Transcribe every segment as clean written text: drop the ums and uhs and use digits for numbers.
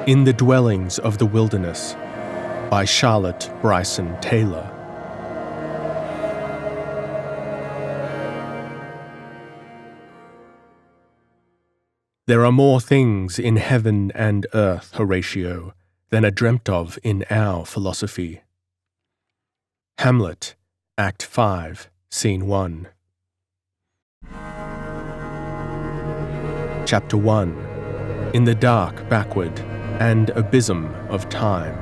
In the Dwellings of the Wilderness by Charlotte Bryson Taylor. There are more things in heaven and earth, Horatio, than are dreamt of in our philosophy. Hamlet, Act 5, Scene 1. Chapter 1. In the dark backward and abysm of time.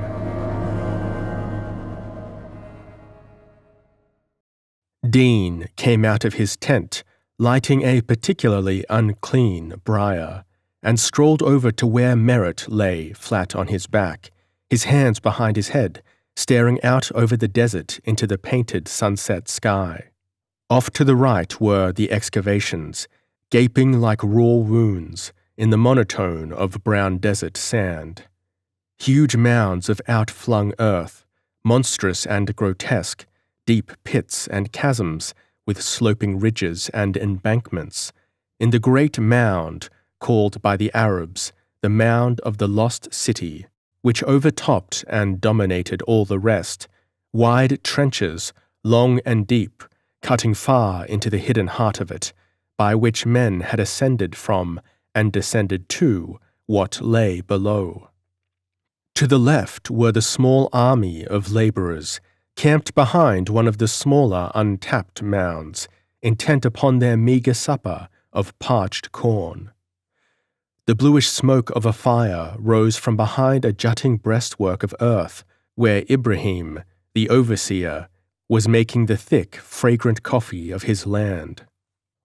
Dean came out of his tent, lighting a particularly unclean briar, and strolled over to where Merritt lay flat on his back, his hands behind his head, staring out over the desert into the painted sunset sky. Off to the right were the excavations, gaping like raw wounds in the monotone of brown desert sand. Huge mounds of outflung earth, monstrous and grotesque, deep pits and chasms with sloping ridges and embankments. In the great mound, called by the Arabs the Mound of the Lost City, which overtopped and dominated all the rest, wide trenches, long and deep, cutting far into the hidden heart of it, by which men had ascended from and descended to what lay below. To the left were the small army of labourers, camped behind one of the smaller untapped mounds, intent upon their meagre supper of parched corn. The bluish smoke of a fire rose from behind a jutting breastwork of earth, where Ibrahim, the overseer, was making the thick, fragrant coffee of his land.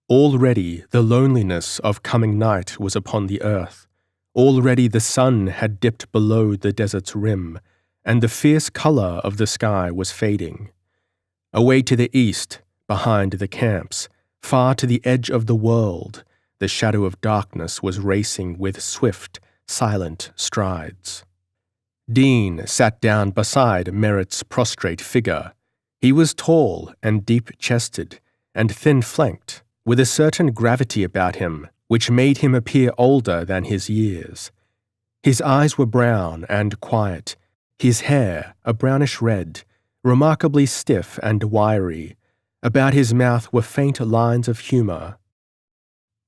Already the loneliness of coming night was upon the earth. Already the sun had dipped below the desert's rim, and the fierce colour of the sky was fading. Away to the east, behind the camps, far to the edge of the world, the shadow of darkness was racing with swift, silent strides. Dean sat down beside Merritt's prostrate figure. He was tall and deep-chested and thin-flanked, with a certain gravity about him which made him appear older than his years. His eyes were brown and quiet, his hair a brownish red, remarkably stiff and wiry. About his mouth were faint lines of humour.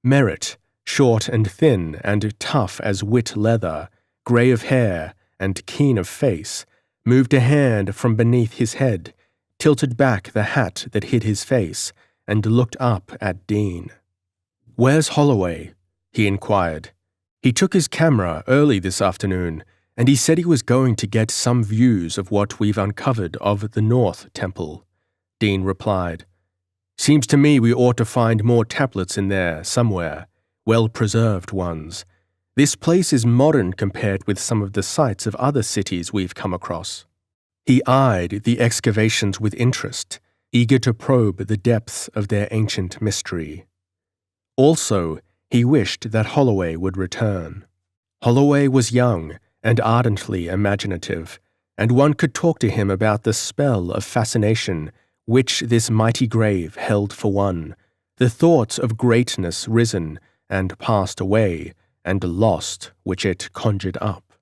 Merritt, short and thin and tough as whit leather, grey of hair and keen of face, moved a hand from beneath his head, tilted back the hat that hid his face, and looked up at Dean. "Where's Holloway?" he inquired. "He took his camera early this afternoon, and he said he was going to get some views of what we've uncovered of the North Temple." Dean replied. "Seems to me we ought to find more tablets in there somewhere, well-preserved ones. This place is modern compared with some of the sites of other cities we've come across." He eyed the excavations with interest, eager to probe the depths of their ancient mystery. Also, he wished that Holloway would return. Holloway was young and ardently imaginative, and one could talk to him about the spell of fascination which this mighty grave held for one, the thoughts of greatness risen and passed away, and lost which it conjured up.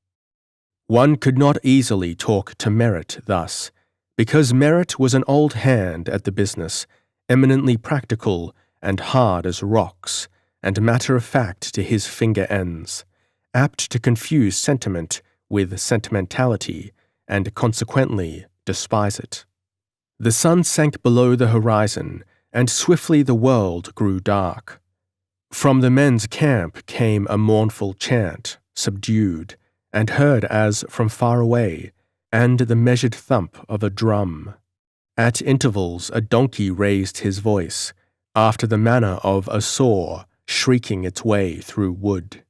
One could not easily talk to Merritt thus, because Merritt was an old hand at the business, eminently practical and hard as rocks, and matter-of-fact to his finger ends, apt to confuse sentiment with sentimentality, and consequently despise it. The sun sank below the horizon, and swiftly the world grew dark. From the men's camp came a mournful chant, subdued, and heard as from far away, and the measured thump of a drum. At intervals a donkey raised his voice, after the manner of a saw shrieking its way through wood.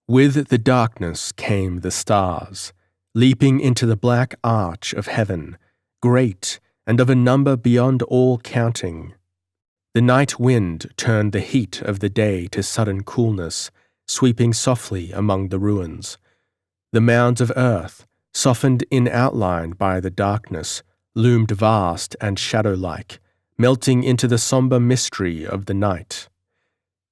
With the darkness came the stars, leaping into the black arch of heaven, great and of a number beyond all counting. The night wind turned the heat of the day to sudden coolness, sweeping softly among the ruins. The mounds of earth, softened in outline by the darkness, loomed vast and shadow-like, melting into the sombre mystery of the night.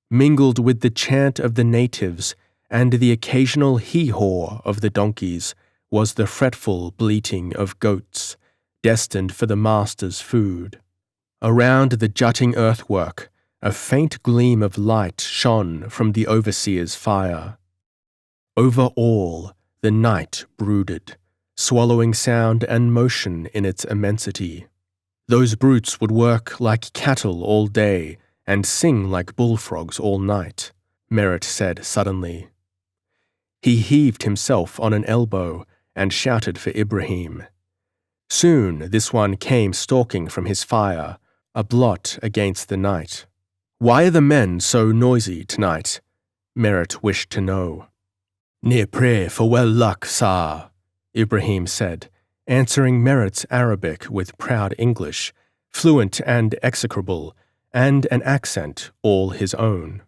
Mingled with the chant of the natives and the occasional hee-haw of the donkeys was the fretful bleating of goats, destined for the master's food. Around the jutting earthwork, a faint gleam of light shone from the overseer's fire. Over all, the night brooded, swallowing sound and motion in its immensity. Those brutes would work like cattle all day and sing like bullfrogs all night, Merritt said suddenly. He heaved himself on an elbow and shouted for Ibrahim. Soon this one came stalking from his fire, a blot against the night. "Why are the men so noisy tonight?" Merritt wished to know. "Near prayer for well luck, sir," Ibrahim said, answering Merritt's Arabic with proud English, fluent and execrable, and an accent all his own.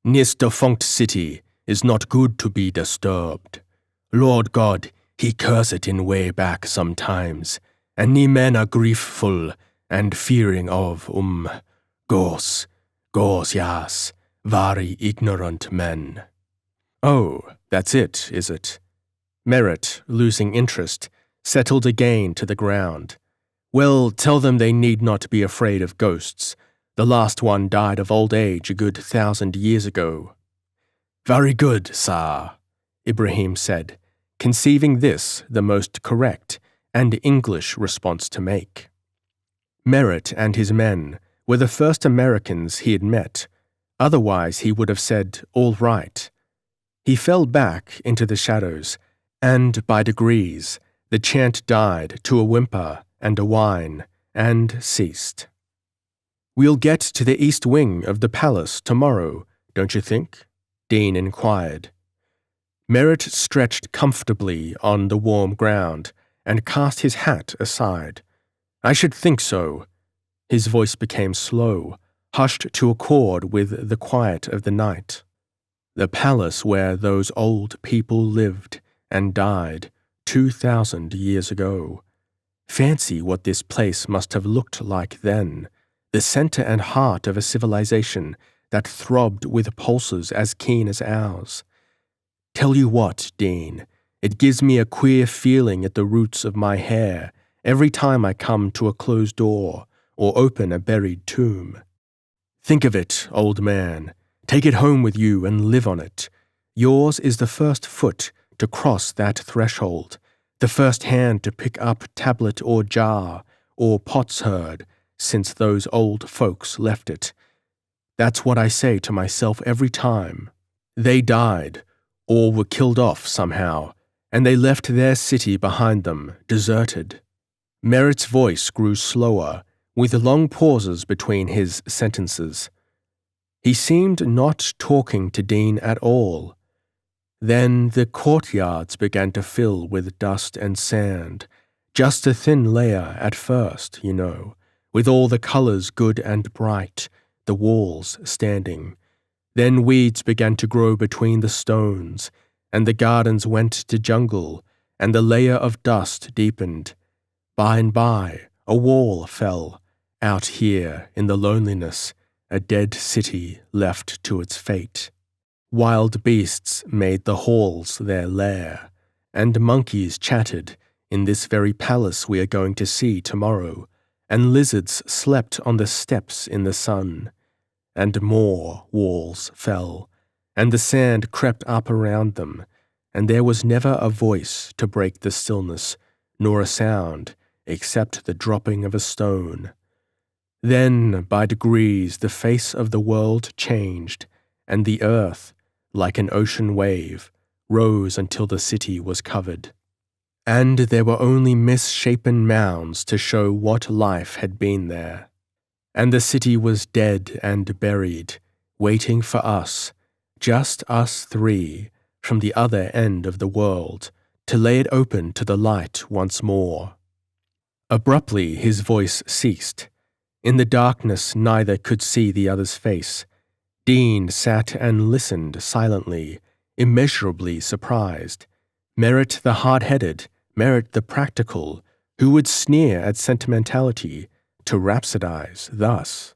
"This defunct city is not good to be disturbed. Lord God, he curse it in way back sometimes, and the men are griefful and fearing of, ghosts, yas, very ignorant men." "Oh, that's it, is it?" Merritt, losing interest, settled again to the ground. "Well, tell them they need not be afraid of ghosts. The last one died of old age a good 1,000 years ago." "Very good, sir," Ibrahim said, conceiving this the most correct and English response to make. Merritt and his men were the first Americans he had met, otherwise he would have said, "All right." He fell back into the shadows, and by degrees the chant died to a whimper and a whine, and ceased. "We'll get to the east wing of the palace tomorrow, don't you think?" Dean inquired. Merritt stretched comfortably on the warm ground and cast his hat aside. "I should think so." His voice became slow, hushed to accord with the quiet of the night. "The palace where those old people lived and died 2,000 years ago. Fancy what this place must have looked like then, the center and heart of a civilization that throbbed with pulses as keen as ours. Tell you what, Dean, it gives me a queer feeling at the roots of my hair every time I come to a closed door or open a buried tomb. Think of it, old man. Take it home with you and live on it. Yours is the first foot to cross that threshold, the first hand to pick up tablet or jar or potsherd since those old folks left it. That's what I say to myself every time. They died, or were killed off somehow, and they left their city behind them, deserted." Merritt's voice grew slower, with long pauses between his sentences. He seemed not talking to Dean at all. Then the courtyards began to fill with dust and sand, just a thin layer at first, you know, with all the colors good and bright, the walls standing. Then weeds began to grow between the stones, and the gardens went to jungle, and the layer of dust deepened. By and by, a wall fell, out here in the loneliness, a dead city left to its fate. Wild beasts made the halls their lair, and monkeys chattered in this very palace we are going to see tomorrow, and lizards slept on the steps in the sun. And more walls fell, and the sand crept up around them, and there was never a voice to break the stillness, nor a sound, except the dropping of a stone. Then, by degrees, the face of the world changed, and the earth, like an ocean wave, rose until the city was covered. And there were only misshapen mounds to show what life had been there. And the city was dead and buried, waiting for us, just us three, from the other end of the world, to lay it open to the light once more. Abruptly his voice ceased. In the darkness neither could see the other's face. Dean sat and listened silently, immeasurably surprised. Merritt the hard-headed, Merritt the practical, who would sneer at sentimentality, to rhapsodize thus.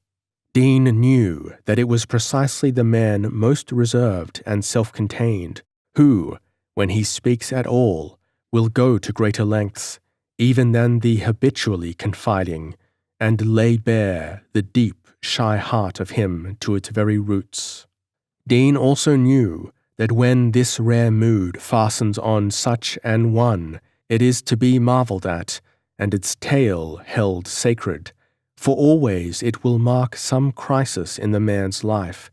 Dean knew that it was precisely the man most reserved and self-contained who, when he speaks at all, will go to greater lengths, even than the habitually confiding, and lay bare the deep, shy heart of him to its very roots. Dean also knew that when this rare mood fastens on such an one, it is to be marvelled at, and its tale held sacred, for always it will mark some crisis in the man's life,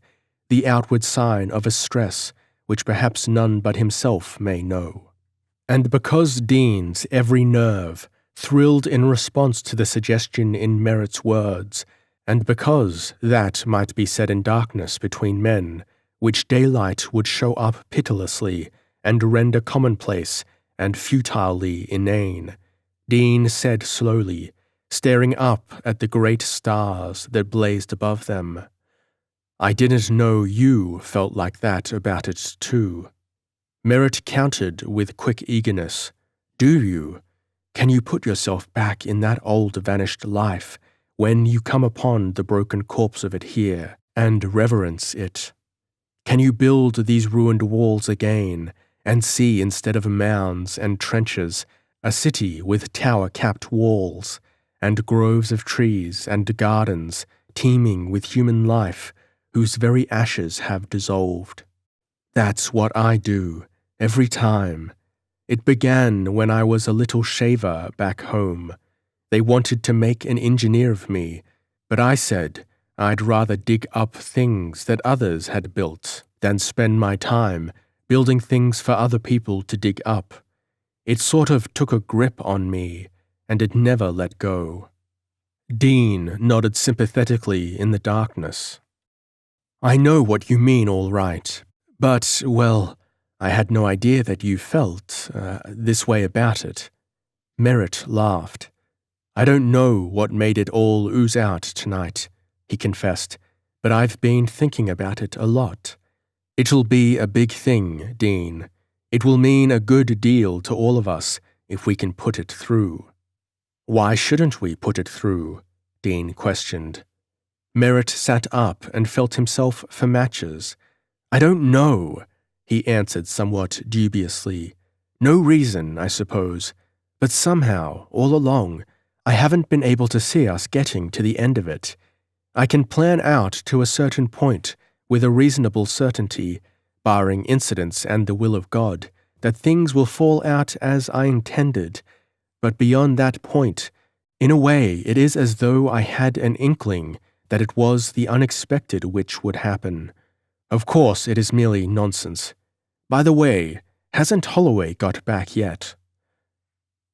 the outward sign of a stress which perhaps none but himself may know. And because Dean's every nerve thrilled in response to the suggestion in Merritt's words, and because that might be said in darkness between men, which daylight would show up pitilessly and render commonplace and futilely inane, Dean said slowly, staring up at the great stars that blazed above them, "I didn't know you felt like that about it too." Merritt countered with quick eagerness, "Do you? Can you put yourself back in that old vanished life when you come upon the broken corpse of it here and reverence it? Can you build these ruined walls again and see instead of mounds and trenches a city with tower-capped walls and groves of trees and gardens teeming with human life whose very ashes have dissolved? That's what I do, every time. It began when I was a little shaver back home. They wanted to make an engineer of me, but I said I'd rather dig up things that others had built than spend my time building things for other people to dig up. It sort of took a grip on me, and it never let go." Dean nodded sympathetically in the darkness. "I know what you mean, all right. But, well, I had no idea that you felt this way about it." Merritt laughed. "I don't know what made it all ooze out tonight," he confessed, "but I've been thinking about it a lot. It'll be a big thing, Dean. It will mean a good deal to all of us if we can put it through." "Why shouldn't we put it through?" Dean questioned. Merritt sat up and felt himself for matches. "I don't know," he answered somewhat dubiously. "No reason, I suppose, but somehow, all along, I haven't been able to see us getting to the end of it. I can plan out to a certain point with a reasonable certainty, barring incidents and the will of God, that things will fall out as I intended, but beyond that point, in a way it is as though I had an inkling that it was the unexpected which would happen. Of course it is merely nonsense. By the way, hasn't Holloway got back yet?"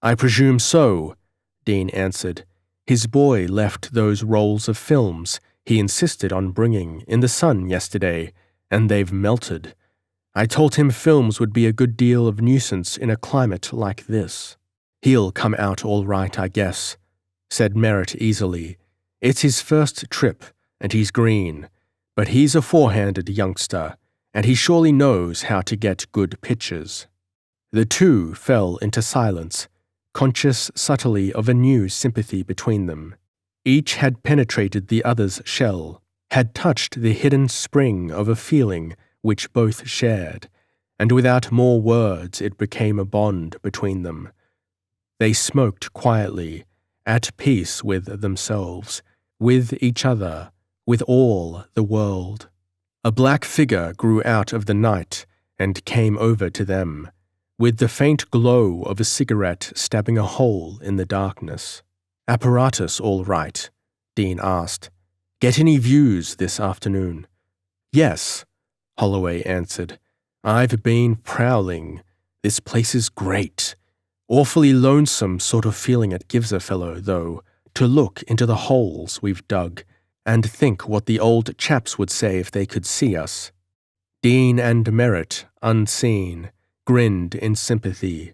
"I presume so," Dean answered. "His boy left those rolls of films he insisted on bringing in the sun yesterday, and they've melted. I told him films would be a good deal of nuisance in a climate like this." "He'll come out all right, I guess," said Merritt easily. "It's his first trip, and he's green, but he's a four-handed youngster, and he surely knows how to get good pictures." The two fell into silence, conscious subtly of a new sympathy between them. Each had penetrated the other's shell, had touched the hidden spring of a feeling which both shared, and without more words it became a bond between them. They smoked quietly, at peace with themselves, with each other, with all the world. A black figure grew out of the night and came over to them, with the faint glow of a cigarette stabbing a hole in the darkness. "Apparatus all right?" Dean asked. "Get any views this afternoon?" "Yes," Holloway answered. "I've been prowling. This place is great. Awfully lonesome sort of feeling it gives a fellow, though, to look into the holes we've dug and think what the old chaps would say if they could see us." Dean and Merritt, unseen, grinned in sympathy.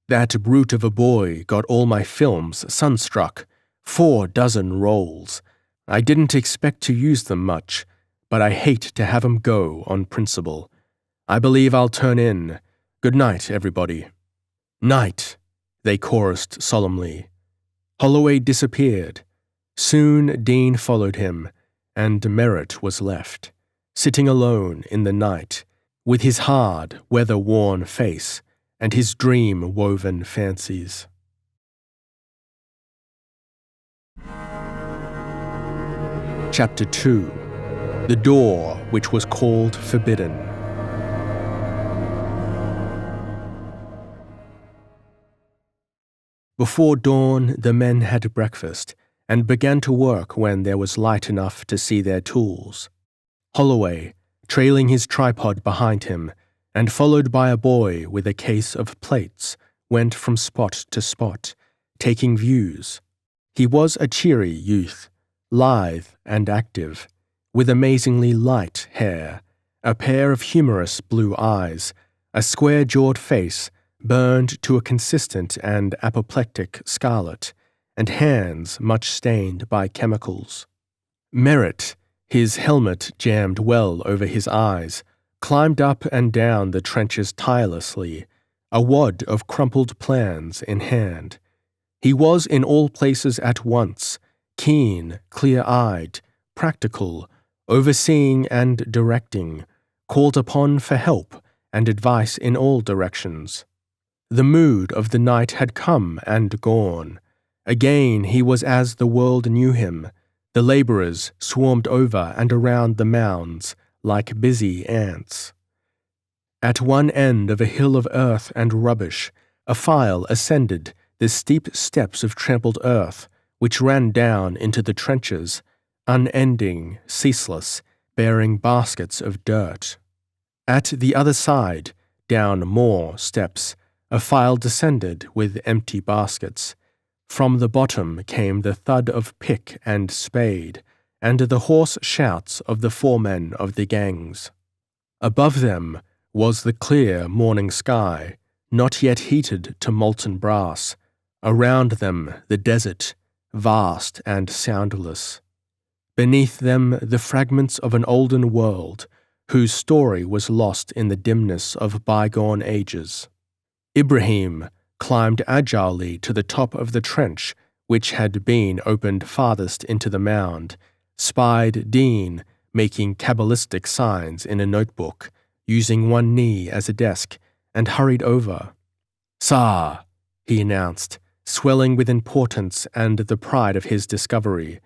"That brute of a boy got all my films sunstruck, 4 dozen rolls. I didn't expect to use them much, but I hate to have 'em go on principle. I believe I'll turn in. Good night, everybody." "Night," they chorused solemnly. Holloway disappeared. Soon Dean followed him, and Merritt was left, sitting alone in the night, with his hard, weather-worn face and his dream-woven fancies. Chapter 2. The Door Which Was Called Forbidden. Before dawn, the men had breakfast and began to work when there was light enough to see their tools. Holloway, trailing his tripod behind him, and followed by a boy with a case of plates, went from spot to spot, taking views. He was a cheery youth, lithe and active, with amazingly light hair, a pair of humorous blue eyes, a square-jawed face burned to a consistent and apoplectic scarlet, and hands much stained by chemicals. Merritt, his helmet jammed well over his eyes, climbed up and down the trenches tirelessly, a wad of crumpled plans in hand. He was in all places at once, keen, clear-eyed, practical, overseeing and directing, called upon for help and advice in all directions. The mood of the night had come and gone. Again he was as the world knew him. The labourers swarmed over and around the mounds like busy ants. At one end of a hill of earth and rubbish, a file ascended the steep steps of trampled earth which ran down into the trenches, unending, ceaseless, bearing baskets of dirt. At the other side, down more steps, a file descended with empty baskets. From the bottom came the thud of pick and spade, and the hoarse shouts of the foremen of the gangs. Above them was the clear morning sky, not yet heated to molten brass. Around them the desert, vast and soundless. Beneath them the fragments of an olden world, whose story was lost in the dimness of bygone ages. Ibrahim climbed agilely to the top of the trench which had been opened farthest into the mound, spied Dean making cabalistic signs in a notebook, using one knee as a desk, and hurried over. "Sir," he announced, swelling with importance and the pride of his discovery,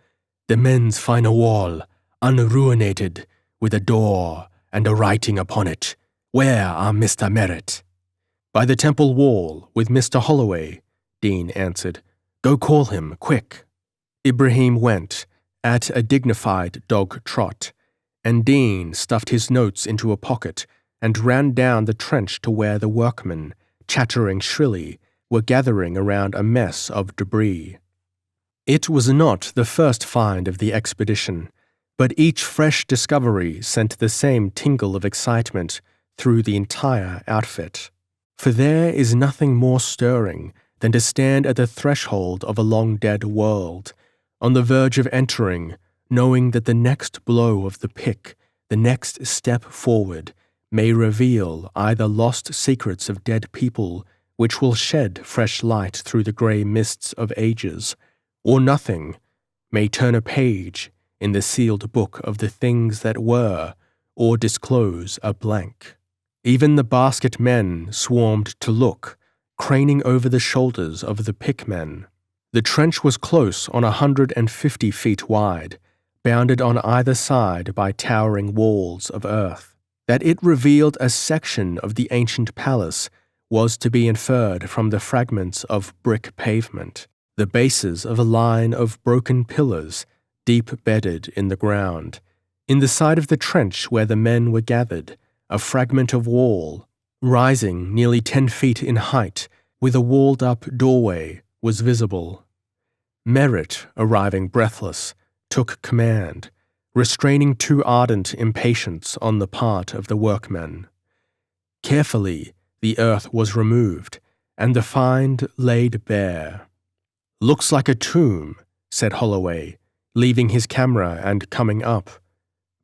"the men's find a wall, unruinated, with a door and a writing upon it. Where are Mr. Merritt?" "By the temple wall, with Mr. Holloway," Dean answered. "Go call him, quick." Ibrahim went, at a dignified dog trot, and Dean stuffed his notes into a pocket and ran down the trench to where the workmen, chattering shrilly, were gathering around a mess of debris. It was not the first find of the expedition, but each fresh discovery sent the same tingle of excitement through the entire outfit. For there is nothing more stirring than to stand at the threshold of a long-dead world, on the verge of entering, knowing that the next blow of the pick, the next step forward, may reveal either lost secrets of dead people which will shed fresh light through the grey mists of ages, or nothing, may turn a page in the sealed book of the things that were, or disclose a blank. Even the basket men swarmed to look, craning over the shoulders of the pickmen. The trench was close on 150 feet wide, bounded on either side by towering walls of earth. That it revealed a section of the ancient palace was to be inferred from the fragments of brick pavement, the bases of a line of broken pillars deep-bedded in the ground. In the side of the trench where the men were gathered, a fragment of wall, rising nearly 10 feet in height, with a walled-up doorway, was visible. Merritt, arriving breathless, took command, restraining too ardent impatience on the part of the workmen. Carefully, the earth was removed, and the find laid bare. "Looks like a tomb," said Holloway, leaving his camera and coming up.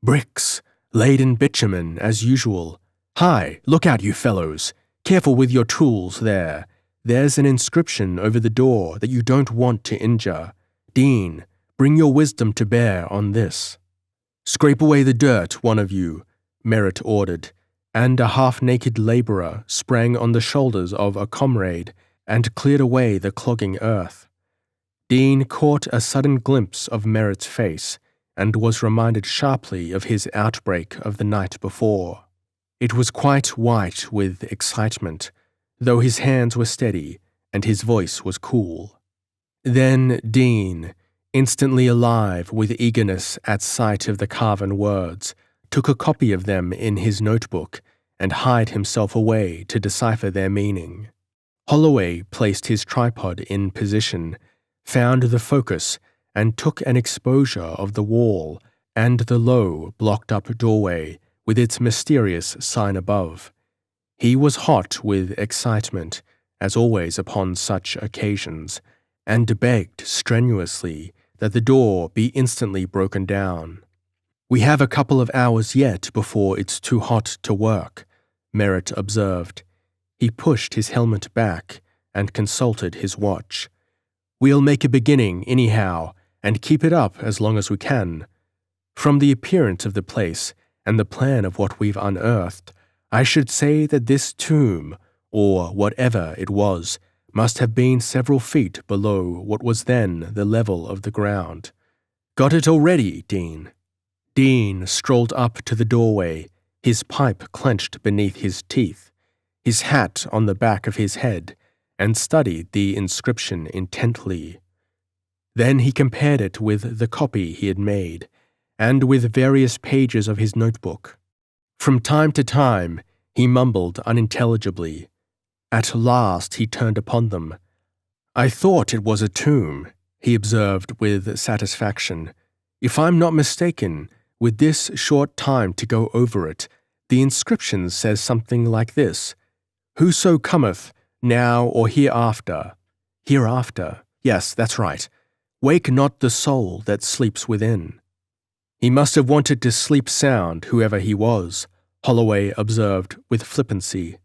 "Bricks, laid in bitumen as usual. Hi, look out, you fellows. Careful with your tools there. There's an inscription over the door that you don't want to injure. Dean, bring your wisdom to bear on this." "Scrape away the dirt, one of you," Merritt ordered, and a half-naked laborer sprang on the shoulders of a comrade and cleared away the clogging earth. Dean caught a sudden glimpse of Merritt's face and was reminded sharply of his outbreak of the night before. It was quite white with excitement, though his hands were steady and his voice was cool. Then Dean, instantly alive with eagerness at sight of the carven words, took a copy of them in his notebook and hied himself away to decipher their meaning. Holloway placed his tripod in position, found the focus, and took an exposure of the wall and the low, blocked-up doorway with its mysterious sign above. He was hot with excitement, as always upon such occasions, and begged strenuously that the door be instantly broken down. "We have a couple of hours yet before it's too hot to work," Merritt observed. He pushed his helmet back and consulted his watch. "We'll make a beginning anyhow, and keep it up as long as we can. From the appearance of the place and the plan of what we've unearthed, I should say that this tomb, or whatever it was, must have been several feet below what was then the level of the ground. Got it already, Dean?" Dean strolled up to the doorway, his pipe clenched beneath his teeth, his hat on the back of his head, and studied the inscription intently. Then he compared it with the copy he had made, and with various pages of his notebook. From time to time, he mumbled unintelligibly. At last he turned upon them. "I thought it was a tomb," he observed with satisfaction. "If I'm not mistaken, with this short time to go over it, the inscription says something like this: 'Whoso cometh, now or hereafter.' Hereafter. Yes, that's right. 'Wake not the soul that sleeps within.'" "He must have wanted to sleep sound, whoever he was," Holloway observed with flippancy.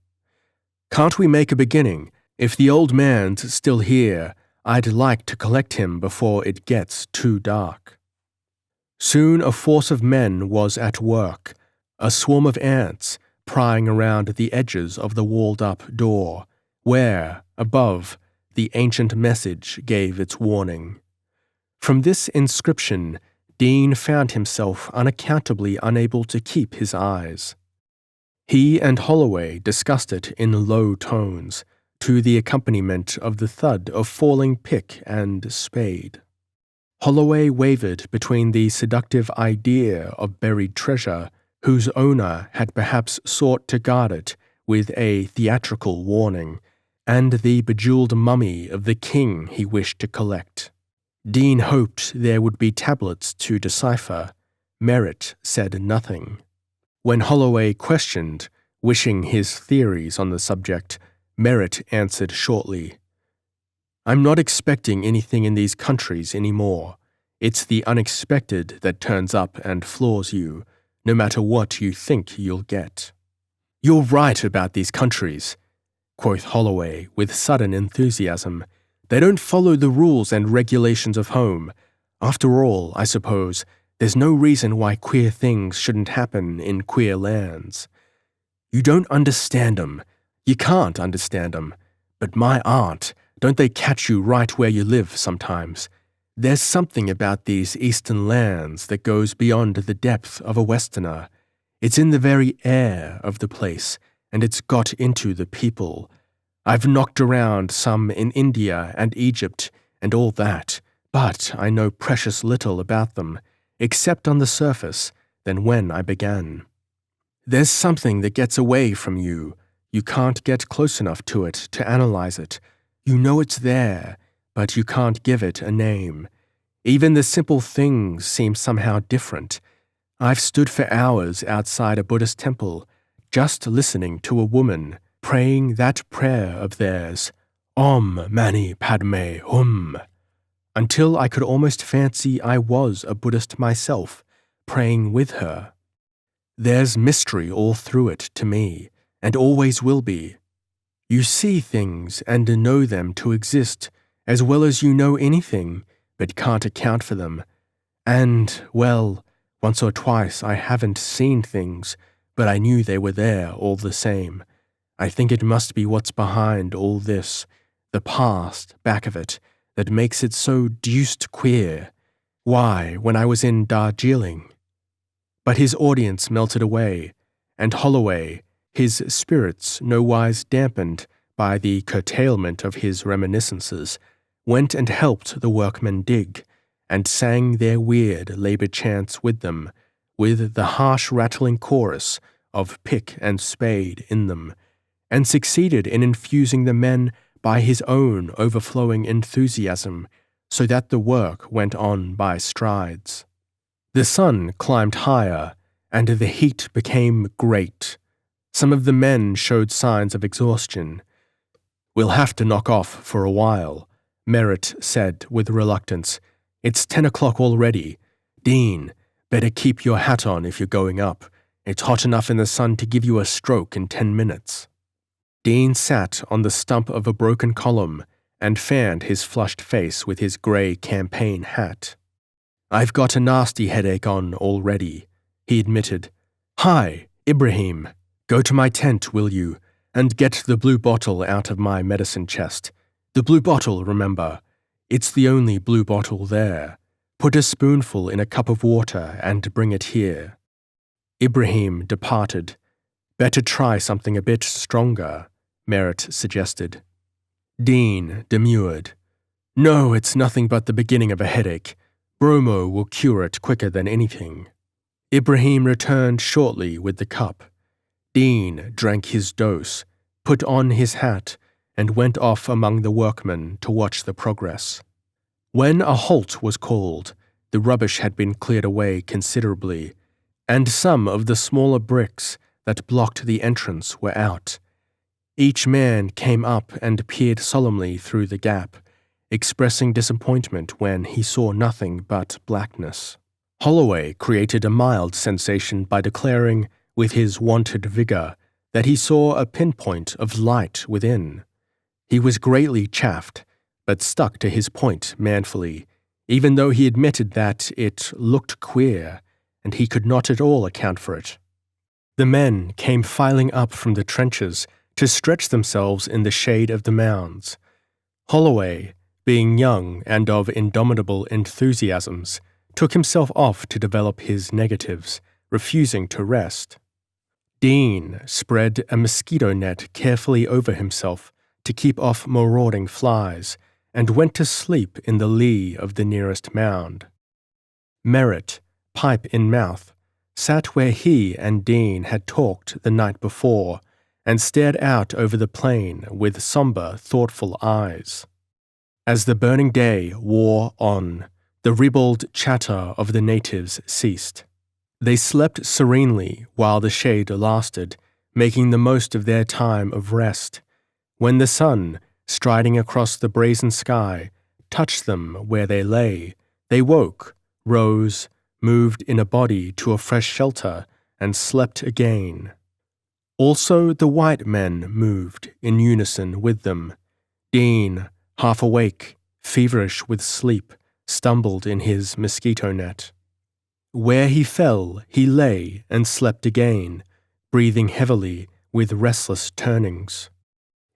"Can't we make a beginning? If the old man's still here, I'd like to collect him before it gets too dark." Soon a force of men was at work, a swarm of ants prying around the edges of the walled-up door, where, above, the ancient message gave its warning. From this inscription, Dean found himself unaccountably unable to keep his eyes. He and Holloway discussed it in low tones, to the accompaniment of the thud of falling pick and spade. Holloway wavered between the seductive idea of buried treasure, whose owner had perhaps sought to guard it with a theatrical warning, and the bejeweled mummy of the king he wished to collect. Dean hoped there would be tablets to decipher. Merritt said nothing. When Holloway questioned, wishing his theories on the subject, Merritt answered shortly, "I'm not expecting anything in these countries anymore. It's the unexpected that turns up and floors you, no matter what you think you'll get." "You're right about these countries," quoth Holloway with sudden enthusiasm. "They don't follow the rules and regulations of home. After all, I suppose, there's no reason why queer things shouldn't happen in queer lands. You don't understand 'em. You can't understand 'em. But my aunt, don't they catch you right where you live sometimes? There's something about these eastern lands that goes beyond the depth of a Westerner. It's in the very air of the place, and it's got into the people. I've knocked around some in India and Egypt and all that, but I know precious little about them, except on the surface, than when I began. There's something that gets away from you. You can't get close enough to it to analyze it. You know it's there, but you can't give it a name. Even the simple things seem somehow different. I've stood for hours outside a Buddhist temple, just listening to a woman praying that prayer of theirs, Om Mani Padme Hum, until I could almost fancy I was a Buddhist myself, praying with her. There's mystery all through it to me, and always will be. You see things and know them to exist, as well as you know anything, but can't account for them. And, well, Once or twice I haven't seen things, but I knew they were there all the same. I think it must be what's behind all this, the past back of it, that makes it so deuced queer. Why, when I was in Darjeeling—" But his audience melted away, and Holloway, his spirits nowise dampened by the curtailment of his reminiscences, went and helped the workmen dig, and sang their weird labor chants with them, with the harsh rattling chorus of pick and spade in them, and succeeded in infusing the men by his own overflowing enthusiasm, so that the work went on by strides. The sun climbed higher, and the heat became great. Some of the men showed signs of exhaustion. "We'll have to knock off for a while," Merritt said with reluctance. "It's 10 o'clock already. Dean, better keep your hat on if you're going up. It's hot enough in the sun to give you a stroke in 10 minutes. Dean sat on the stump of a broken column and fanned his flushed face with his grey campaign hat. "I've got a nasty headache on already," he admitted. "Hi, Ibrahim, go to my tent, will you, and get the blue bottle out of my medicine chest. The blue bottle, remember. It's the only blue bottle there. Put a spoonful in a cup of water and bring it here." Ibrahim departed. "Better try something a bit stronger," Merritt suggested. Dean demurred. "No, it's nothing but the beginning of a headache. Bromo will cure it quicker than anything." Ibrahim returned shortly with the cup. Dean drank his dose, put on his hat, and went off among the workmen to watch the progress. When a halt was called, the rubbish had been cleared away considerably, and some of the smaller bricks that blocked the entrance were out. Each man came up and peered solemnly through the gap, expressing disappointment when he saw nothing but blackness. Holloway created a mild sensation by declaring, with his wonted vigor, that he saw a pinpoint of light within. He was greatly chaffed, but stuck to his point manfully, even though he admitted that it looked queer, and he could not at all account for it. The men came filing up from the trenches to stretch themselves in the shade of the mounds. Holloway, being young and of indomitable enthusiasms, took himself off to develop his negatives, refusing to rest. Dean spread a mosquito net carefully over himself to keep off marauding flies, and went to sleep in the lee of the nearest mound. Merritt, pipe in mouth, sat where he and Dean had talked the night before, and stared out over the plain with sombre, thoughtful eyes. As the burning day wore on, the ribald chatter of the natives ceased. They slept serenely while the shade lasted, making the most of their time of rest. When the sun, striding across the brazen sky, touched them where they lay, they woke, rose, moved in a body to a fresh shelter, and slept again. Also the white men moved in unison with them. Dean, half awake, feverish with sleep, stumbled in his mosquito net. Where he fell, he lay and slept again, breathing heavily with restless turnings.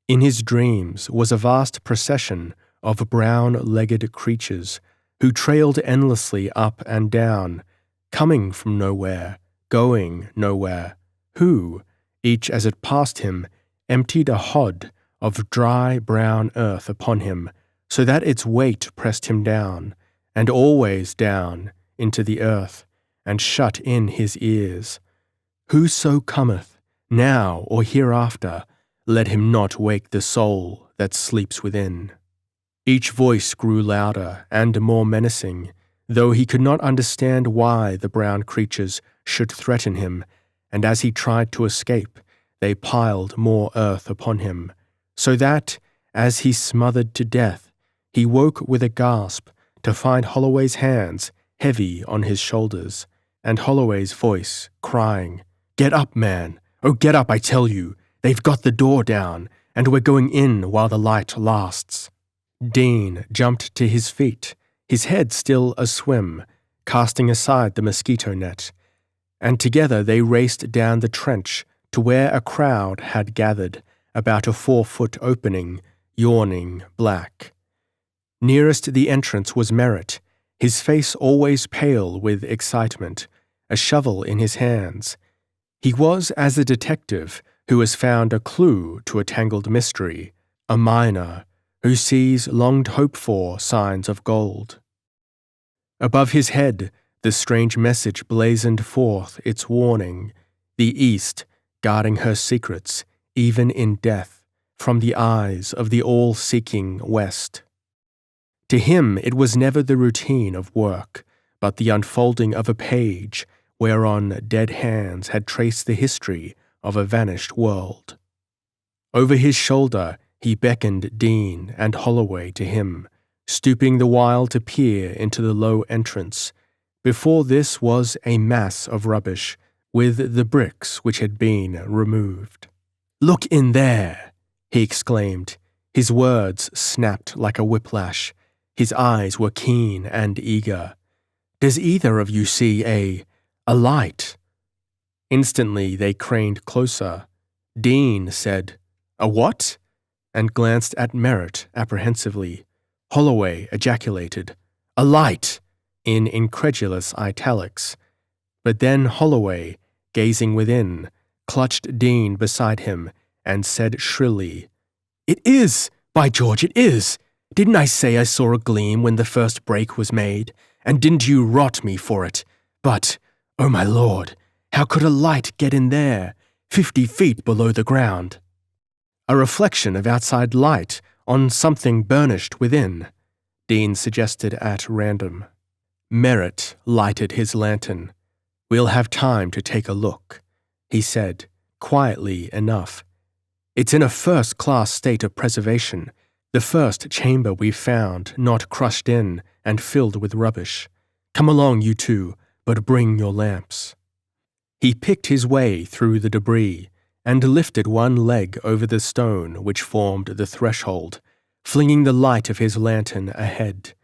In his dreams was a vast procession of brown-legged creatures who trailed endlessly up and down, coming from nowhere, going nowhere, who, each as it passed him, emptied a hod of dry brown earth upon him, so that its weight pressed him down, and always down, into the earth, and shut in his ears. Whoso cometh, now or hereafter, let him not wake the soul that sleeps within. Each voice grew louder and more menacing, though he could not understand why the brown creatures should threaten him, and as he tried to escape, they piled more earth upon him, so that, as he smothered to death, he woke with a gasp to find Holloway's hands heavy on his shoulders, and Holloway's voice crying, "Get up, man! Oh, get up, I tell you! They've got the door down, and we're going in while the light lasts." Dean jumped to his feet, his head still aswim, casting aside the mosquito net, and together they raced down the trench to where a crowd had gathered about a 4-foot opening, yawning black. Nearest the entrance was Merritt, his face always pale with excitement, a shovel in his hands. He was as a detective who has found a clue to a tangled mystery, a miner who sees longed-hoped-for signs of gold. Above his head, the strange message blazoned forth its warning, the East guarding her secrets, even in death, from the eyes of the all-seeking West. To him it was never the routine of work, but the unfolding of a page whereon dead hands had traced the history of a vanished world. Over his shoulder he beckoned Dean and Holloway to him, stooping the while to peer into the low entrance. Before this was a mass of rubbish, with the bricks which had been removed. "Look in there!" he exclaimed. His words snapped like a whiplash. His eyes were keen and eager. "Does either of you see a light?" Instantly they craned closer. Dean said, "A what?" and glanced at Merritt apprehensively. Holloway ejaculated, "A light!" in incredulous italics. But then Holloway, gazing within, clutched Dean beside him and said shrilly, "It is! By George, it is! Didn't I say I saw a gleam when the first break was made? And didn't you rot me for it? But, oh my lord, how could a light get in there, 50 feet below the ground?" "A reflection of outside light on something burnished within," Dean suggested at random. Merritt lighted his lantern. "We'll have time to take a look," he said, quietly enough. "It's in a first-class state of preservation, the first chamber we've found not crushed in and filled with rubbish. Come along, you two, but bring your lamps." He picked his way through the debris and lifted one leg over the stone which formed the threshold, flinging the light of his lantern ahead.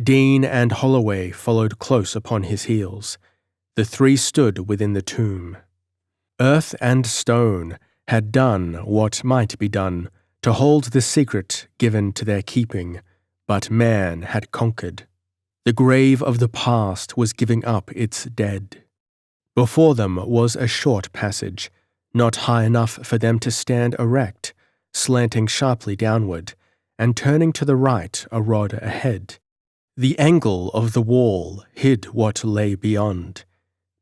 Dean and Holloway followed close upon his heels. The three stood within the tomb. Earth and stone had done what might be done to hold the secret given to their keeping, but man had conquered. The grave of the past was giving up its dead. Before them was a short passage, not high enough for them to stand erect, slanting sharply downward, and turning to the right a rod ahead. The angle of the wall hid what lay beyond.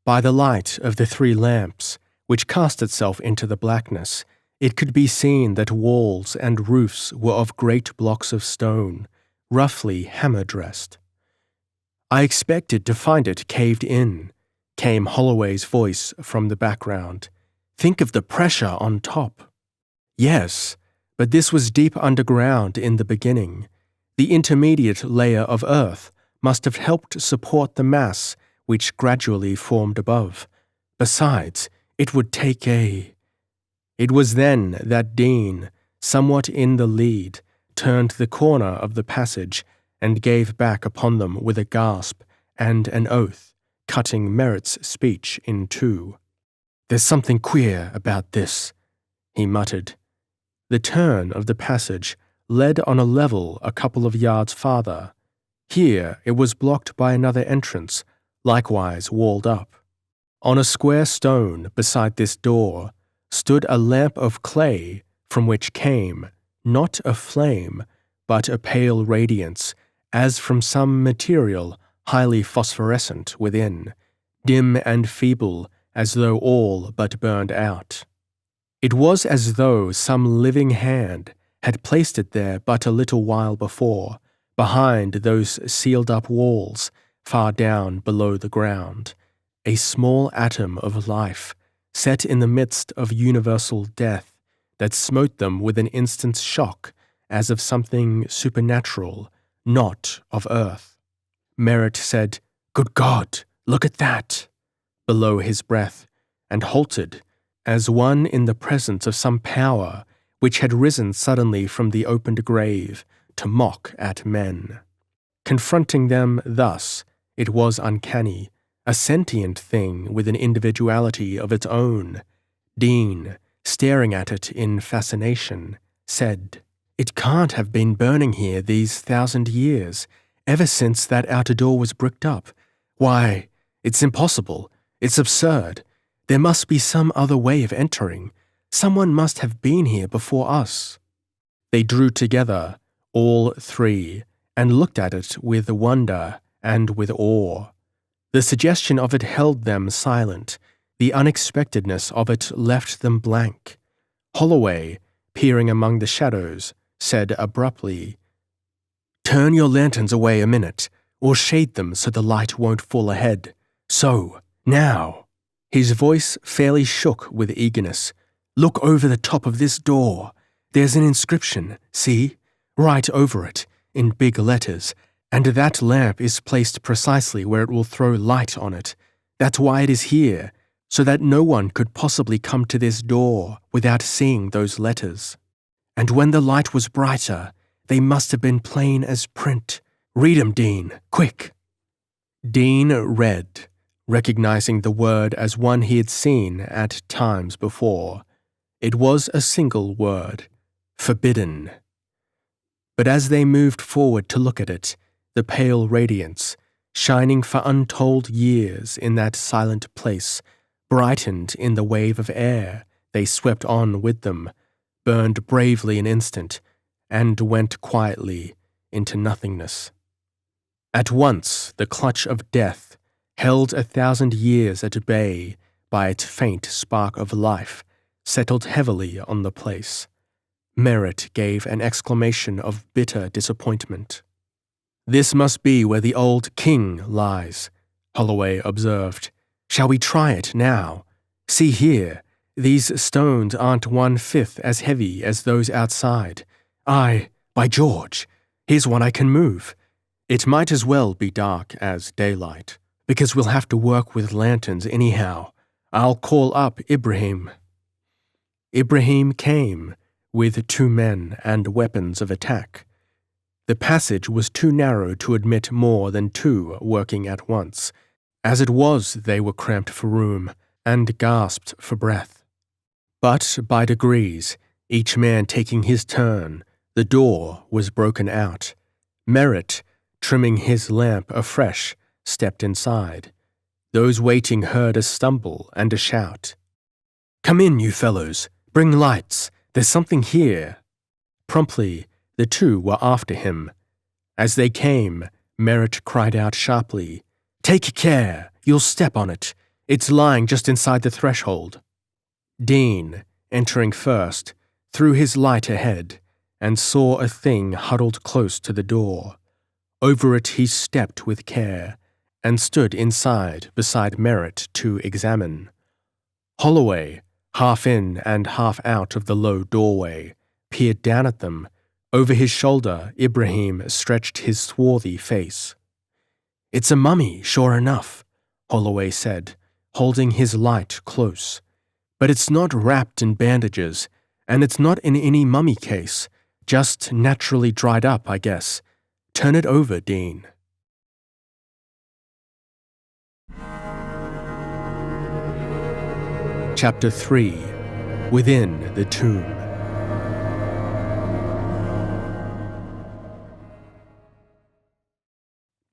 By the light of the 3 lamps, which cast itself into the blackness, it could be seen that walls and roofs were of great blocks of stone, roughly hammer-dressed. "I expected to find it caved in," came Holloway's voice from the background. "Think of the pressure on top." "Yes, but this was deep underground in the beginning. The intermediate layer of earth must have helped support the mass which gradually formed above. Besides, it would take a—" It was then that Dean, somewhat in the lead, turned the corner of the passage and gave back upon them with a gasp and an oath, cutting Merritt's speech in two. "There's something queer about this," he muttered. The turn of the passage led on a level a couple of yards farther. Here it was blocked by another entrance, likewise walled up. On a square stone beside this door stood a lamp of clay from which came, not a flame, but a pale radiance, as from some material highly phosphorescent within, dim and feeble as though all but burned out. It was as though some living hand had placed it there but a little while before, behind those sealed-up walls far down below the ground, a small atom of life, set in the midst of universal death, that smote them with an instant's shock as of something supernatural, not of earth. Merritt said, "Good God, look at that!" below his breath, and halted, as one in the presence of some power which had risen suddenly from the opened grave to mock at men. Confronting them thus, It was uncanny, a sentient thing with an individuality of its own. Dean, staring at it in fascination, said, "It can't have been burning here these 1,000 years, ever since that outer door was bricked up. Why, it's impossible. It's absurd. There must be some other way of entering. Someone must have been here before us." They drew together, all three, and looked at it with wonder and with awe. The suggestion of it held them silent. The unexpectedness of it left them blank. Holloway, peering among the shadows, said abruptly, "Turn your lanterns away a minute, or shade them so the light won't fall ahead. So, now." His voice fairly shook with eagerness. "Look over the top of this door. There's an inscription, see? Right over it, in big letters, and that lamp is placed precisely where it will throw light on it. That's why it is here, so that no one could possibly come to this door without seeing those letters. And when the light was brighter, they must have been plain as print. Read 'em, Dean, quick." Dean read, recognizing the word as one he had seen at times before. It was a single word, forbidden. But as they moved forward to look at it, the pale radiance, shining for untold years in that silent place, brightened in the wave of air they swept on with them, burned bravely an instant, and went quietly into nothingness. At once the clutch of death, held 1,000 years at bay by its faint spark of life, settled heavily on the place. Merritt gave an exclamation of bitter disappointment. "This must be where the old king lies," Holloway observed. "Shall we try it now? See here, these stones aren't 1/5 as heavy as those outside. By George, here's one I can move. It might as well be dark as daylight, because we'll have to work with lanterns anyhow. I'll call up Ibrahim." Ibrahim came, with 2 men and weapons of attack. The passage was too narrow to admit more than 2 working at once. As it was, they were cramped for room and gasped for breath. But by degrees, each man taking his turn, the door was broken out. Merritt, trimming his lamp afresh, stepped inside. Those waiting heard a stumble and a shout. "Come in, you fellows. Bring lights. There's something here." Promptly, the 2 were after him. As they came, Merritt cried out sharply, "Take care! You'll step on it. It's lying just inside the threshold." Dean, entering first, threw his light ahead and saw a thing huddled close to the door. Over it he stepped with care and stood inside beside Merritt to examine. Holloway, half in and half out of the low doorway, peered down at them. Over his shoulder, Ibrahim stretched his swarthy face. "It's a mummy, sure enough," Holloway said, holding his light close. "But it's not wrapped in bandages, and it's not in any mummy case, just naturally dried up, I guess. Turn it over, Dean." Chapter 3. Within the Tomb.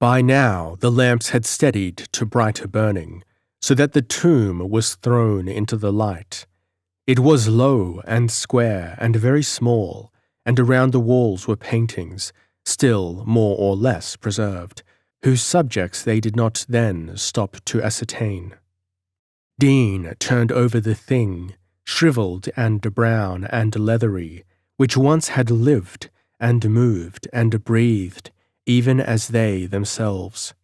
By now the lamps had steadied to brighter burning, so that the tomb was thrown into the light. It was low and square and very small, and around the walls were paintings, still more or less preserved, whose subjects they did not then stop to ascertain. Dean turned over the thing, shriveled and brown and leathery, which once had lived and moved and breathed, even as they themselves.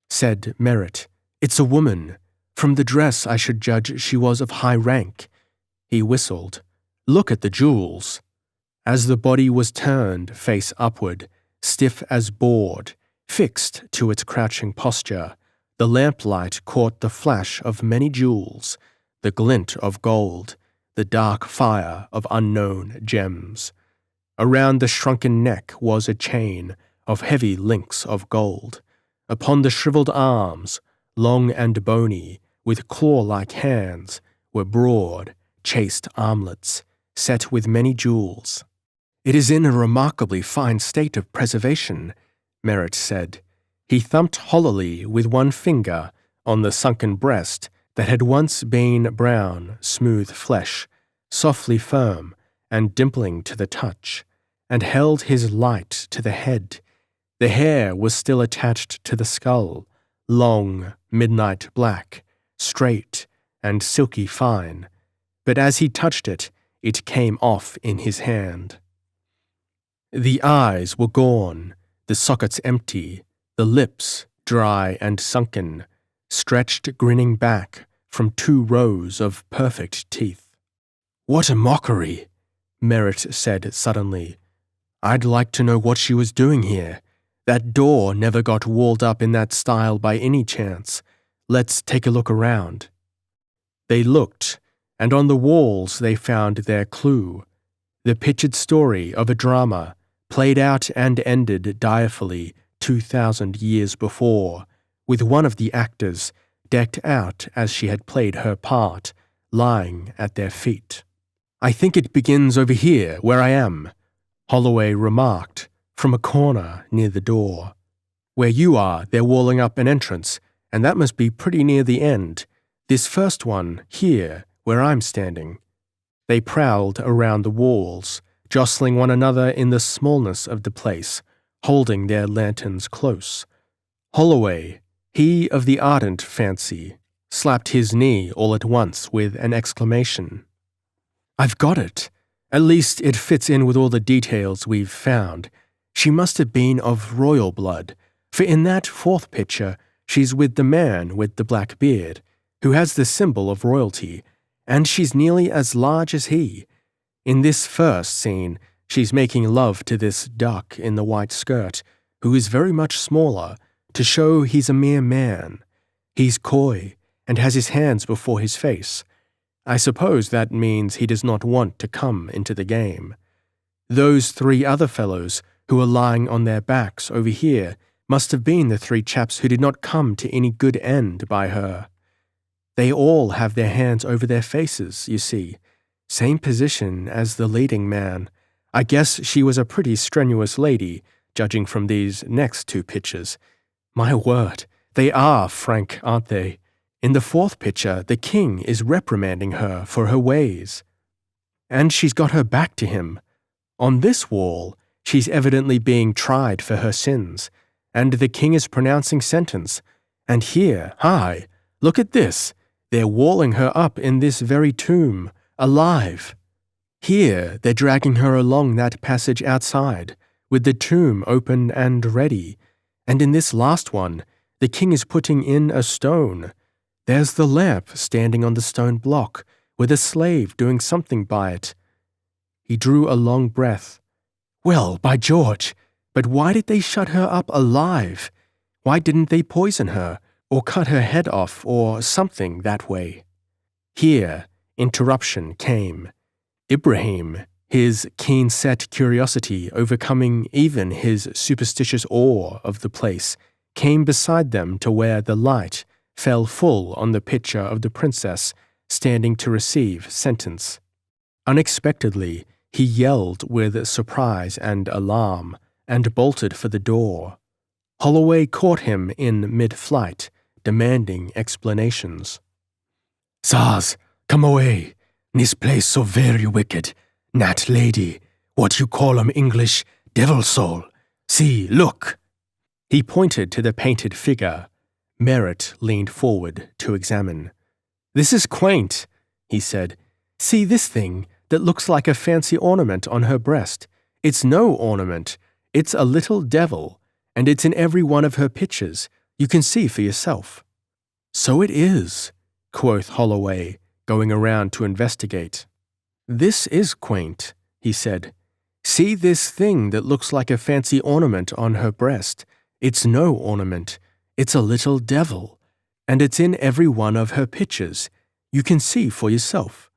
Said Merritt, "It's a woman. From the dress I should judge she was of high rank." He whistled. "Look at the jewels." As the body was turned face upward, stiff as board, fixed to its crouching posture, the lamplight caught the flash of many jewels, the glint of gold, the dark fire of unknown gems. Around the shrunken neck was a chain of heavy links of gold. Upon the shriveled arms, long and bony, with claw-like hands, were broad, chaste armlets, set with many jewels. "It is in a remarkably fine state of preservation," Merritt said. He thumped hollowly with one finger on the sunken breast that had once been brown, smooth flesh, softly firm and dimpling to the touch, and held his light to the head. The hair was still attached to the skull, long, midnight black, straight, and silky fine, but as he touched it, it came off in his hand. The eyes were gone, the sockets empty, the lips dry and sunken, stretched grinning back from 2 rows of perfect teeth. "What a mockery," Merritt said suddenly. "I'd like to know what she was doing here. That door never got walled up in that style by any chance. Let's take a look around." They looked, and on the walls they found their clue, the pictured story of a drama played out and ended direfully 2,000 years before, with one of the actors, decked out as she had played her part, lying at their feet. "I think it begins over here, where I am," Holloway remarked, from a corner near the door. "Where you are, they're walling up an entrance, and that must be pretty near the end. This first one, here, where I'm standing." They prowled around the walls, jostling one another in the smallness of the place, holding their lanterns close. Holloway, he of the ardent fancy, slapped his knee all at once with an exclamation. "I've got it. At least it fits in with all the details we've found. She must have been of royal blood, for in that 4th picture she's with the man with the black beard, who has the symbol of royalty, and she's nearly as large as he. In this first scene, she's making love to this duck in the white skirt, who is very much smaller, to show he's a mere man. He's coy, and has his hands before his face. I suppose that means he does not want to come into the game. Those 3 other fellows who are lying on their backs over here must have been the 3 chaps who did not come to any good end by her. They all have their hands over their faces, you see. Same position as the leading man. I guess she was a pretty strenuous lady, judging from these next 2 pictures. My word, they are frank, aren't they? In the 4th picture, the king is reprimanding her for her ways. And she's got her back to him. On this wall, she's evidently being tried for her sins, and the king is pronouncing sentence. And here, hi, look at this. They're walling her up in this very tomb, alive. Here, they're dragging her along that passage outside, with the tomb open and ready. And in this last one, the king is putting in a stone. There's the lamp standing on the stone block, with a slave doing something by it. He drew a long breath. Well, by George, but why did they shut her up alive? Why didn't they poison her, or cut her head off, or something that way? Here, interruption came. Ibrahim, his keen-set curiosity overcoming even his superstitious awe of the place, came beside them to where the light fell full on the picture of the princess standing to receive sentence. Unexpectedly, he yelled with surprise and alarm, and bolted for the door. Holloway caught him in mid-flight, demanding explanations. "Sirs, come away. This place so very wicked. Nat lady, what you call English, devil soul. See, look." He pointed to the painted figure. Merritt leaned forward to examine. "This is quaint," he said. "See this thing that looks like a fancy ornament on her breast. It's no ornament. It's a little devil, and it's in every one of her pictures. You can see for yourself." "So it is," quoth Holloway, going around to investigate. "This is quaint," he said. "See this thing that looks like a fancy ornament on her breast. It's no ornament. It's a little devil, and it's in every one of her pictures. You can see for yourself."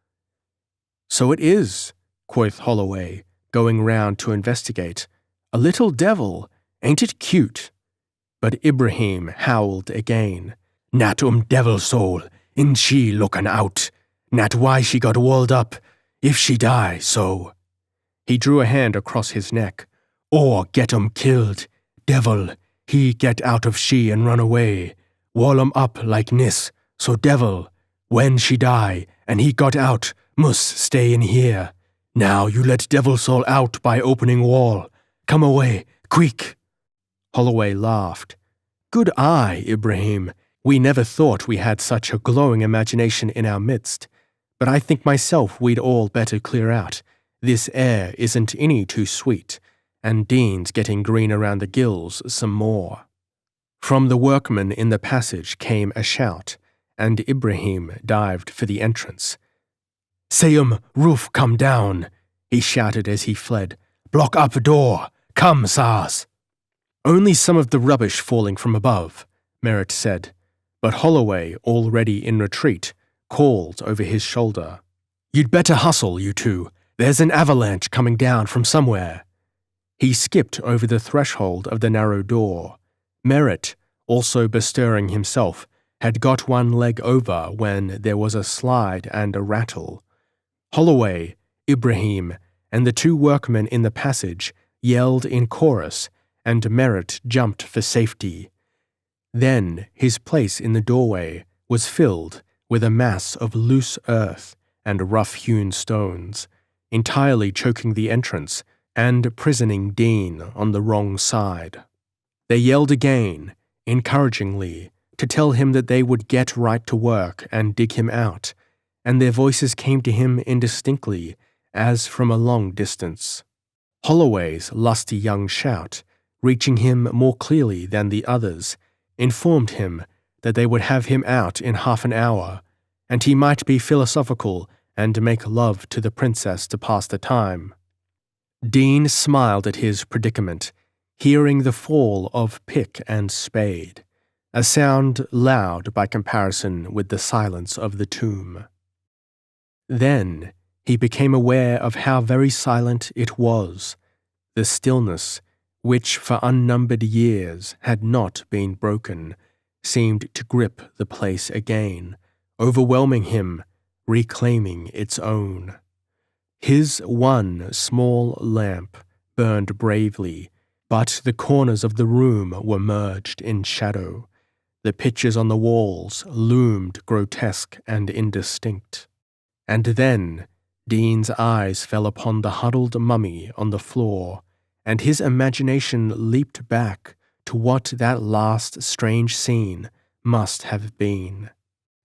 "So it is," quoth Holloway, going round to investigate. "A little devil. Ain't it cute? But Ibrahim howled again. "Nat devil soul, in she lookin' out. Nat why she got walled up, if she die, so." He drew a hand across his neck. "Or get killed. Devil, he get out of she and run away. Wall up like nis, so devil, when she die and he got out, must stay in here. Now you let devil soul out by opening wall. Come away, quick." Holloway laughed. "Good eye, Ibrahim. We never thought we had such a glowing imagination in our midst. But I think myself we'd all better clear out. This air isn't any too sweet, and Dean's getting green around the gills some more." From the workmen in the passage came a shout, and Ibrahim dived for the entrance. "Sayum, roof come down," he shouted as he fled. "Block up door. Come, Sars." "Only some of the rubbish falling from above," Merritt said, but Holloway, already in retreat, called over his shoulder. "You'd better hustle, you two. There's an avalanche coming down from somewhere." He skipped over the threshold of the narrow door. Merritt, also bestirring himself, had got one leg over when there was a slide and a rattle. Holloway, Ibrahim, and the two workmen in the passage yelled in chorus, and Merritt jumped for safety. Then his place in the doorway was filled with a mass of loose earth and rough-hewn stones, entirely choking the entrance and prisoning Dean on the wrong side. They yelled again, encouragingly, to tell him that they would get right to work and dig him out, and their voices came to him indistinctly, as from a long distance. Holloway's lusty young shout, reaching him more clearly than the others, informed him that they would have him out in half an hour, and he might be philosophical and make love to the princess to pass the time. Dean smiled at his predicament, hearing the fall of pick and spade, a sound loud by comparison with the silence of the tomb. Then he became aware of how very silent it was, the stillness, which for unnumbered years had not been broken, seemed to grip the place again, overwhelming him, reclaiming its own. His one small lamp burned bravely, but the corners of the room were merged in shadow. The pictures on the walls loomed grotesque and indistinct. And then Dean's eyes fell upon the huddled mummy on the floor, and his imagination leaped back to what that last strange scene must have been.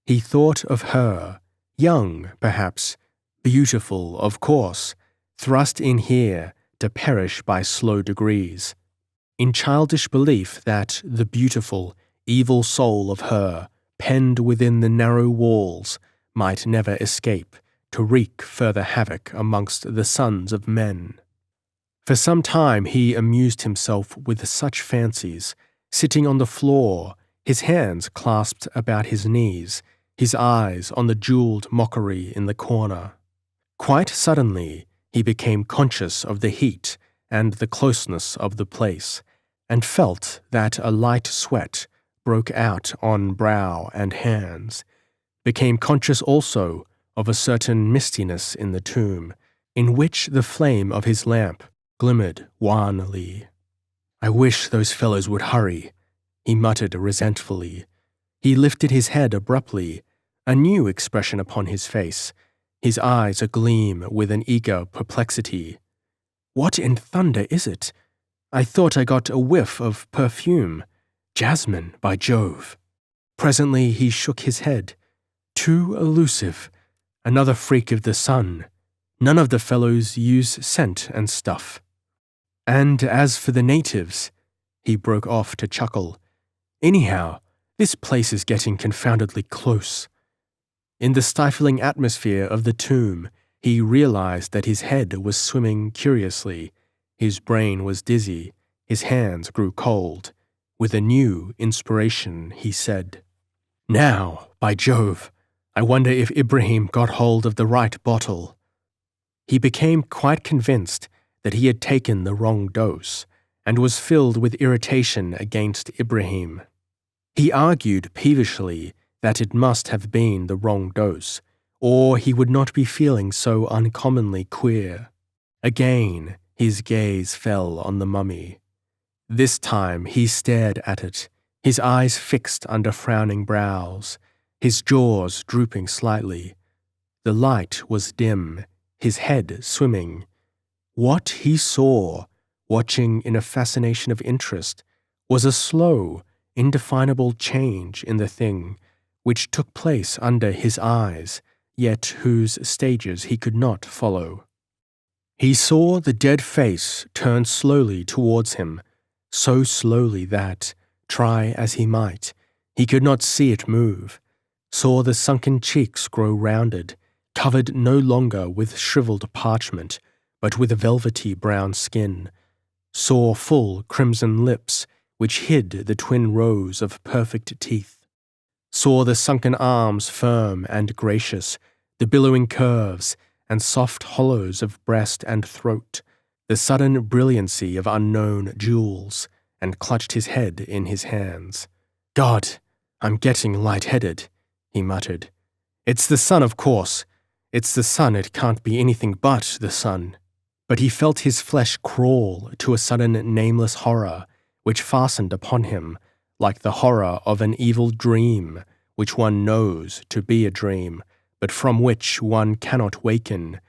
He thought of her, young, perhaps, beautiful, of course, thrust in here to perish by slow degrees, in childish belief that the beautiful, evil soul of her, penned within the narrow walls, might never escape to wreak further havoc amongst the sons of men. For some time he amused himself with such fancies, sitting on the floor, his hands clasped about his knees, his eyes on the jeweled mockery in the corner. Quite suddenly he became conscious of the heat and the closeness of the place, and felt that a light sweat broke out on brow and hands, became conscious also of a certain mistiness in the tomb, in which the flame of his lamp glimmered wanly. "I wish those fellows would hurry," he muttered resentfully. He lifted his head abruptly, a new expression upon his face, his eyes agleam with an eager perplexity. "What in thunder is it? I thought I got a whiff of perfume. Jasmine, by Jove." Presently he shook his head. Too elusive. Another freak of the sun. None of the fellows use scent and stuff. And as for the natives, he broke off to chuckle. Anyhow, this place is getting confoundedly close. In the stifling atmosphere of the tomb, he realized that his head was swimming curiously, his brain was dizzy, his hands grew cold. With a new inspiration, he said, "Now, by Jove, I wonder if Ibrahim got hold of the right bottle." He became quite convinced that he had taken the wrong dose, and was filled with irritation against Ibrahim. He argued peevishly that it must have been the wrong dose, or he would not be feeling so uncommonly queer. Again, his gaze fell on the mummy. This time he stared at it, his eyes fixed under frowning brows, his jaws drooping slightly. The light was dim, his head swimming. What he saw, watching in a fascination of interest, was a slow, indefinable change in the thing, which took place under his eyes, yet whose stages he could not follow. He saw the dead face turn slowly towards him, so slowly that, try as he might, he could not see it move, saw the sunken cheeks grow rounded, covered no longer with shriveled parchment, but with velvety brown skin, saw full crimson lips which hid the twin rows of perfect teeth, saw the sunken arms firm and gracious, the billowing curves and soft hollows of breast and throat, the sudden brilliancy of unknown jewels, and clutched his head in his hands. "God, I'm getting light-headed," he muttered. "It's the sun, of course. It's the sun, it can't be anything but the sun." But he felt his flesh crawl to a sudden nameless horror, which fastened upon him, like the horror of an evil dream, which one knows to be a dream, but from which one cannot waken,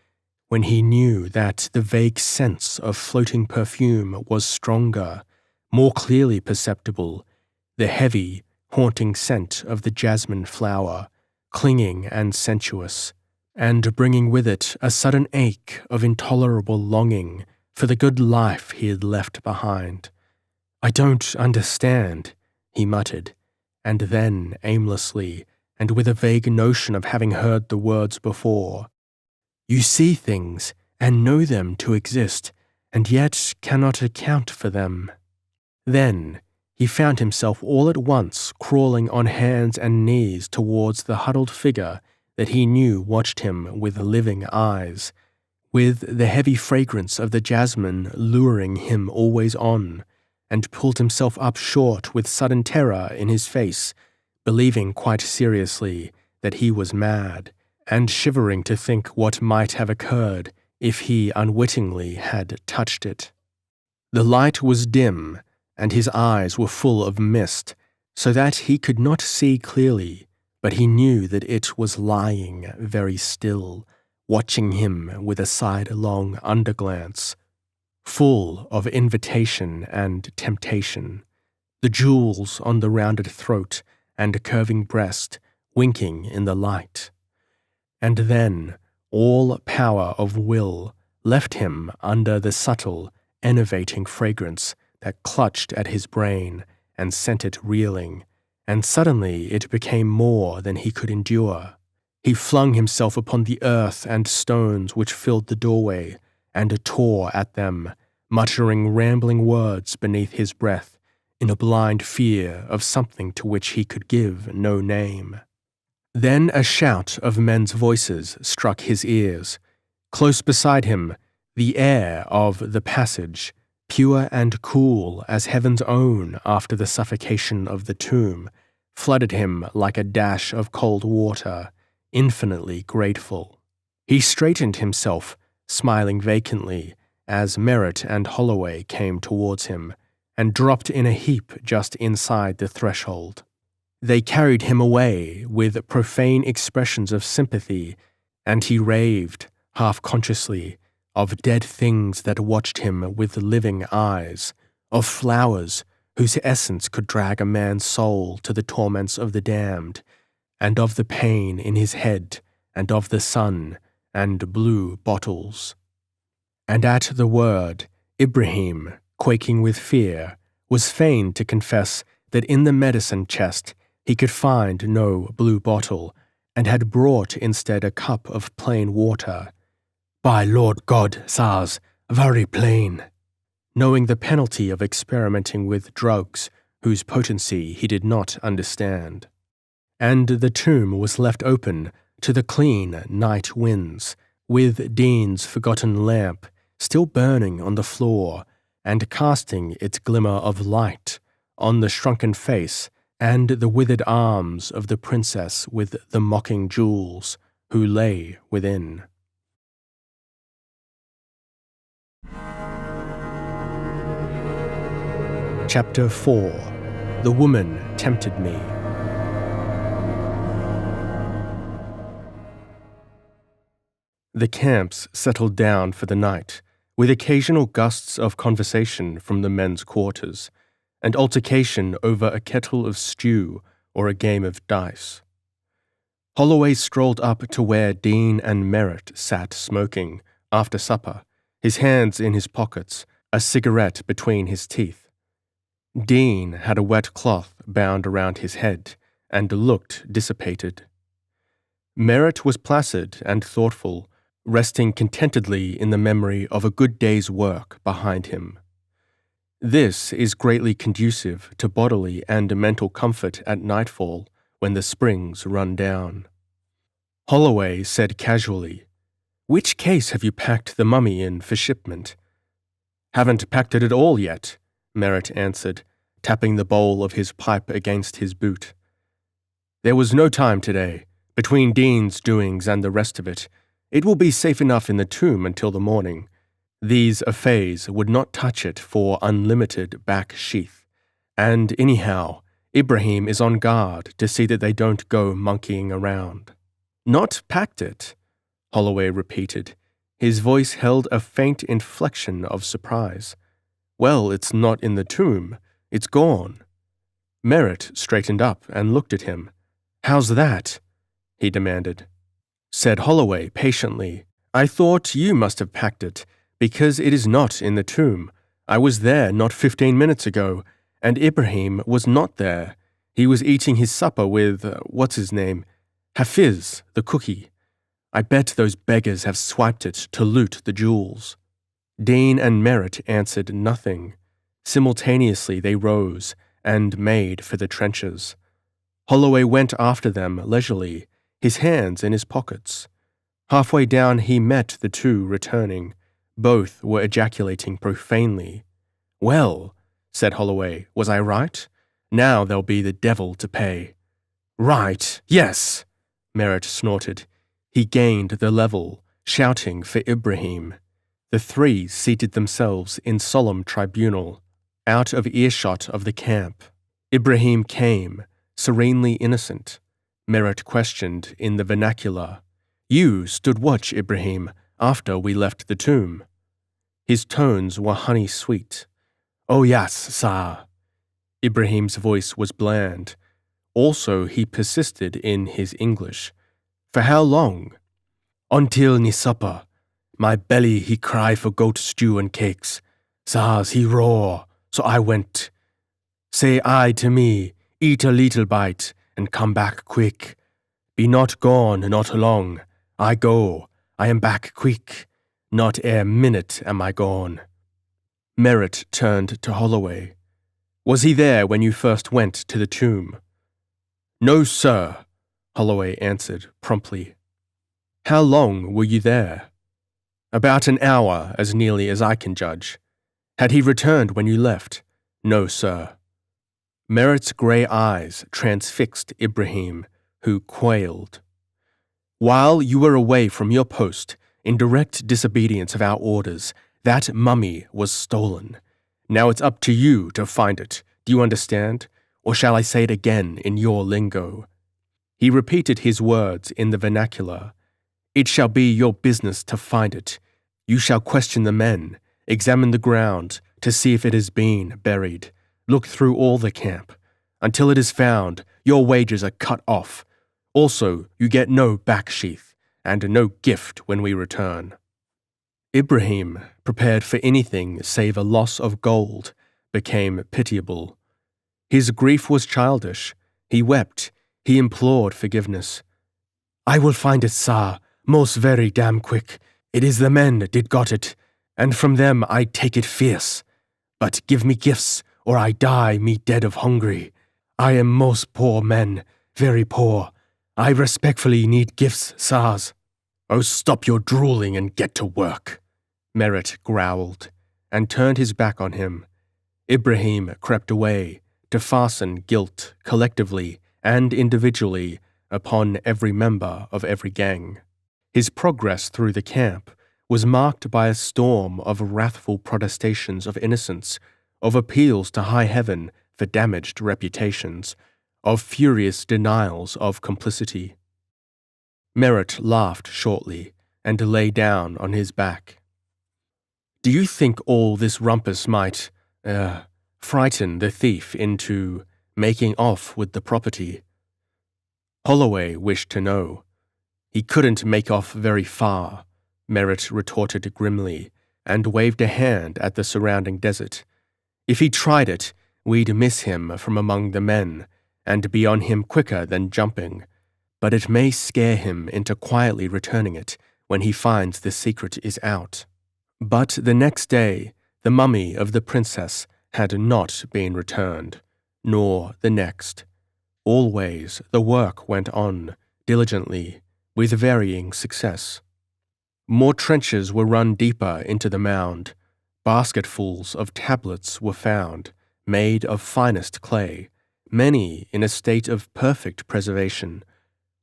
when he knew that the vague sense of floating perfume was stronger, more clearly perceptible, the heavy, haunting scent of the jasmine flower, clinging and sensuous, and bringing with it a sudden ache of intolerable longing for the good life he had left behind. "I don't understand," he muttered, and then, aimlessly, and with a vague notion of having heard the words before, "You see things, and know them to exist, and yet cannot account for them." Then he found himself all at once crawling on hands and knees towards the huddled figure that he knew watched him with living eyes, with the heavy fragrance of the jasmine luring him always on, and pulled himself up short with sudden terror in his face, believing quite seriously that he was mad, and shivering to think what might have occurred if he unwittingly had touched it. The light was dim, and his eyes were full of mist, so that he could not see clearly, but he knew that it was lying very still, watching him with a sidelong underglance, full of invitation and temptation, the jewels on the rounded throat and curving breast winking in the light. And then all power of will left him under the subtle, enervating fragrance that clutched at his brain and sent it reeling, and suddenly it became more than he could endure. He flung himself upon the earth and stones which filled the doorway, and tore at them, muttering rambling words beneath his breath, in a blind fear of something to which he could give no name. Then a shout of men's voices struck his ears. Close beside him, the air of the passage, pure and cool as heaven's own after the suffocation of the tomb, flooded him like a dash of cold water, infinitely grateful. He straightened himself, smiling vacantly, as Merritt and Holloway came towards him, and dropped in a heap just inside the threshold. They carried him away with profane expressions of sympathy, and he raved, half-consciously, of dead things that watched him with living eyes, of flowers whose essence could drag a man's soul to the torments of the damned, and of the pain in his head, and of the sun, and blue bottles. And at the word, Ibrahim, quaking with fear, was fain to confess that in the medicine chest he could find no blue bottle, and had brought instead a cup of plain water. "By Lord God, Sars, very plain," knowing the penalty of experimenting with drugs whose potency he did not understand. And the tomb was left open to the clean night winds, with Dean's forgotten lamp still burning on the floor, and casting its glimmer of light on the shrunken face and the withered arms of the princess with the mocking jewels, who lay within. Chapter 4. The Woman Tempted Me. The camps settled down for the night, with occasional gusts of conversation from the men's quarters, and altercation over a kettle of stew or a game of dice. Holloway strolled up to where Dean and Merritt sat smoking, after supper, his hands in his pockets, a cigarette between his teeth. Dean had a wet cloth bound around his head, and looked dissipated. Merritt was placid and thoughtful, resting contentedly in the memory of a good day's work behind him. This is greatly conducive to bodily and mental comfort at nightfall when the springs run down. Holloway said casually, "Which case have you packed the mummy in for shipment?" "Haven't packed it at all yet," Merritt answered, tapping the bowl of his pipe against his boot. "There was no time today. Between Dean's doings and the rest of it, it will be safe enough in the tomb until the morning. These affairs would not touch it for unlimited back sheath. And anyhow, Ibrahim is on guard to see that they don't go monkeying around." "Not packed it?" Holloway repeated. His voice held a faint inflection of surprise. "Well, it's not in the tomb. It's gone." Merritt straightened up and looked at him. "How's that?" he demanded. Said Holloway patiently, "I thought you must have packed it, because it is not in the tomb. I was there not 15 minutes ago, and Ibrahim was not there. He was eating his supper with, what's his name? Hafiz, the cookie. I bet those beggars have swiped it to loot the jewels." Dean and Merritt answered nothing. Simultaneously they rose and made for the trenches. Holloway went after them leisurely, his hands in his pockets. Halfway down he met the two returning. Both were ejaculating profanely. "Well," said Holloway, "was I right? Now there'll be the devil to pay." "Right, yes," Merritt snorted. He gained the level, shouting for Ibrahim. The three seated themselves in solemn tribunal, out of earshot of the camp. Ibrahim came, serenely innocent. Merritt questioned in the vernacular, "You stood watch, Ibrahim, after we left the tomb?" His tones were honey-sweet. "Oh yes, sir." Ibrahim's voice was bland. Also, he persisted in his English. "For how long?" "Until ni supper. My belly he cry for goat stew and cakes. Sirs, he roar, so I went. Say I to me, eat a little bite, and come back quick. Be not gone, not long. I go, I am back quick. Not ere minute am I gone." Merritt turned to Holloway. "Was he there when you first went to the tomb?" "No, sir," Holloway answered promptly. "How long were you there?" "About an hour, as nearly as I can judge." "Had he returned when you left?" "No, sir." Merritt's grey eyes transfixed Ibrahim, who quailed. "While you were away from your post, in direct disobedience of our orders, that mummy was stolen. Now it's up to you to find it. Do you understand? Or shall I say it again in your lingo?" He repeated his words in the vernacular. "It shall be your business to find it. You shall question the men, examine the ground to see if it has been buried, look through all the camp. Until it is found, your wages are cut off. Also, you get no backsheath, and no gift when we return." Ibrahim, prepared for anything save a loss of gold, became pitiable. His grief was childish. He wept. He implored forgiveness. "I will find it, sir, most very damn quick. It is the men did got it, and from them I take it fierce. But give me gifts, or I die me dead of hungry. I am most poor men, very poor. I respectfully need gifts, sirs." "Oh, stop your drooling and get to work," Merritt growled. and turned his back on him. Ibrahim crept away to fasten guilt collectively and individually upon every member of every gang. His progress through the camp was marked by a storm of wrathful protestations of innocence, of appeals to high heaven for damaged reputations, of furious denials of complicity. Merritt laughed shortly and lay down on his back. "Do you think all this rumpus might, frighten the thief into making off with the property?" Holloway wished to know. "He couldn't make off very far," Merritt retorted grimly, and waved a hand at the surrounding desert. "If he tried it, we'd miss him from among the men, and be on him quicker than jumping. But it may scare him into quietly returning it when he finds the secret is out." But the next day, the mummy of the princess had not been returned, nor the next. Always the work went on, diligently, with varying success. More trenches were run deeper into the mound. Basketfuls of tablets were found, made of finest clay, many in a state of perfect preservation.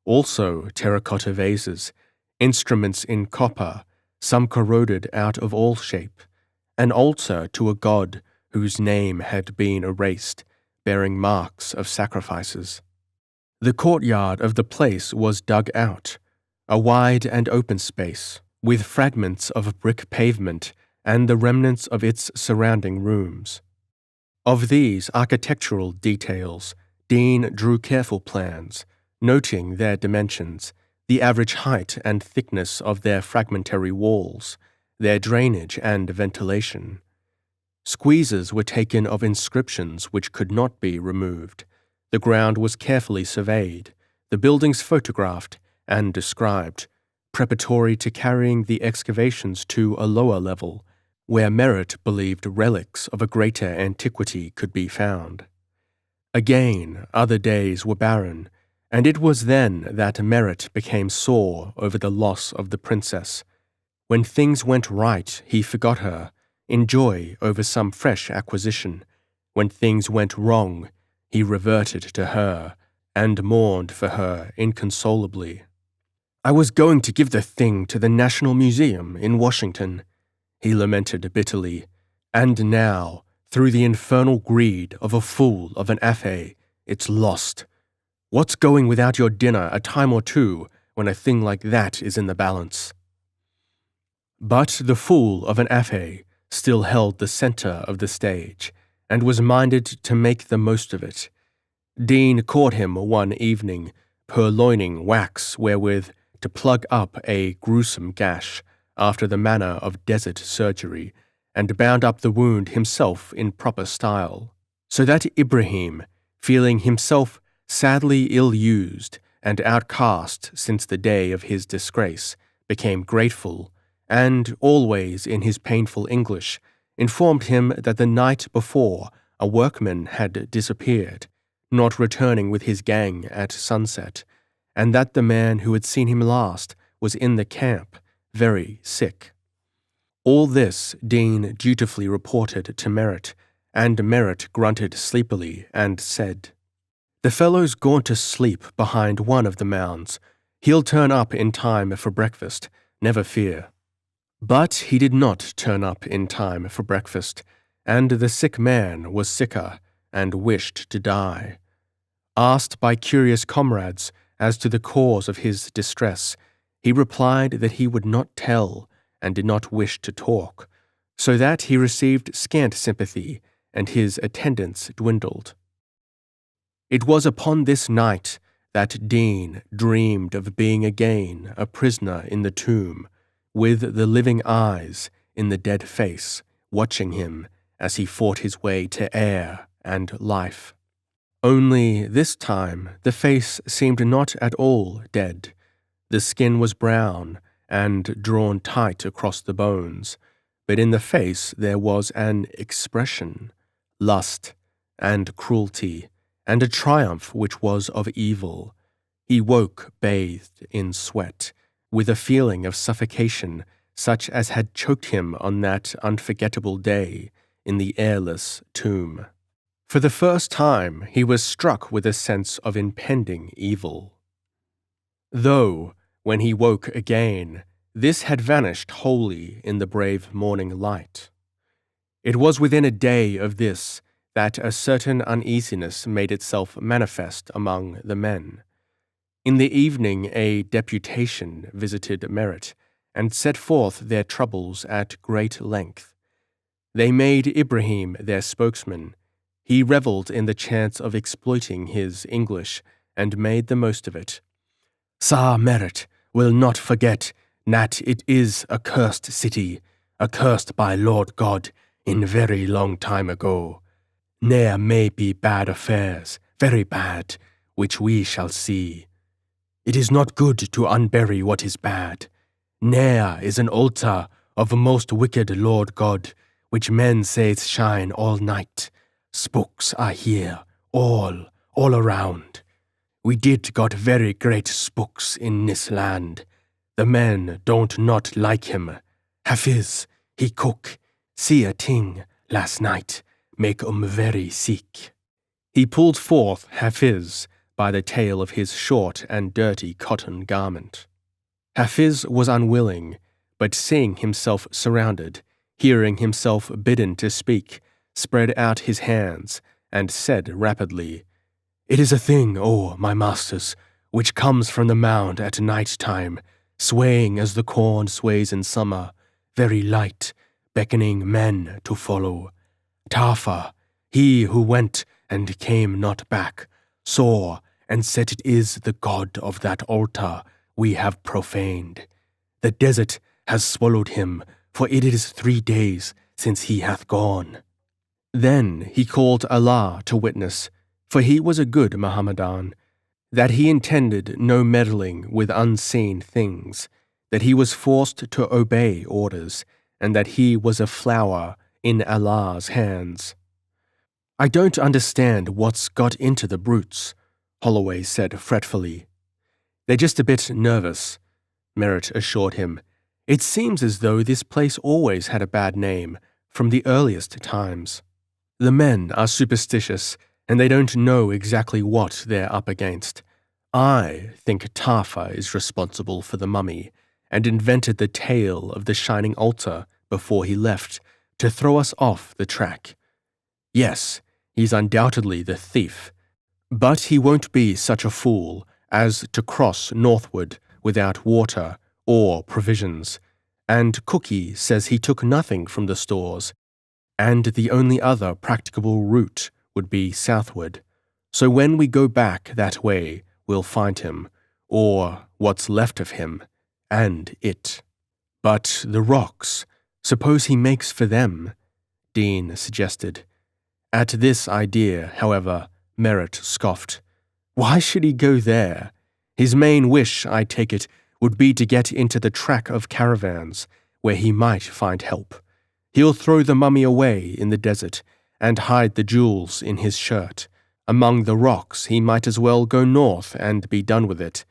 Also terracotta vases, instruments in copper, some corroded out of all shape, an altar to a god whose name had been erased, bearing marks of sacrifices. The courtyard of the place was dug out, a wide and open space, with fragments of brick pavement and the remnants of its surrounding rooms. Of these architectural details, Dean drew careful plans, noting their dimensions, the average height and thickness of their fragmentary walls, their drainage and ventilation. Squeezes were taken of inscriptions which could not be removed. The ground was carefully surveyed, the buildings photographed and described, preparatory to carrying the excavations to a lower level, where Merritt believed relics of a greater antiquity could be found. Again, other days were barren, and it was then that Merritt became sore over the loss of the princess. When things went right, he forgot her, in joy over some fresh acquisition. When things went wrong, he reverted to her, and mourned for her inconsolably. "I was going to give the thing to the National Museum in Washington," he lamented bitterly, "and now, through the infernal greed of a fool of an Affe, it's lost. What's going without your dinner a time or two when a thing like that is in the balance?" But the fool of an Affe still held the center of the stage, and was minded to make the most of it. Dean caught him one evening, purloining wax wherewith to plug up a gruesome gash, after the manner of desert surgery, and bound up the wound himself in proper style, so that Ibrahim, feeling himself sadly ill-used and outcast since the day of his disgrace, became grateful, and, always in his painful English, informed him that the night before a workman had disappeared, not returning with his gang at sunset, and that the man who had seen him last was in the camp, very sick. All this Dean dutifully reported to Merritt, and Merritt grunted sleepily and said, "The fellow's gone to sleep behind one of the mounds. He'll turn up in time for breakfast, never fear." But he did not turn up in time for breakfast, and the sick man was sicker and wished to die. Asked by curious comrades as to the cause of his distress, he replied that he would not tell and did not wish to talk, so that he received scant sympathy and his attendance dwindled. It was upon this night that Dean dreamed of being again a prisoner in the tomb, with the living eyes in the dead face watching him as he fought his way to air and life. Only this time the face seemed not at all dead. The skin was brown and drawn tight across the bones, but in the face there was an expression, lust and cruelty, and a triumph which was of evil. He woke bathed in sweat, with a feeling of suffocation such as had choked him on that unforgettable day in the airless tomb. For the first time, he was struck with a sense of impending evil. Though, when he woke again, this had vanished wholly in the brave morning light. It was within a day of this that a certain uneasiness made itself manifest among the men. In the evening a deputation visited Merit, and set forth their troubles at great length. They made Ibrahim their spokesman. He revelled in the chance of exploiting his English, and made the most of it. Sir Merit will not forget that it is a cursed city, accursed by Lord God in very long time ago. There may be bad affairs, very bad, which we shall see. It is not good to unbury what is bad. There is an altar of a most wicked Lord God, which men say shine all night. Spooks are here, all around. We did got very great spooks in this land. The men don't not like him. Hafiz, he cook, see a ting last night, make very sick. He pulled forth Hafiz by the tail of his short and dirty cotton garment. Hafiz was unwilling, but seeing himself surrounded, hearing himself bidden to speak, spread out his hands, and said rapidly, It is a thing, O my masters, which comes from the mound at night time, swaying as the corn sways in summer, very light, beckoning men to follow. Tafa, he who went and came not back, saw and said it is the god of that altar we have profaned. The desert has swallowed him, for it is 3 days since he hath gone. Then he called Allah to witness, for he was a good Mohammedan, that he intended no meddling with unseen things, that he was forced to obey orders, and that he was a flower in Allah's hands. I don't understand what's got into the brutes, Holloway said fretfully. They're just a bit nervous, Merritt assured him. It seems as though this place always had a bad name, from the earliest times. The men are superstitious, and they don't know exactly what they're up against. I think Tafa is responsible for the mummy, and invented the tale of the shining altar before he left, to throw us off the track. Yes, he's undoubtedly the thief, but he won't be such a fool as to cross northward without water or provisions, and Cookie says he took nothing from the stores, and the only other practicable route would be southward. So when we go back that way, we'll find him, or what's left of him, and it. But the rocks, suppose he makes for them, Dean suggested. At this idea, however, Merritt scoffed. Why should he go there? His main wish, I take it, would be to get into the track of caravans, where he might find help. He'll throw the mummy away in the desert, and hide the jewels in his shirt. Among the rocks he might as well go north and be done with it.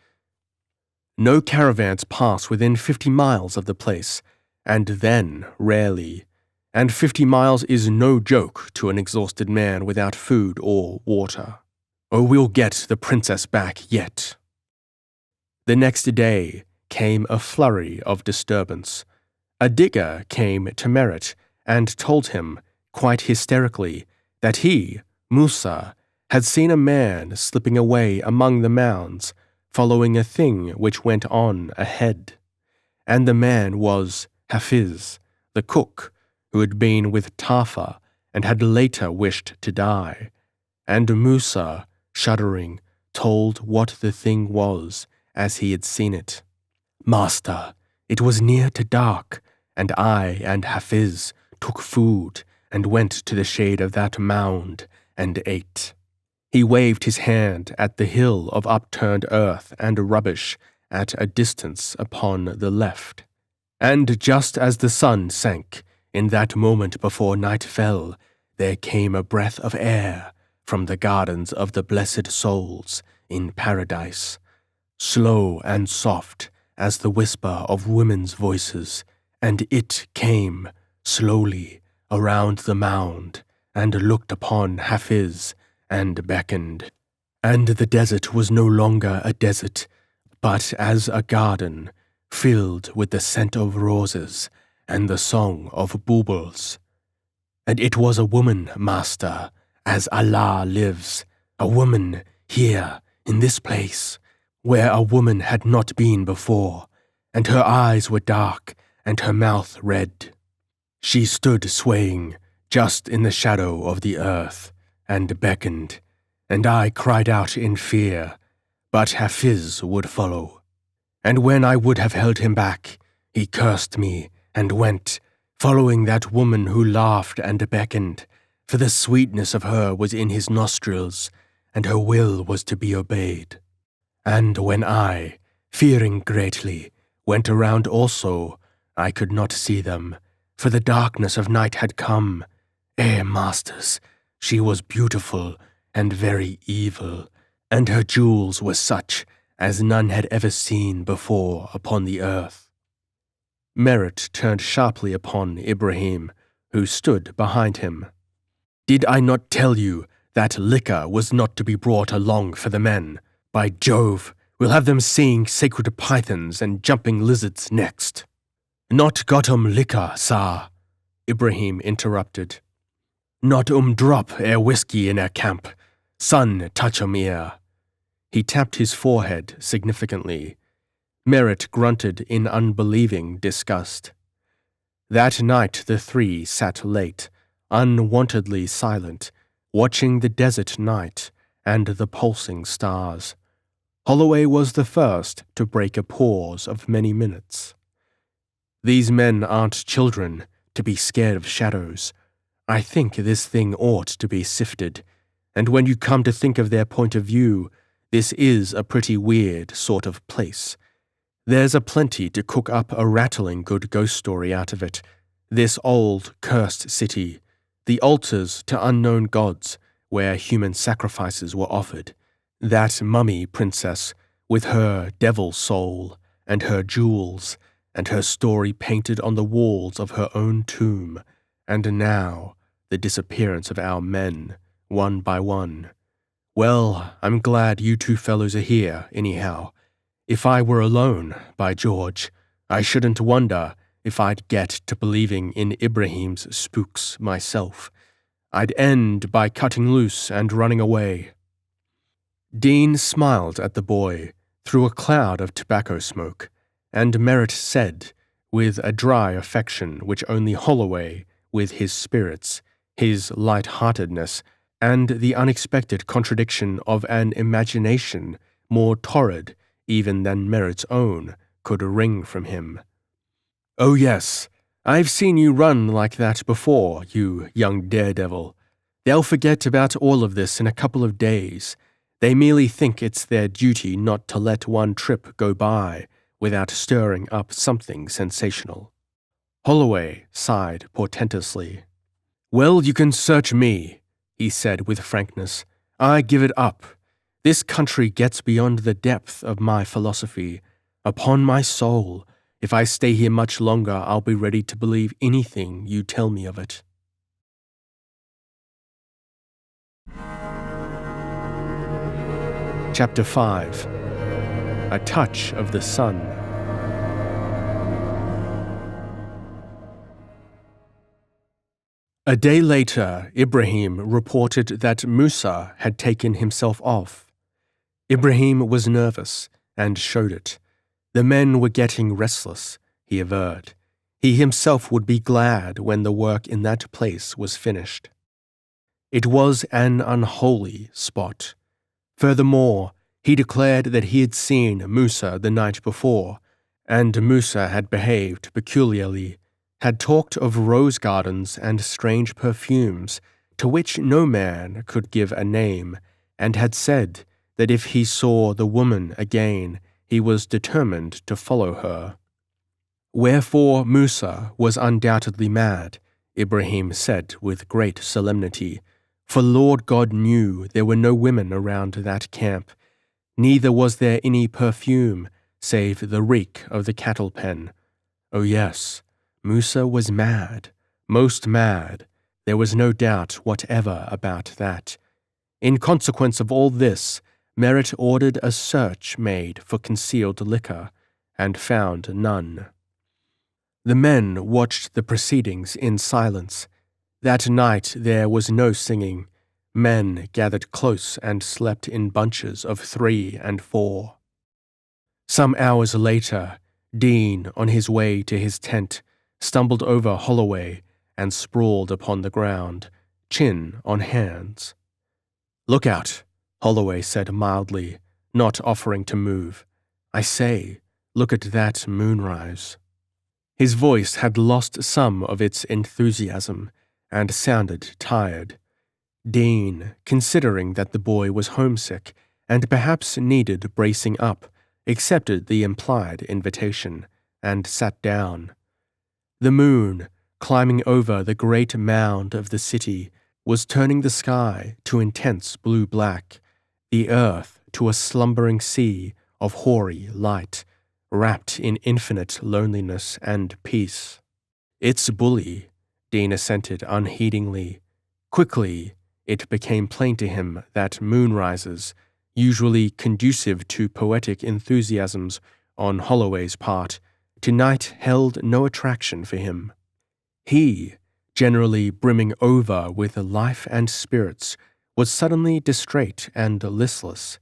No caravans pass within 50 miles of the place, and then rarely. And 50 miles is no joke to an exhausted man without food or water. Oh, we'll get the princess back yet. The next day came a flurry of disturbance. A digger came to Merritt and told him, quite hysterically, that he, Musa, had seen a man slipping away among the mounds, following a thing which went on ahead. And the man was Hafiz, the cook, who had been with Tafa and had later wished to die. And Musa, shuddering, told what the thing was as he had seen it. Master, it was near to dark, and I and Hafiz took food and went to the shade of that mound and ate. He waved his hand at the hill of upturned earth and rubbish at a distance upon the left. And just as the sun sank, in that moment before night fell, there came a breath of air from the gardens of the blessed souls in paradise, slow and soft as the whisper of women's voices, And it came slowly around the mound and looked upon Hafiz and beckoned. And the desert was no longer a desert, but as a garden filled with the scent of roses and the song of bulbuls. And it was a woman, master, as Allah lives, a woman here in this place, where a woman had not been before, and her eyes were dark and her mouth red. She stood swaying just in the shadow of the earth and beckoned, and I cried out in fear, but Hafiz would follow. And when I would have held him back, he cursed me and went, following that woman who laughed and beckoned, for the sweetness of her was in his nostrils, and her will was to be obeyed. And when I, fearing greatly, went around also, I could not see them, for the darkness of night had come. Masters, she was beautiful and very evil, and her jewels were such as none had ever seen before upon the earth. Merritt turned sharply upon Ibrahim, who stood behind him. Did I not tell you that liquor was not to be brought along for the men? By Jove, we'll have them seeing sacred pythons and jumping lizards next. Not got liquor, sir, Ibrahim interrupted. Not drop whiskey in camp. Son touch ear. He tapped his forehead significantly. Merritt grunted in unbelieving disgust. That night the three sat late, unwontedly silent, watching the desert night and the pulsing stars. Holloway was the first to break a pause of many minutes. These men aren't children to be scared of shadows. I think this thing ought to be sifted, and when you come to think of their point of view, this is a pretty weird sort of place. There's a plenty to cook up a rattling good ghost story out of it. This old, cursed city, the altars to unknown gods where human sacrifices were offered, that mummy princess with her devil soul and her jewels and her story painted on the walls of her own tomb, and now the disappearance of our men, one by one. Well, I'm glad you two fellows are here, anyhow. If I were alone, by George, I shouldn't wonder if I'd get to believing in Ibrahim's spooks myself. I'd end by cutting loose and running away. Dean smiled at the boy through a cloud of tobacco smoke, and Merritt said, with a dry affection which only Holloway, with his spirits, his light-heartedness, and the unexpected contradiction of an imagination more torrid even than Merritt's own, could wring from him. Oh yes, I've seen you run like that before, you young daredevil. They'll forget about all of this in a couple of days. They merely think it's their duty not to let one trip go by without stirring up something sensational. Holloway sighed portentously. Well, you can search me, he said with frankness. I give it up. This country gets beyond the depth of my philosophy. Upon my soul, if I stay here much longer, I'll be ready to believe anything you tell me of it. Chapter 5. A Touch of the Sun. A day later, Ibrahim reported that Musa had taken himself off. Ibrahim was nervous and showed it. The men were getting restless, he averred. He himself would be glad when the work in that place was finished. It was an unholy spot. Furthermore, he declared that he had seen Musa the night before, and Musa had behaved peculiarly, had talked of rose gardens and strange perfumes to which no man could give a name, and had said that if he saw the woman again, he was determined to follow her. Wherefore Musa was undoubtedly mad, Ibrahim said with great solemnity, for Lord God knew there were no women around that camp, neither was there any perfume, save the reek of the cattle pen. Oh yes, Musa was mad, most mad. There was no doubt whatever about that. In consequence of all this, Merritt ordered a search made for concealed liquor, and found none. The men watched the proceedings in silence. That night there was no singing. Men gathered close and slept in bunches of 3 and 4. Some hours later, Dean, on his way to his tent, stumbled over Holloway and sprawled upon the ground, chin on hands. "Look out," Holloway said mildly, not offering to move. "I say, look at that moonrise." His voice had lost some of its enthusiasm and sounded tired. Dean, considering that the boy was homesick and perhaps needed bracing up, accepted the implied invitation and sat down. The moon, climbing over the great mound of the city, was turning the sky to intense blue-black, the earth to a slumbering sea of hoary light, wrapped in infinite loneliness and peace. "It's bully," Dean assented unheedingly. Quickly, it became plain to him that moonrises, usually conducive to poetic enthusiasms on Holloway's part, tonight held no attraction for him. He, generally brimming over with life and spirits, was suddenly distrait and listless.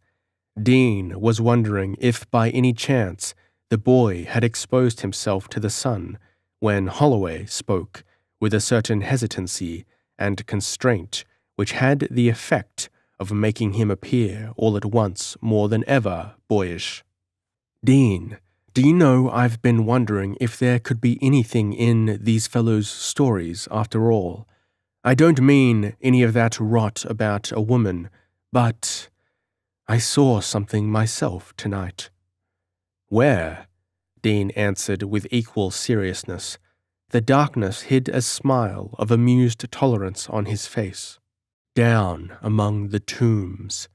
Dean was wondering if by any chance the boy had exposed himself to the sun when Holloway spoke, with a certain hesitancy and constraint which had the effect of making him appear all at once more than ever boyish. "Dean, do you know I've been wondering if there could be anything in these fellows' stories after all? I don't mean any of that rot about a woman, but I saw something myself tonight." "Where?" Dean answered with equal seriousness. The darkness hid a smile of amused tolerance on his face. "Down among the tombs."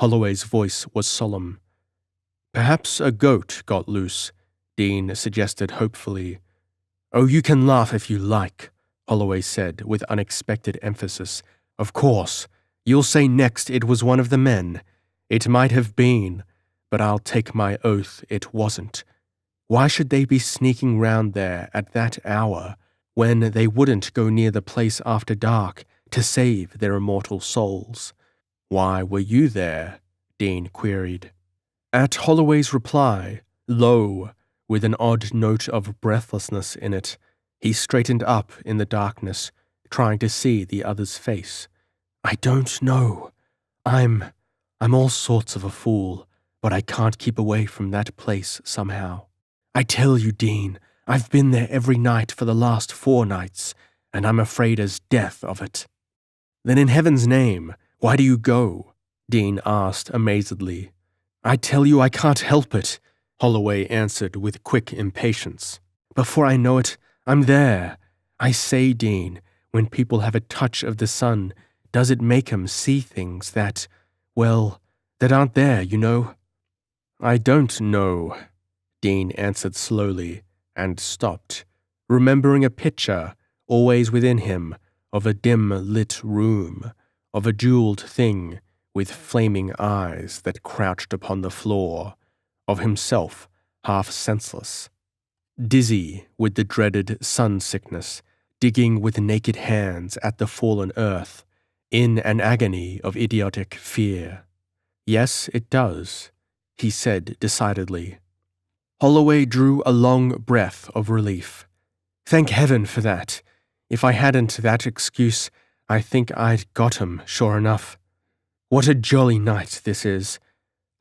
Holloway's voice was solemn. "Perhaps a goat got loose," Dean suggested hopefully. "Oh, you can laugh if you like," Holloway said with unexpected emphasis. "Of course, you'll say next it was one of the men. It might have been, but I'll take my oath it wasn't. Why should they be sneaking round there at that hour, when they wouldn't go near the place after dark to save their immortal souls?" "Why were you there?" Dean queried. At Holloway's reply, low, with an odd note of breathlessness in it, he straightened up in the darkness, trying to see the other's face. "I don't know. I'm all sorts of a fool, but I can't keep away from that place somehow. I tell you, Dean, I've been there every night for the last 4 nights, and I'm afraid as death of it." "Then in heaven's name, why do you go?" Dean asked amazedly. "I tell you I can't help it," Holloway answered with quick impatience. "Before I know it, I'm there. I say, Dean, when people have a touch of the sun, does it make 'em see things that, well, that aren't there, you know?" "I don't know," Dean answered slowly, and stopped, remembering a picture, always within him, of a dim-lit room, of a jeweled thing with flaming eyes that crouched upon the floor, of himself half senseless, dizzy with the dreaded sun-sickness, digging with naked hands at the fallen earth, in an agony of idiotic fear. "Yes, it does," he said decidedly. Holloway drew a long breath of relief. "Thank heaven for that. If I hadn't that excuse, I think I'd got 'em, sure enough. What a jolly night this is.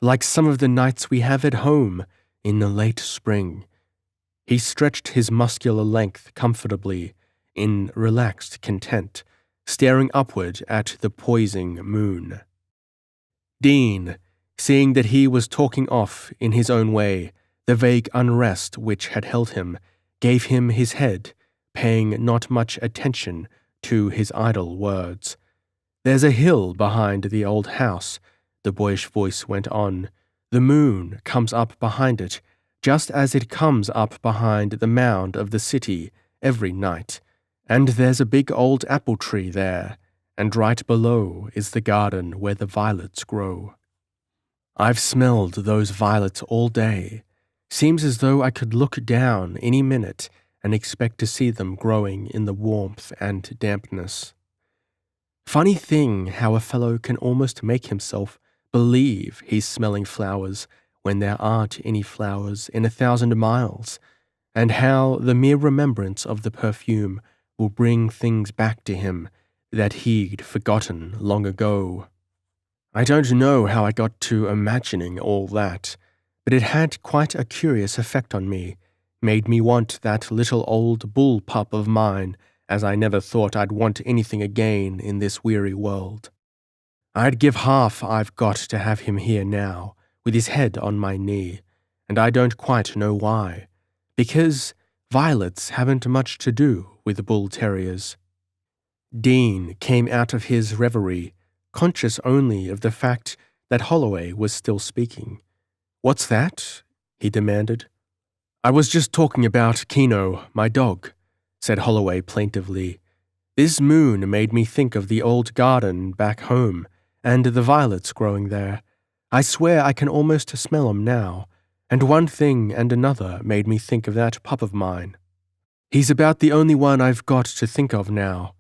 Like some of the nights we have at home in the late spring." He stretched his muscular length comfortably, in relaxed content, staring upward at the poising moon. Dean, seeing that he was talking off in his own way, the vague unrest which had held him, gave him his head, paying not much attention to his idle words. "There's a hill behind the old house," the boyish voice went on. "The moon comes up behind it, just as it comes up behind the mound of the city every night, and there's a big old apple tree there, and right below is the garden where the violets grow. I've smelled those violets all day. Seems as though I could look down any minute and expect to see them growing in the warmth and dampness. Funny thing how a fellow can almost make himself believe he's smelling flowers when there aren't any flowers in 1,000 miles, and how the mere remembrance of the perfume will bring things back to him that he'd forgotten long ago. I don't know how I got to imagining all that, but it had quite a curious effect on me, made me want that little old bull pup of mine, as I never thought I'd want anything again in this weary world. I'd give half I've got to have him here now, with his head on my knee, and I don't quite know why, because violets haven't much to do with bull terriers. Dean came out of his reverie, conscious only of the fact that Holloway was still speaking. "What's that?" he demanded. "I was just talking about Kino, my dog," said Holloway plaintively. "This moon made me think of the old garden back home, and the violets growing there. I swear I can almost smell 'em now, and one thing and another made me think of that pup of mine. He's about the only one I've got to think of now.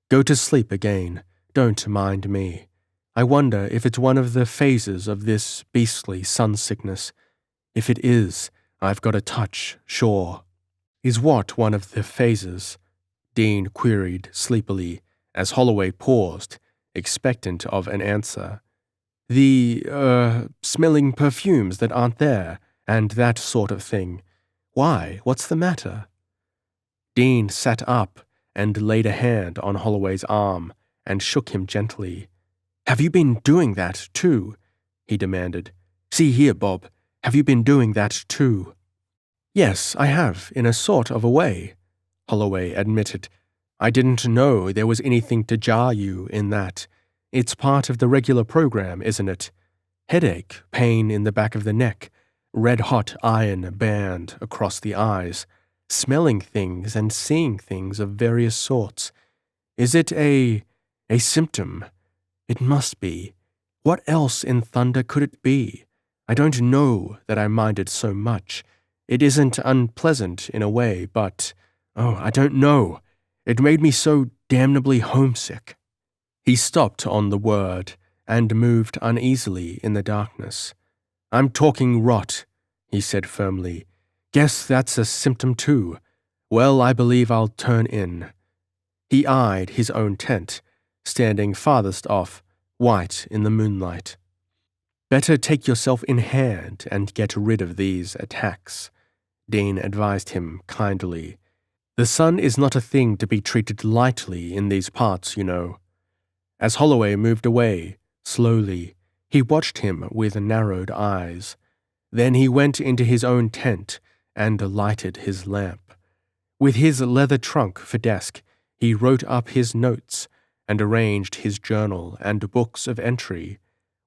Go to sleep again. Don't mind me. I wonder if it's one of the phases of this beastly sun sickness. If it is, I've got a touch, sure." "Is what one of the phases?" Dean queried sleepily, as Holloway paused, expectant of an answer. Smelling perfumes that aren't there, and that sort of thing. Why, what's the matter?" Dean sat up and laid a hand on Holloway's arm and shook him gently. "Have you been doing that, too?" he demanded. "See here, Bob, have you been doing that, too?" "Yes, I have, in a sort of a way," Holloway admitted. "I didn't know there was anything to jar you in that. It's part of the regular program, isn't it? Headache, pain in the back of the neck, red-hot iron band across the eyes, smelling things and seeing things of various sorts. Is it a symptom? It must be. What else in thunder could it be? I don't know that I mind it so much. It isn't unpleasant in a way, but, I don't know. It made me so damnably homesick." He stopped on the word and moved uneasily in the darkness. "I'm talking rot," he said firmly. "Guess that's a symptom too. Well, I believe I'll turn in." He eyed his own tent, standing farthest off, white in the moonlight. "Better take yourself in hand and get rid of these attacks," Dean advised him kindly. "The sun is not a thing to be treated lightly in these parts, you know." As Holloway moved away, slowly, he watched him with narrowed eyes. Then he went into his own tent and lighted his lamp. With his leather trunk for desk, he wrote up his notes and arranged his journal and books of entry,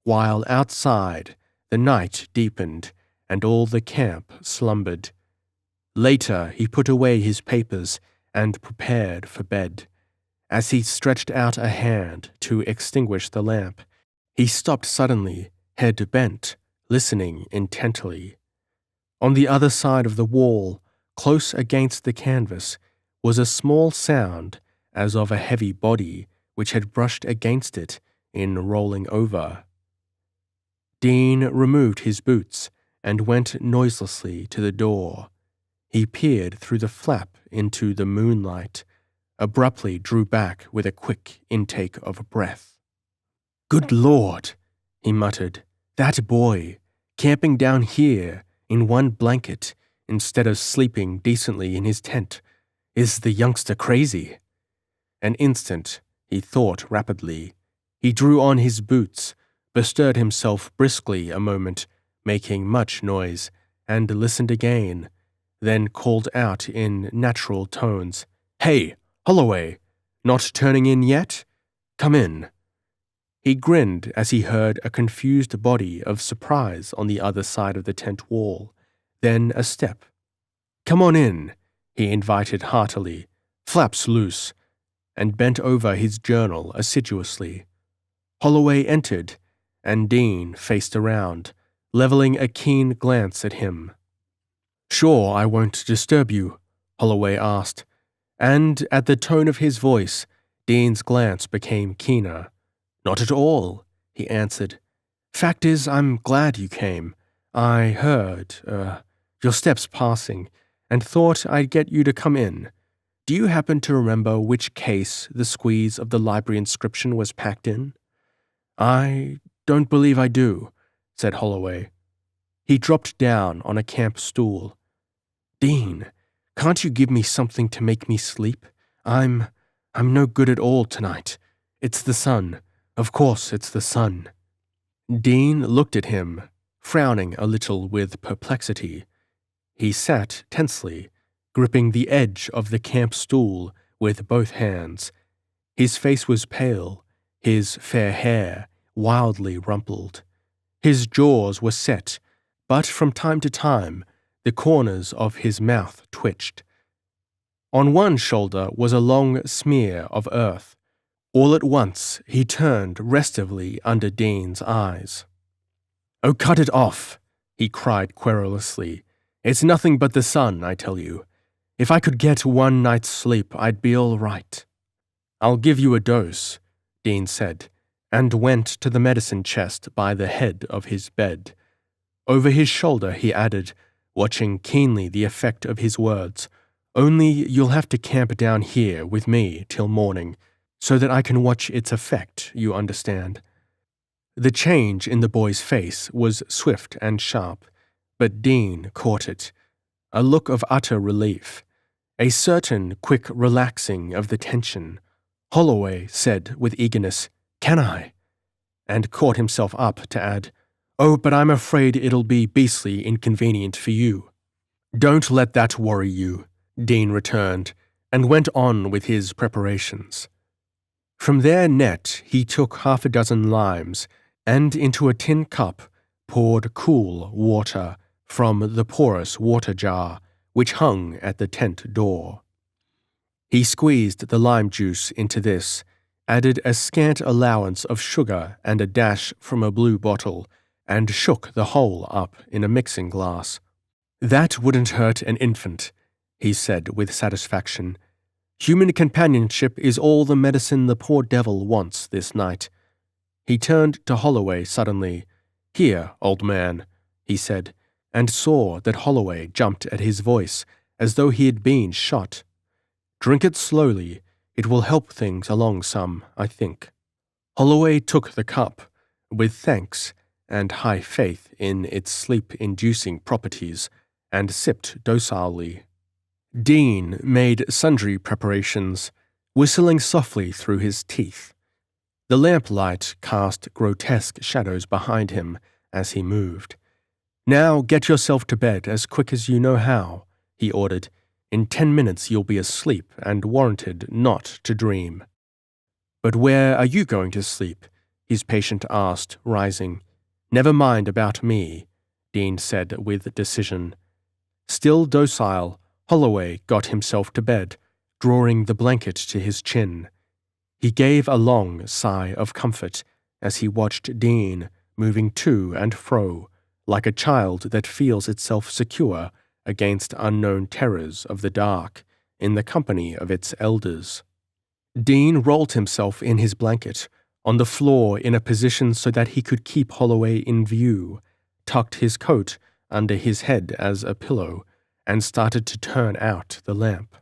while outside the night deepened and all the camp slumbered. Later he put away his papers and prepared for bed. As he stretched out a hand to extinguish the lamp, he stopped suddenly, head bent, listening intently. On the other side of the wall, close against the canvas, was a small sound as of a heavy body which had brushed against it in rolling over. Dean removed his boots and went noiselessly to the door. He peered through the flap into the moonlight, abruptly drew back with a quick intake of breath. "Good Lord," he muttered, "that boy, camping down here in one blanket instead of sleeping decently in his tent. Is the youngster crazy?" An instant, he thought rapidly. He drew on his boots, bestirred himself briskly a moment, making much noise, and listened again, then called out in natural tones, "Hey, Holloway, not turning in yet? Come in." He grinned as he heard a confused body of surprise on the other side of the tent wall, then a step. "Come on in. he invited heartily, flaps loose, and bent over his journal assiduously. Holloway entered, and Dean faced around, leveling a keen glance at him. "Sure, I won't disturb you," Holloway asked, and at the tone of his voice, Dean's glance became keener. "Not at all," he answered. "Fact is, I'm glad you came. I heard, your steps passing, and thought I'd get you to come in. Do you happen to remember which case the squeeze of the library inscription was packed in?" "I don't believe I do," said Holloway. He dropped down on a camp stool. "Dean, can't you give me something to make me sleep? I'm no good at all tonight. It's the sun. Of course it's the sun." Dean looked at him, frowning a little with perplexity. He sat tensely, gripping the edge of the camp stool with both hands. His face was pale, his fair hair wildly rumpled. His jaws were set, but from time to time the corners of his mouth twitched. On one shoulder was a long smear of earth. All at once he turned restively under Dean's eyes. "Oh, cut it off!" he cried querulously. "It's nothing but the sun, I tell you. If I could get one night's sleep, I'd be all right." "I'll give you a dose," Dean said, and went to the medicine chest by the head of his bed. Over his shoulder he added, watching keenly the effect of his words, "Only you'll have to camp down here with me till morning, so that I can watch its effect, you understand." The change in the boy's face was swift and sharp, but Dean caught it. A look of utter relief, a certain quick relaxing of the tension. Holloway said with eagerness, "Can I?" and caught himself up to add, "Oh, but I'm afraid it'll be beastly inconvenient for you." "Don't let that worry you," Dean returned, and went on with his preparations. From their net he took 6 limes, and into a tin cup poured cool water from the porous water jar which hung at the tent door. He squeezed the lime juice into this, added a scant allowance of sugar and a dash from a blue bottle, and shook the whole up in a mixing glass. "That wouldn't hurt an infant," he said with satisfaction. "Human companionship is all the medicine the poor devil wants this night." He turned to Holloway suddenly. "Here, old man," he said, and saw that Holloway jumped at his voice as though he had been shot. "Drink it slowly. It will help things along some, I think." Holloway took the cup, with thanks and high faith in its sleep-inducing properties, and sipped docilely. Dean made sundry preparations, whistling softly through his teeth. The lamplight cast grotesque shadows behind him as he moved. "Now get yourself to bed as quick as you know how," he ordered. "In 10 minutes you'll be asleep and warranted not to dream." "But where are you going to sleep?" his patient asked, rising. "Never mind about me," Dean said with decision. Still docile, Holloway got himself to bed, drawing the blanket to his chin. He gave a long sigh of comfort as he watched Dean moving to and fro, like a child that feels itself secure against unknown terrors of the dark, in the company of its elders. Dean rolled himself in his blanket, on the floor in a position so that he could keep Holloway in view, tucked his coat under his head as a pillow, and started to turn out the lamp.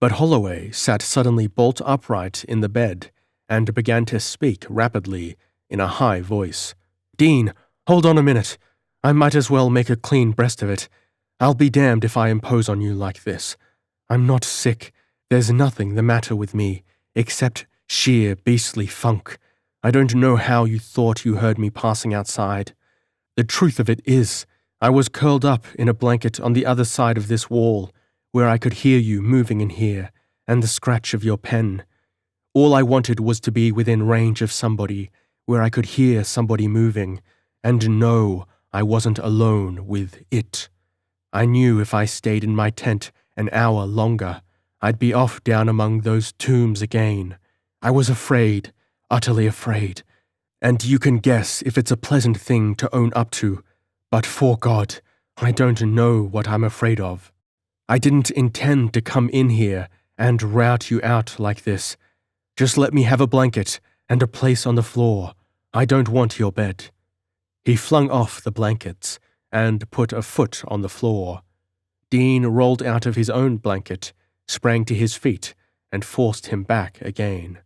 But Holloway sat suddenly bolt upright in the bed and began to speak rapidly in a high voice. "Dean, hold on a minute. I might as well make a clean breast of it. I'll be damned if I impose on you like this. I'm not sick. There's nothing the matter with me, except sheer beastly funk. I don't know how you thought you heard me passing outside. The truth of it is, I was curled up in a blanket on the other side of this wall, where I could hear you moving in here, and the scratch of your pen. All I wanted was to be within range of somebody, where I could hear somebody moving, and know I wasn't alone with it. I knew if I stayed in my tent an hour longer, I'd be off down among those tombs again. I was afraid, utterly afraid, and you can guess if it's a pleasant thing to own up to, but 'fore God, I don't know what I'm afraid of. I didn't intend to come in here and rout you out like this. Just let me have a blanket and a place on the floor. I don't want your bed." He flung off the blankets and put a foot on the floor. Dean rolled out of his own blanket, sprang to his feet, and forced him back again.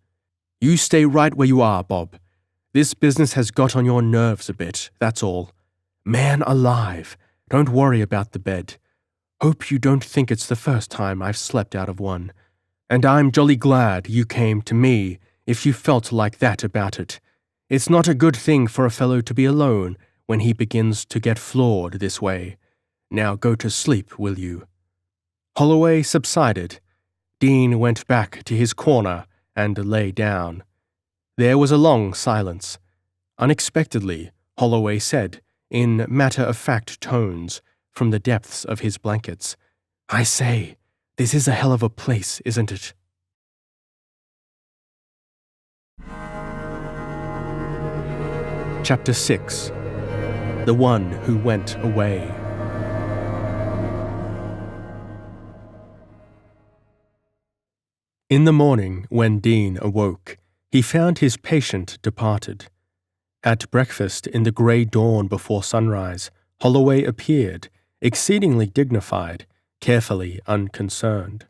"You stay right where you are, Bob. This business has got on your nerves a bit, that's all. Man alive, don't worry about the bed. Hope you don't think it's the first time I've slept out of one. And I'm jolly glad you came to me if you felt like that about it. It's not a good thing for a fellow to be alone when he begins to get floored this way. Now go to sleep, will you?" Holloway subsided. Dean went back to his corner and lay down. There was a long silence. Unexpectedly, Holloway said, in matter-of-fact tones, from the depths of his blankets, "I say, this is a hell of a place, isn't it?" Chapter 6. The One Who Went Away. In the morning, when Dean awoke, he found his patient departed. At breakfast in the grey dawn before sunrise, Holloway appeared, exceedingly dignified, carefully unconcerned.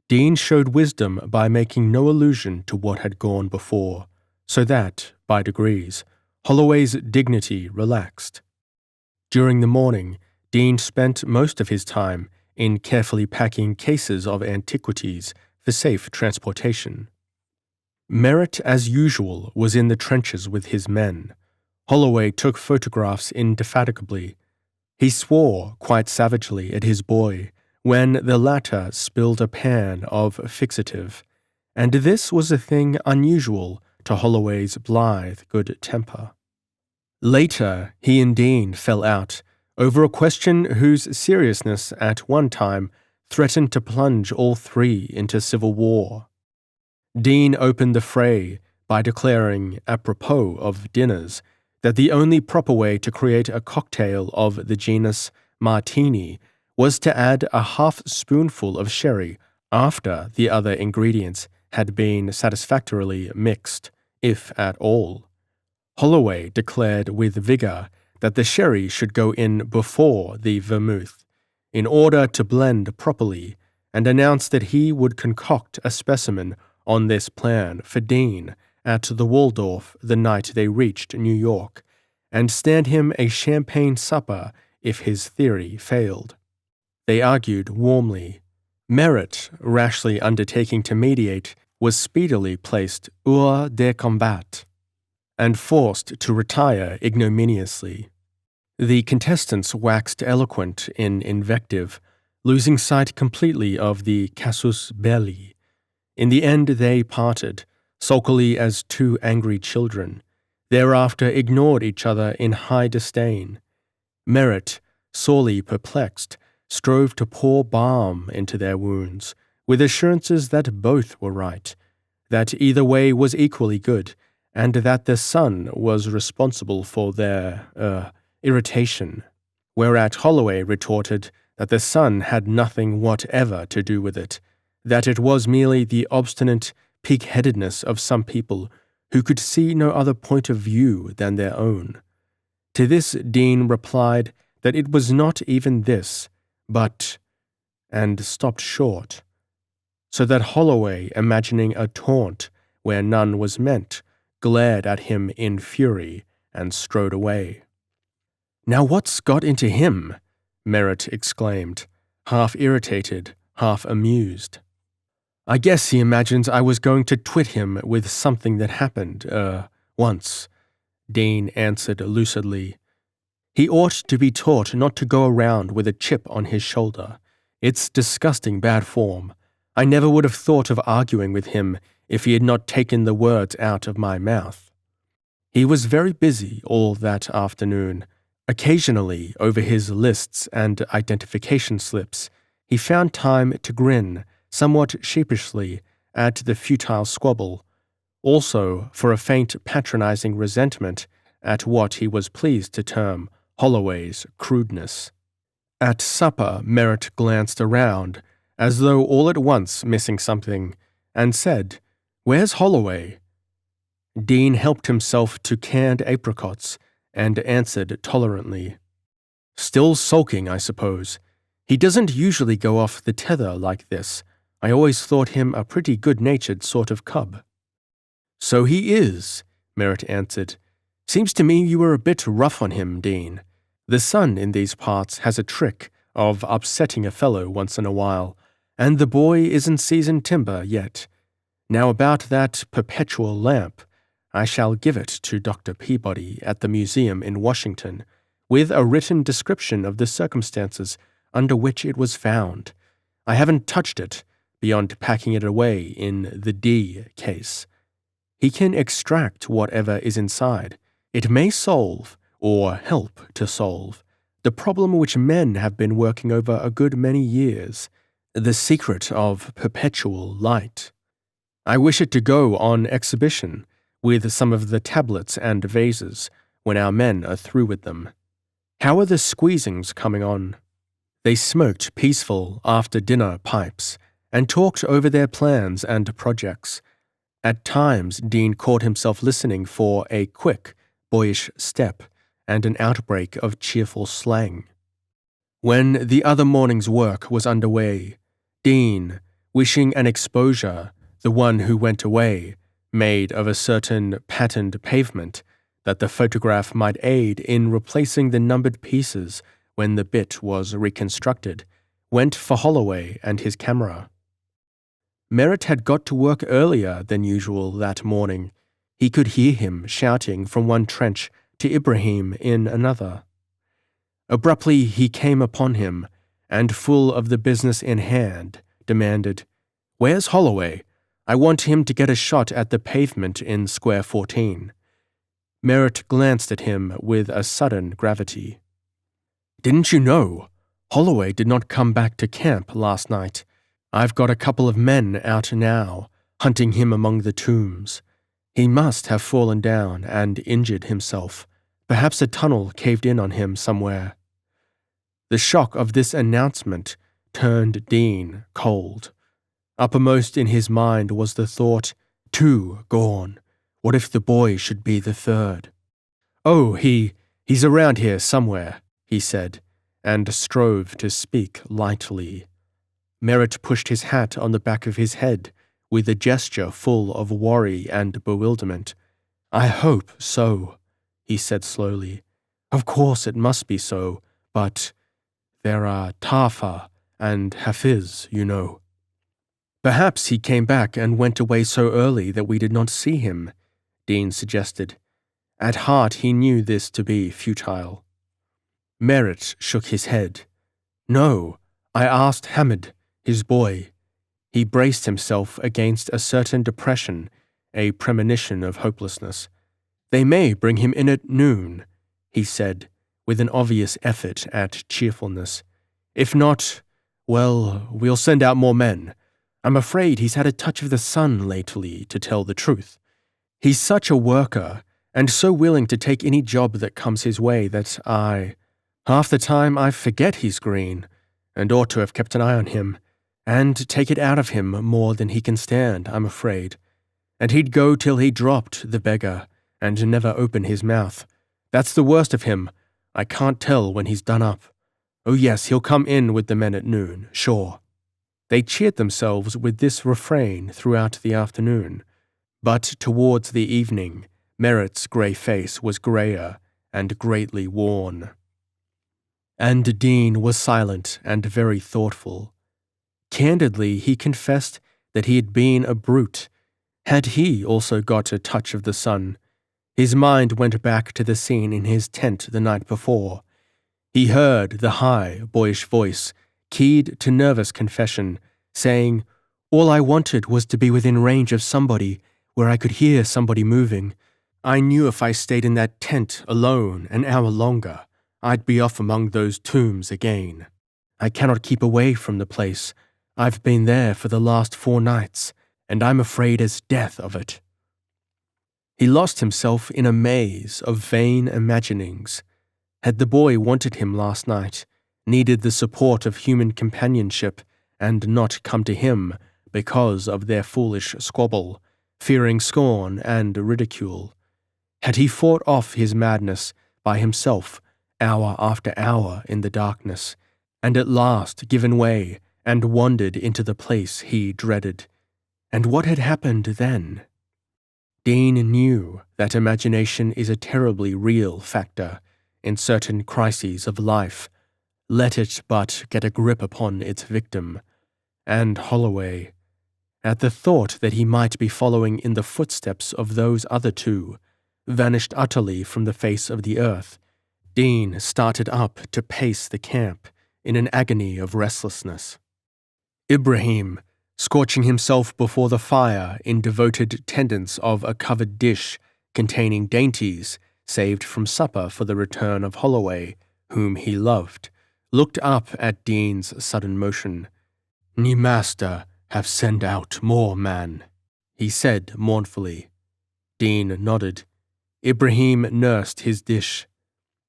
Dean showed wisdom by making no allusion to what had gone before, so that, by degrees, Holloway's dignity relaxed. During the morning, Dean spent most of his time in carefully packing cases of antiquities for safe transportation. Merritt, as usual, was in the trenches with his men. Holloway took photographs indefatigably. He swore quite savagely at his boy when the latter spilled a pan of fixative, and this was a thing unusual to Holloway's blithe good temper. Later, he and Dean fell out over a question whose seriousness at one time threatened to plunge all three into civil war. Dean opened the fray by declaring, apropos of dinners, that the only proper way to create a cocktail of the genus martini was to add a half-spoonful of sherry after the other ingredients had been satisfactorily mixed, if at all. Holloway declared with vigor that the sherry should go in before the vermouth, in order to blend properly, and announced that he would concoct a specimen on this plan for Dean at the Waldorf the night they reached New York, and stand him a champagne supper if his theory failed. They argued warmly. Merritt, rashly undertaking to mediate, was speedily placed hors de combat, and forced to retire ignominiously. The contestants waxed eloquent in invective, losing sight completely of the casus belli. In the end they parted, sulkily as two angry children, thereafter ignored each other in high disdain. Merritt, sorely perplexed, strove to pour balm into their wounds, with assurances that both were right, that either way was equally good, and that the sun was responsible for their, irritation, whereat Holloway retorted that the sun had nothing whatever to do with it, that it was merely the obstinate pig-headedness of some people who could see no other point of view than their own. To this Dean replied that it was not even this, but, and stopped short, so that Holloway, imagining a taunt where none was meant, glared at him in fury and strode away. "Now what's got into him?" Merritt exclaimed, half irritated, half amused. "I guess he imagines I was going to twit him with something that happened, once," Dean answered lucidly. "He ought to be taught not to go around with a chip on his shoulder. It's disgusting bad form. I never would have thought of arguing with him if he had not taken the words out of my mouth." He was very busy all that afternoon. Occasionally, over his lists and identification slips, He found time to grin, somewhat sheepishly, at the futile squabble, also for a faint patronizing resentment at what he was pleased to term Holloway's crudeness. At supper, Merritt glanced around, as though all at once missing something, and said, "Where's Holloway?" Dean helped himself to canned apricots and answered tolerantly, "Still sulking, I suppose. He doesn't usually go off the tether like this. I always thought him a pretty good-natured sort of cub." "So he is," Merritt answered. "Seems to me you were a bit rough on him, Dean. The sun in these parts has a trick of upsetting a fellow once in a while, and the boy isn't seasoned timber yet. Now about that perpetual lamp, I shall give it to Dr. Peabody at the museum in Washington, with a written description of the circumstances under which it was found. I haven't touched it, beyond packing it away in the D case. He can extract whatever is inside. It may solve, or help to solve, the problem which men have been working over a good many years, the secret of perpetual light. I wish it to go on exhibition, with some of the tablets and vases, when our men are through with them. How are the squeezings coming on?" They smoked peaceful after-dinner pipes and talked over their plans and projects. At times, Dean caught himself listening for a quick, boyish step and an outbreak of cheerful slang. When the other morning's work was underway, Dean, wishing an exposure, the one who went away, made of a certain patterned pavement, that the photograph might aid in replacing the numbered pieces when the bit was reconstructed, went for Holloway and his camera. Merritt had got to work earlier than usual that morning. He could hear him shouting from one trench to Ibrahim in another. Abruptly he came upon him, and full of the business in hand, demanded, "Where's Holloway? I want him to get a shot at the pavement in Square 14. Merritt glanced at him with a sudden gravity. "Didn't you know? Holloway did not come back to camp last night. I've got a couple of men out now, hunting him among the tombs. He must have fallen down and injured himself. Perhaps a tunnel caved in on him somewhere." The shock of this announcement turned Dean cold. Uppermost in his mind was the thought, 2 gone. What if the boy should be the third? "Oh, he's around here somewhere," he said, and strove to speak lightly. Merritt pushed his hat on the back of his head with a gesture full of worry and bewilderment. "I hope so," he said slowly. "Of course it must be so, but there are Tafa and Hafiz, you know." "Perhaps he came back and went away so early that we did not see him," Dean suggested. At heart he knew this to be futile. Merritt shook his head. "No, I asked Hamid, his boy." He braced himself against a certain depression, a premonition of hopelessness. "They may bring him in at noon," he said, with an obvious effort at cheerfulness. "If not, well, we'll send out more men. I'm afraid he's had a touch of the sun lately, to tell the truth. He's such a worker, and so willing to take any job that comes his way that half the time I forget he's green, and ought to have kept an eye on him, and take it out of him more than he can stand, I'm afraid. And he'd go till he dropped, the beggar, and never open his mouth. That's the worst of him. I can't tell when he's done up. Oh yes, he'll come in with the men at noon, sure." They cheered themselves with this refrain throughout the afternoon, but towards the evening, Merritt's grey face was greyer and greatly worn. And Dean was silent and very thoughtful. Candidly, he confessed that he had been a brute. Had he also got a touch of the sun? His mind went back to the scene in his tent the night before. He heard the high, boyish voice, keyed to nervous confession, saying, "All I wanted was to be within range of somebody, where I could hear somebody moving. I knew if I stayed in that tent alone an hour longer, I'd be off among those tombs again. I cannot keep away from the place. I've been there for the last 4 nights, and I'm afraid as death of it." He lost himself in a maze of vain imaginings. Had the boy wanted him last night, needed the support of human companionship, and not come to him because of their foolish squabble, fearing scorn and ridicule? Had he fought off his madness by himself, hour after hour in the darkness, and at last given way and wandered into the place he dreaded? And what had happened then? Dean knew that imagination is a terribly real factor in certain crises of life. Let it but get a grip upon its victim. And Holloway, at the thought that he might be following in the footsteps of those other two, vanished utterly from the face of the earth. Dean started up to pace the camp in an agony of restlessness. Ibrahim, scorching himself before the fire in devoted tendance of a covered dish containing dainties saved from supper for the return of Holloway, whom he loved, looked up at Dean's sudden motion. "Ni master have sent out more man," he said mournfully. Dean nodded. Ibrahim nursed his dish.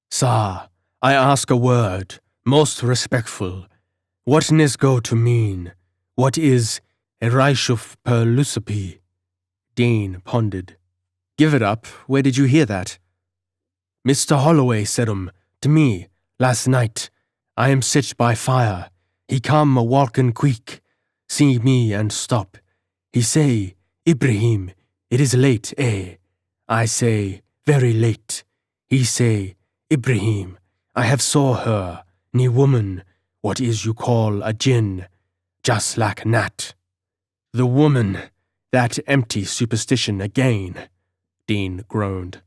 "Sir, I ask a word, most respectful. What nis go to mean? What is Erishuf per Lucipi?" Dean pondered. "Give it up. Where did you hear that?" "Mr. Holloway said to me last night. I am sit by fire. He come a walkin' quick, see me and stop. He say, 'Ibrahim, it is late, eh?' I say, 'Very late.' He say, 'Ibrahim, I have saw her, ni woman, what is you call a jinn, just like Nat.'" "The woman, that empty superstition again," Dean groaned.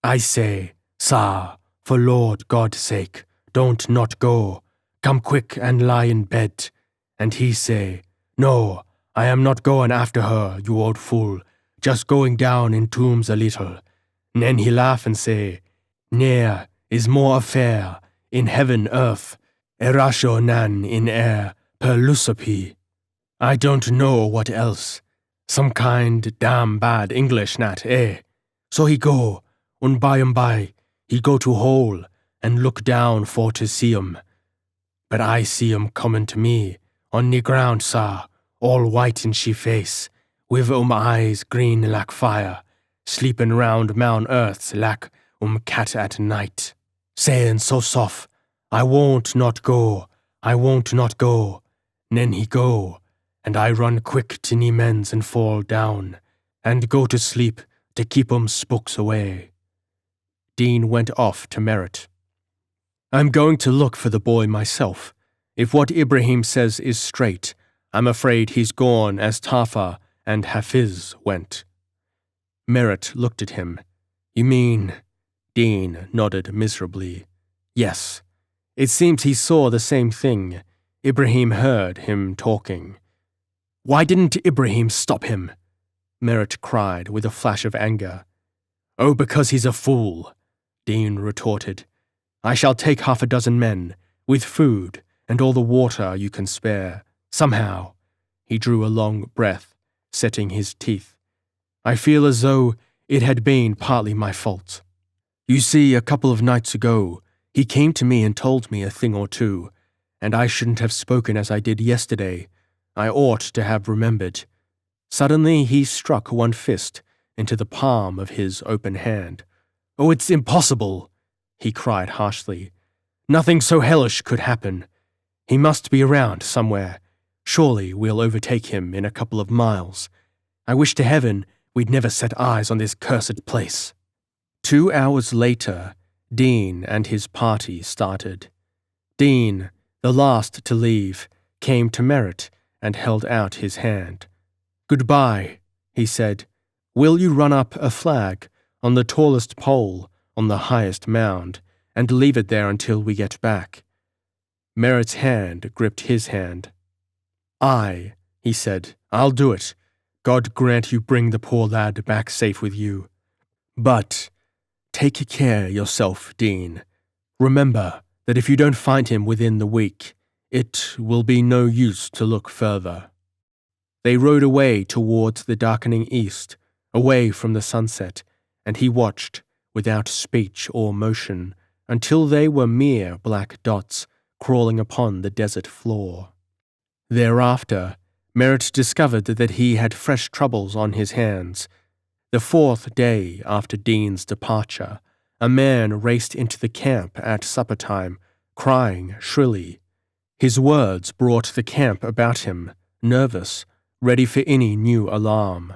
"I say, sir, for Lord God's sake, don't not go. Come quick and lie in bed." And he say, "No, I am not going after her, you old fool, just going down in tombs a little." Then he laugh and say, "Ne'er is more affair in heaven earth, erasho nan in air per Lucipi." I don't know what else. Some kind damn bad English, Nat, eh? So he go, and by, he go to hole, and look down for to see 'em. But I see 'em comin' to me, on the ground, sir, all white in she face, with eyes green like fire, sleepin' round Mount Earth's like cat at night, sayin' so soft, "I won't not go, I won't not go." Nen he go, and I run quick to knee men's and fall down, and go to sleep to keep 'em spooks away. Dean went off to Merritt. "I'm going to look for the boy myself. If what Ibrahim says is straight, I'm afraid he's gone as Tafa and Hafiz went." Merritt looked at him. "You mean—" Dean nodded miserably. "Yes. It seems he saw the same thing. Ibrahim heard him talking." "Why didn't Ibrahim stop him?" Merritt cried with a flash of anger. "Oh, because he's a fool," Dean retorted. "I shall take 6 men, with food and all the water you can spare. Somehow," he drew a long breath, setting his teeth, "I feel as though it had been partly my fault. You see, a couple of nights ago, he came to me and told me a thing or two, and I shouldn't have spoken as I did yesterday. I ought to have remembered." Suddenly he struck one fist into the palm of his open hand. "Oh, it's impossible!" he cried harshly. "Nothing so hellish could happen. He must be around somewhere. Surely we'll overtake him in a couple of miles. I wish to heaven we'd never set eyes on this cursed place." 2 hours later, Dean and his party started. Dean, the last to leave, came to Merritt and held out his hand. "Goodbye," he said. "Will you run up a flag on the tallest pole on the highest mound and leave it there until we get back?" Merritt's hand gripped his hand. "Aye," he said, "I'll do it. God grant you bring the poor lad back safe with you. But take care yourself, Dean. Remember that if you don't find him within the week, It will be no use to look further. They rode away towards the darkening east, away from the sunset, and he watched, without speech or motion, until they were mere black dots crawling upon the desert floor. Thereafter, Merritt discovered that he had fresh troubles on his hands. The fourth day after Dean's departure, a man raced into the camp at supper time, crying shrilly. His words brought the camp about him, nervous, ready for any new alarm.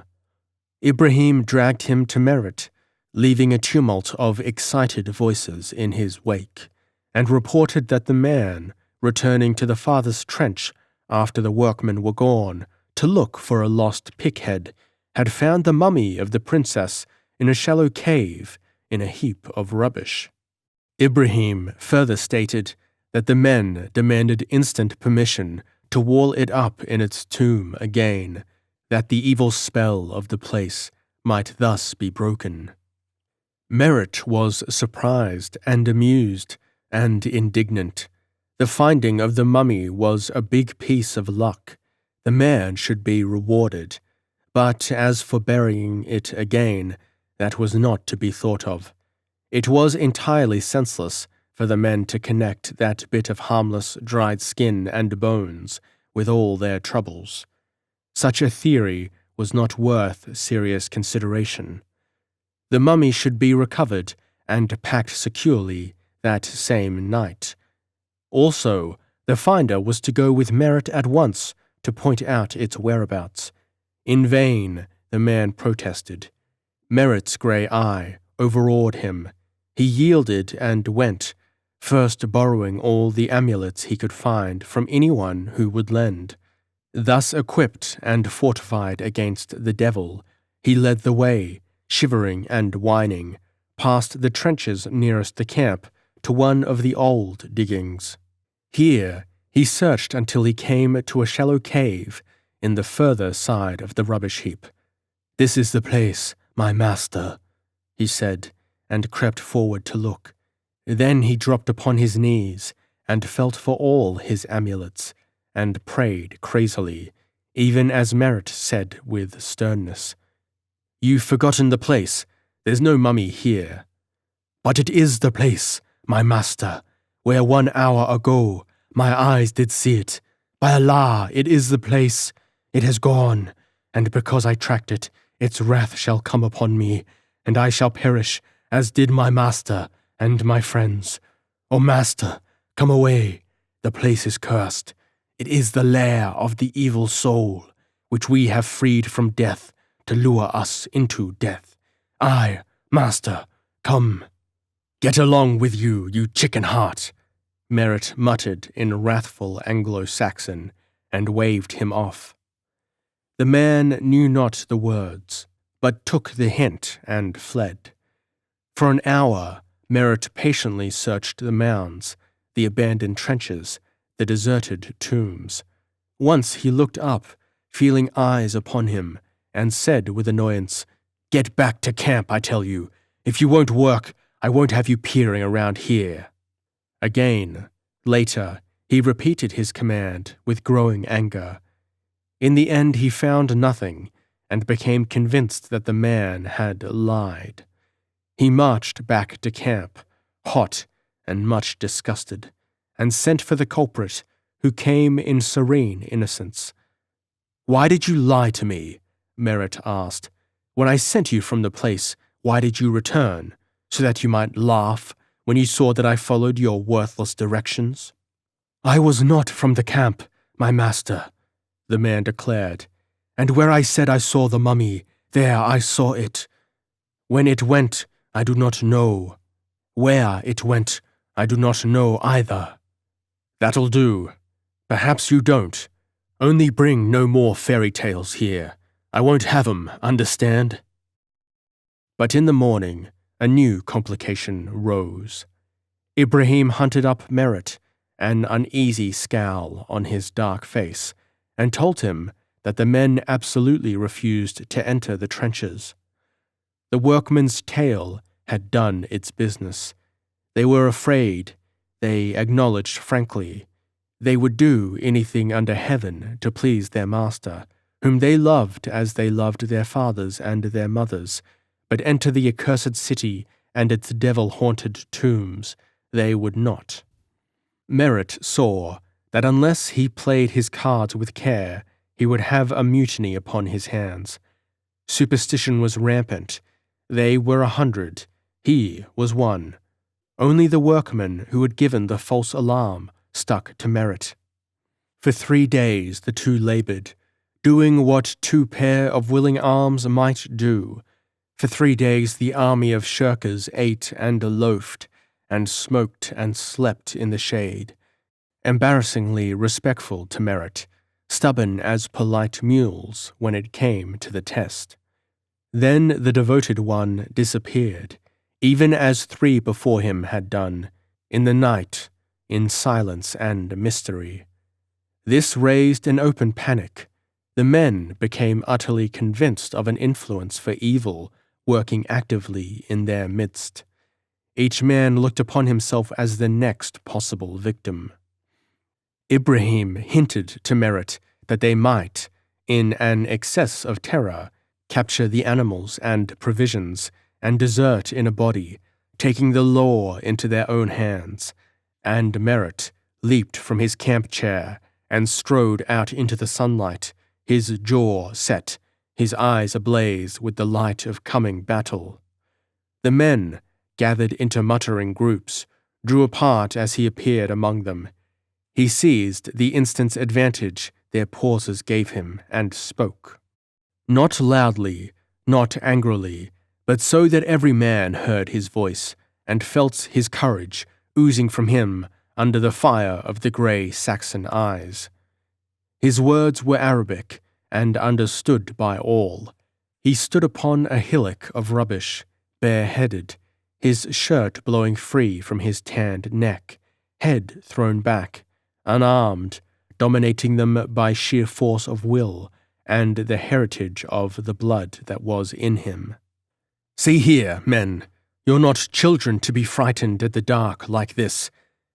Ibrahim dragged him to Merritt, leaving a tumult of excited voices in his wake, and reported that the man, returning to the farthest trench after the workmen were gone to look for a lost pickhead, had found the mummy of the princess in a shallow cave in a heap of rubbish. Ibrahim further stated that the men demanded instant permission to wall it up in its tomb again, that the evil spell of the place might thus be broken. Merritt was surprised and amused and indignant. The finding of the mummy was a big piece of luck. The man should be rewarded. But as for burying it again, that was not to be thought of. It was entirely senseless for the men to connect that bit of harmless dried skin and bones with all their troubles. Such a theory was not worth serious consideration. The mummy should be recovered and packed securely that same night. Also, the finder was to go with Merritt at once to point out its whereabouts. In vain, the man protested. Merritt's grey eye overawed him. He yielded and went, first borrowing all the amulets he could find from anyone who would lend. Thus equipped and fortified against the devil, he led the way, shivering and whining, past the trenches nearest the camp to one of the old diggings. Here he searched until he came to a shallow cave in the further side of the rubbish heap. "This is the place, my master," he said, and crept forward to look. Then he dropped upon his knees and felt for all his amulets, and prayed crazily, even as Merritt said with sternness, "You've forgotten the place. There's no mummy here." "But it is the place, my master, where 1 hour ago my eyes did see it. By Allah, it is the place. It has gone, and because I tracked it, its wrath shall come upon me, and I shall perish, as did my master and my friends. O master, come away. The place is cursed. It is the lair of the evil soul, which we have freed from death to lure us into death. Aye, master, come." "Get along with you, you chicken heart," Merritt muttered in wrathful Anglo-Saxon, and waved him off. The man knew not the words, but took the hint and fled. For an hour, Merritt patiently searched the mounds, the abandoned trenches, the deserted tombs. Once he looked up, feeling eyes upon him, and said with annoyance, "Get back to camp, I tell you. If you won't work, I won't have you peering around here." Again, later, he repeated his command with growing anger. In the end he found nothing, and became convinced that the man had lied. He marched back to camp, hot and much disgusted, and sent for the culprit, who came in serene innocence. "Why did you lie to me?" Merritt asked. "When I sent you from the place, why did you return? So that you might laugh when you saw that I followed your worthless directions?" "I was not from the camp, my master," the man declared, "and where I said I saw the mummy, there I saw it. When it went, I do not know. Where it went, I do not know either." "That'll do. Perhaps you don't. Only bring no more fairy tales here. I won't have 'em, understand?" But in the morning, a new complication rose. Ibrahim hunted up Merritt, an uneasy scowl on his dark face, and told him that the men absolutely refused to enter the trenches. The workman's tale had done its business. They were afraid, they acknowledged frankly. They would do anything under heaven to please their master, whom they loved as they loved their fathers and their mothers, but enter the accursed city and its devil-haunted tombs they would not. Merritt saw that unless he played his cards with care, he would have a mutiny upon his hands. Superstition was rampant. They were 100. He was one. Only the workman who had given the false alarm stuck to Merritt. For 3 days the two labored, doing what 2 pair of willing arms might do. For 3 days the army of shirkers ate and loafed, and smoked and slept in the shade, embarrassingly respectful to Merritt, stubborn as polite mules when it came to the test. Then the devoted one disappeared, even as 3 before him had done, in the night, in silence and mystery. This raised an open panic. The men became utterly convinced of an influence for evil working actively in their midst. Each man looked upon himself as the next possible victim. Ibrahim hinted to Merritt that they might, in an excess of terror, capture the animals and provisions and desert in a body, taking the law into their own hands, and Merritt leaped from his camp chair and strode out into the sunlight, his jaw set, his eyes ablaze with the light of coming battle. The men, gathered into muttering groups, drew apart as he appeared among them. He seized the instant's advantage their pauses gave him and spoke. Not loudly, not angrily, but so that every man heard his voice and felt his courage oozing from him under the fire of the grey Saxon eyes. His words were Arabic and understood by all. He stood upon a hillock of rubbish, bareheaded, his shirt blowing free from his tanned neck, head thrown back, unarmed, dominating them by sheer force of will and the heritage of the blood that was in him. "See here, men, you're not children to be frightened at the dark like this.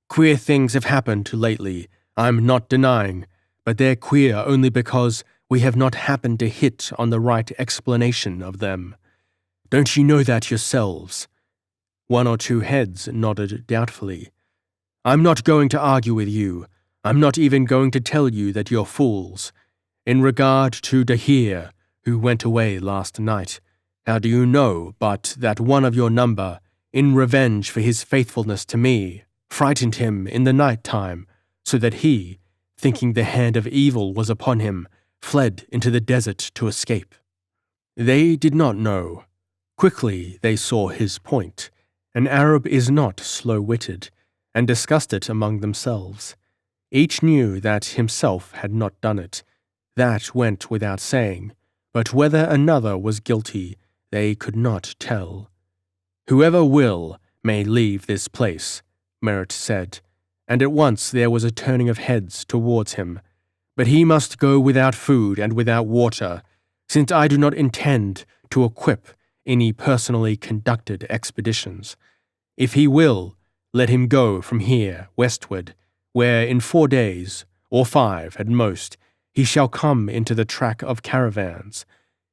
Queer things have happened lately, I'm not denying, but they're queer only because we have not happened to hit on the right explanation of them. Don't you know that yourselves?" 1 or 2 heads nodded doubtfully. "I'm not going to argue with you. I'm not even going to tell you that you're fools. In regard to Dahir, who went away last night, how do you know but that one of your number, in revenge for his faithfulness to me, frightened him in the night time, so that he, thinking the hand of evil was upon him, fled into the desert to escape?" They did not know. Quickly they saw his point. An Arab is not slow-witted, and discussed it among themselves. Each knew that himself had not done it. That went without saying, but whether another was guilty, they could not tell. "Whoever will may leave this place," Merritt said, and at once there was a turning of heads towards him. "But he must go without food and without water, since I do not intend to equip any personally conducted expeditions. If he will, let him go from here westward, where in 4 days, or 5 at most, he shall come into the track of caravans.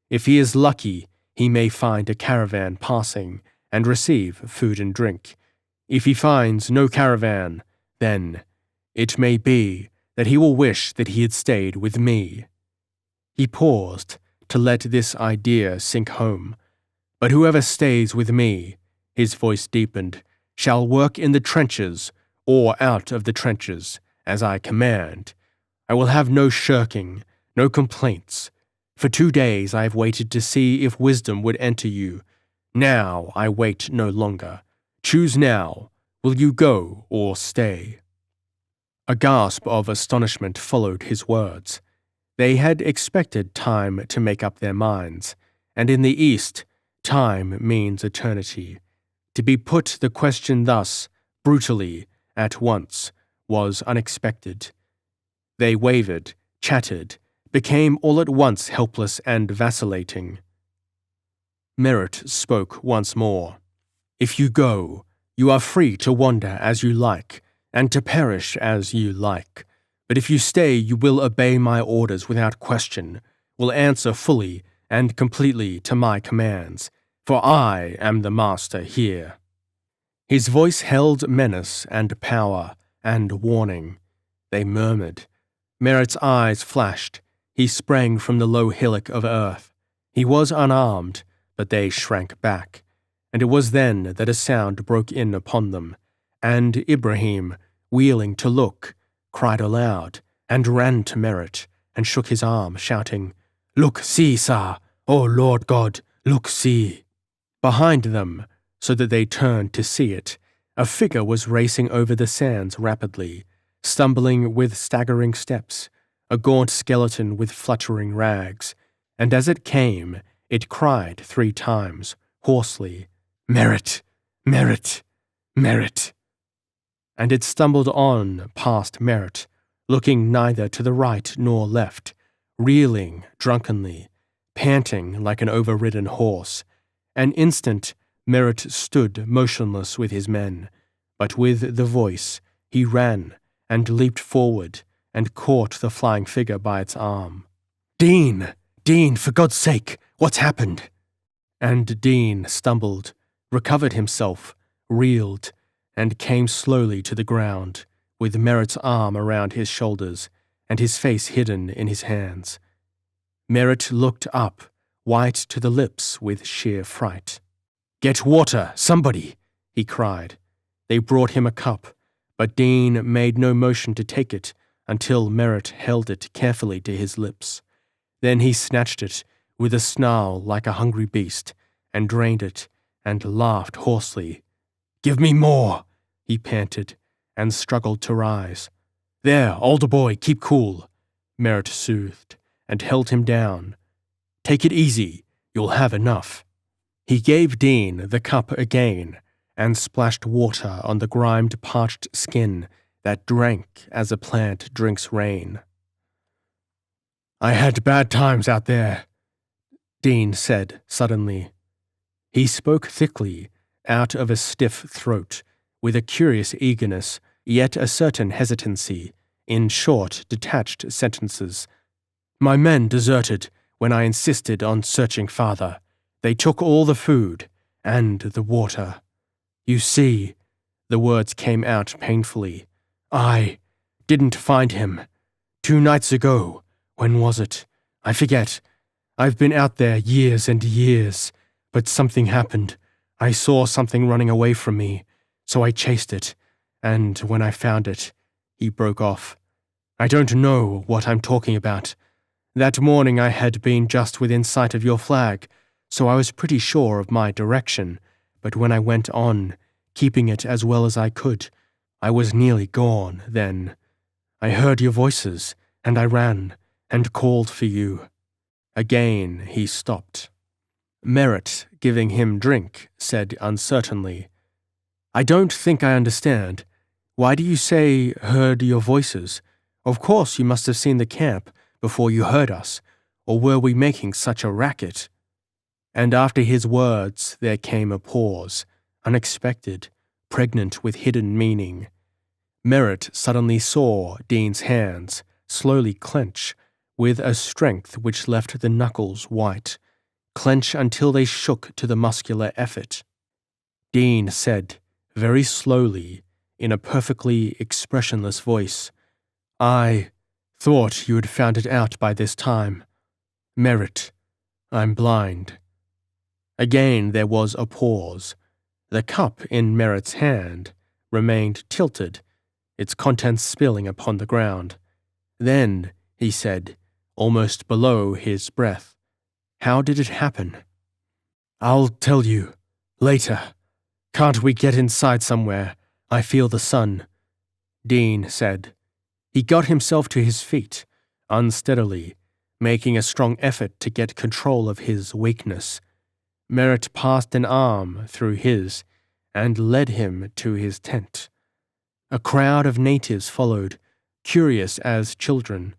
If he is lucky, he may find a caravan passing and receive food and drink. If he finds no caravan, then it may be that he will wish that he had stayed with me." He paused to let this idea sink home. "But whoever stays with me," his voice deepened, "shall work in the trenches or out of the trenches, as I command. I will have no shirking, no complaints. For 2 days I have waited to see if wisdom would enter you. Now I wait no longer. Choose now. Will you go or stay?" A gasp of astonishment followed his words. They had expected time to make up their minds, and in the East, time means eternity. To be put the question thus, brutally, at once, was unexpected. They wavered, chattered, became all at once helpless and vacillating. Merritt spoke once more. "If you go, you are free to wander as you like, and to perish as you like. But if you stay, you will obey my orders without question, will answer fully and completely to my commands, for I am the master here." His voice held menace and power and warning. They murmured. Merritt's eyes flashed. He sprang from the low hillock of earth. He was unarmed, but they shrank back. And it was then that a sound broke in upon them, and Ibrahim, wheeling to look, cried aloud, and ran to Merritt, and shook his arm, shouting, "Look, see, sir! O Lord God, look, see!" Behind them, so that they turned to see it, a figure was racing over the sands rapidly, stumbling with staggering steps, a gaunt skeleton with fluttering rags, and as it came, it cried 3 times, hoarsely, "Merritt! Merritt! Merritt!" And it stumbled on past Merritt, looking neither to the right nor left, reeling drunkenly, panting like an overridden horse. An instant, Merritt stood motionless with his men, but with the voice, he ran and leaped forward and caught the flying figure by its arm. "Dean! Dean, for God's sake, what's happened?" And Dean stumbled, recovered himself, reeled, and came slowly to the ground, with Merritt's arm around his shoulders and his face hidden in his hands. Merritt looked up, white to the lips with sheer fright. "Get water, somebody!" he cried. They brought him a cup, but Dean made no motion to take it until Merritt held it carefully to his lips. Then he snatched it, with a snarl like a hungry beast, and drained it, and laughed hoarsely. "Give me more!" he panted, and struggled to rise. "There, older boy, keep cool," Merritt soothed, and held him down. "Take it easy, you'll have enough." He gave Dean the cup again, and splashed water on the grimed, parched skin that drank as a plant drinks rain. "I had bad times out there," Dean said suddenly. He spoke thickly, out of a stiff throat, with a curious eagerness, yet a certain hesitancy, in short, detached sentences. "My men deserted when I insisted on searching farther. They took all the food and the water. You see," the words came out painfully, "I didn't find him. 2 nights ago, when was it? I forget. I've been out there years and years, but something happened. I saw something running away from me, so I chased it, and when I found it, he broke off. I don't know what I'm talking about. That morning I had been just within sight of your flag, so I was pretty sure of my direction, but when I went on, keeping it as well as I could, I was nearly gone then. I heard your voices, and I ran, and called for you." Again he stopped. Merritt, giving him drink, said uncertainly, "I don't think I understand. Why do you say, heard your voices? Of course you must have seen the camp before you heard us, or were we making such a racket?" And after his words there came a pause, unexpected, pregnant with hidden meaning. Merritt suddenly saw Dean's hands slowly clench, with a strength which left the knuckles white, clench until they shook to the muscular effort. Dean said, very slowly, in a perfectly expressionless voice, "I thought you had found it out by this time. Merritt, I'm blind." Again there was a pause. The cup in Merritt's hand remained tilted, its contents spilling upon the ground. Then, he said, almost below his breath, "How did it happen?" "I'll tell you. Later. Can't we get inside somewhere? I feel the sun," Dean said. He got himself to his feet, unsteadily, making a strong effort to get control of his weakness. Merritt passed an arm through his and led him to his tent. A crowd of natives followed, curious as children,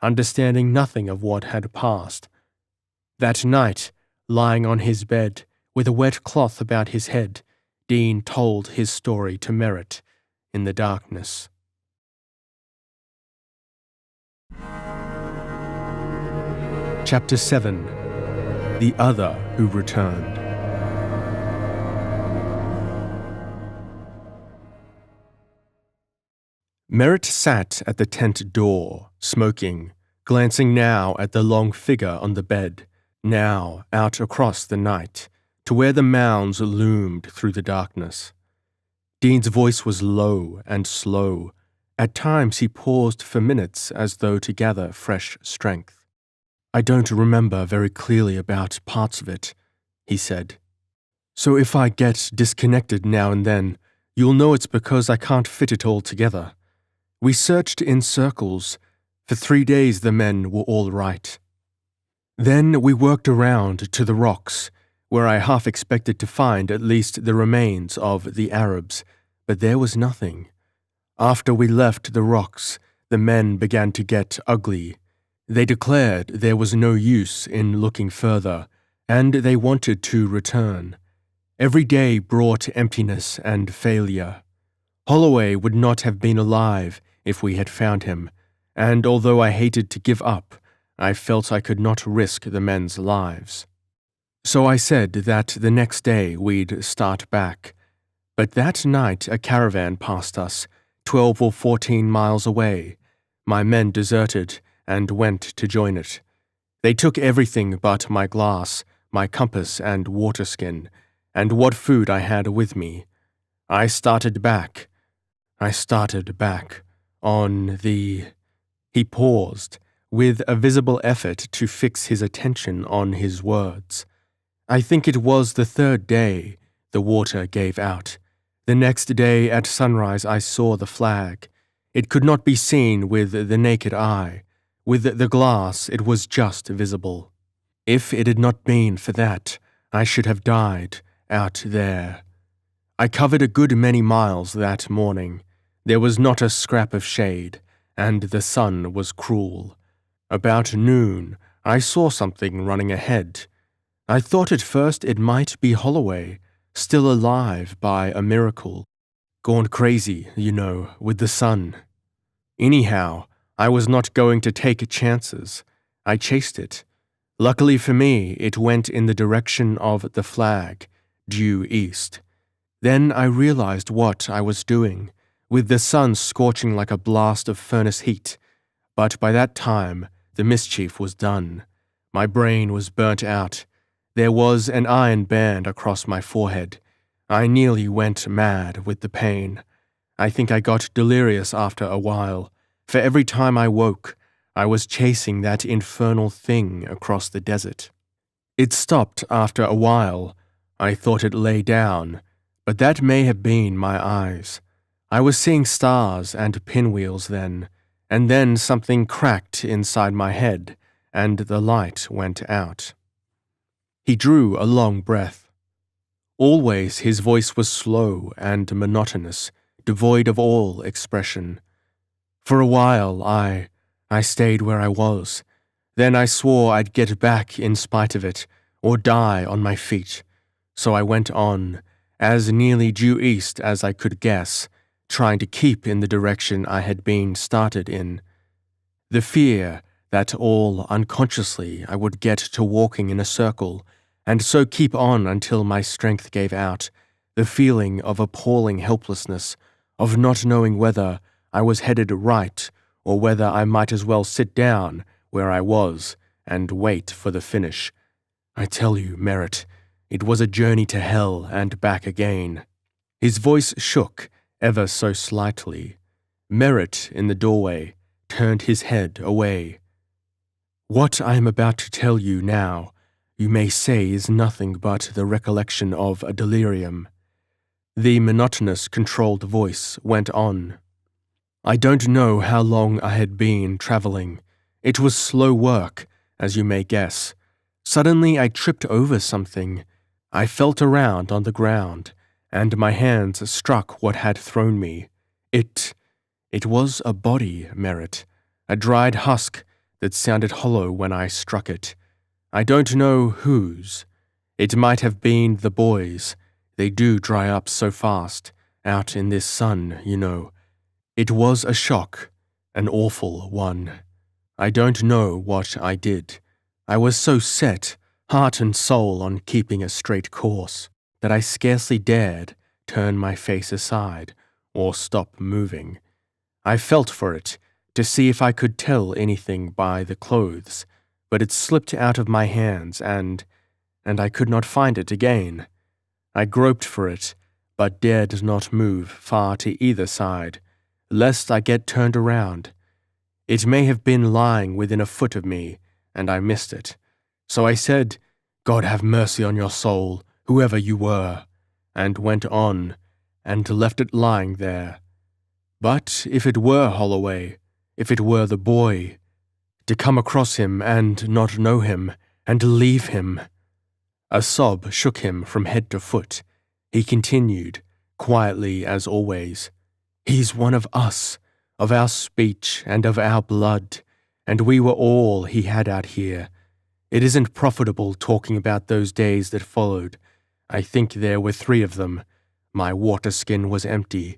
understanding nothing of what had passed. That night, lying on his bed, with a wet cloth about his head, Dean told his story to Merritt in the darkness. Chapter 7. The Other Who Returned. Merritt sat at the tent door, smoking, glancing now at the long figure on the bed, now out across the night, to where the mounds loomed through the darkness. Dean's voice was low and slow. At times he paused for minutes as though to gather fresh strength. "I don't remember very clearly about parts of it," he said. "So if I get disconnected now and then, you'll know it's because I can't fit it all together. We searched in circles. For 3 days the men were all right. Then we worked around to the rocks, where I half expected to find at least the remains of the Arabs, but there was nothing. After we left the rocks, the men began to get ugly. They declared there was no use in looking further, and they wanted to return. Every day brought emptiness and failure. Holloway would not have been alive if we had found him, and although I hated to give up, I felt I could not risk the men's lives. So I said that the next day we'd start back. But that night a caravan passed us, 12 or 14 miles away. My men deserted and went to join it. They took everything but my glass, my compass and water skin, and what food I had with me. I started back on the—" He paused, with a visible effort to fix his attention on his words. "I think it was the 3rd day the water gave out. The next day at sunrise I saw the flag. It could not be seen with the naked eye. With the glass it was just visible. If it had not been for that, I should have died out there. I covered a good many miles that morning. There was not a scrap of shade, and the sun was cruel. About noon, I saw something running ahead. I thought at first it might be Holloway, still alive by a miracle. Gone crazy, you know, with the sun. Anyhow, I was not going to take chances. I chased it. Luckily for me, it went in the direction of the flag, due east. Then I realized what I was doing, with the sun scorching like a blast of furnace heat. But by that time, the mischief was done. My brain was burnt out. There was an iron band across my forehead. I nearly went mad with the pain. I think I got delirious after a while, for every time I woke, I was chasing that infernal thing across the desert. It stopped after a while. I thought it lay down, but that may have been my eyes. I was seeing stars and pinwheels then, and then something cracked inside my head, and the light went out." He drew a long breath. Always his voice was slow and monotonous, devoid of all expression. For a while I stayed where I was. Then I swore I'd get back in spite of it, or die on my feet. So I went on, as nearly due east as I could guess, trying to keep in the direction I had been started in. The fear that all unconsciously I would get to walking in a circle, and so keep on until my strength gave out, the feeling of appalling helplessness, of not knowing whether I was headed right or whether I might as well sit down where I was and wait for the finish. I tell you, Merritt, it was a journey to hell and back again. His voice shook ever so slightly. Merritt, in the doorway, turned his head away. What I am about to tell you now, you may say is nothing but the recollection of a delirium. The monotonous, controlled voice went on. I don't know how long I had been traveling. It was slow work, as you may guess. Suddenly I tripped over something. I felt around on the ground, and my hands struck what had thrown me. It was a body, Merritt, a dried husk that sounded hollow when I struck it. I don't know whose. It might have been the boys. They do dry up so fast, out in this sun, you know. It was a shock, an awful one. I don't know what I did. I was so set, heart and soul, on keeping a straight course, that I scarcely dared turn my face aside or stop moving. I felt for it, to see if I could tell anything by the clothes, but it slipped out of my hands and I could not find it again. I groped for it, but dared not move far to either side, lest I get turned around. It may have been lying within a foot of me, and I missed it. So I said, "God have mercy on your soul, whoever you were," and went on, and left it lying there. But if it were Holloway, if it were the boy, to come across him and not know him, and leave him. A sob shook him from head to foot. He continued, quietly as always, "He's one of us, of our speech and of our blood, and we were all he had out here. It isn't profitable talking about those days that followed. I think there were 3 of them. My water skin was empty.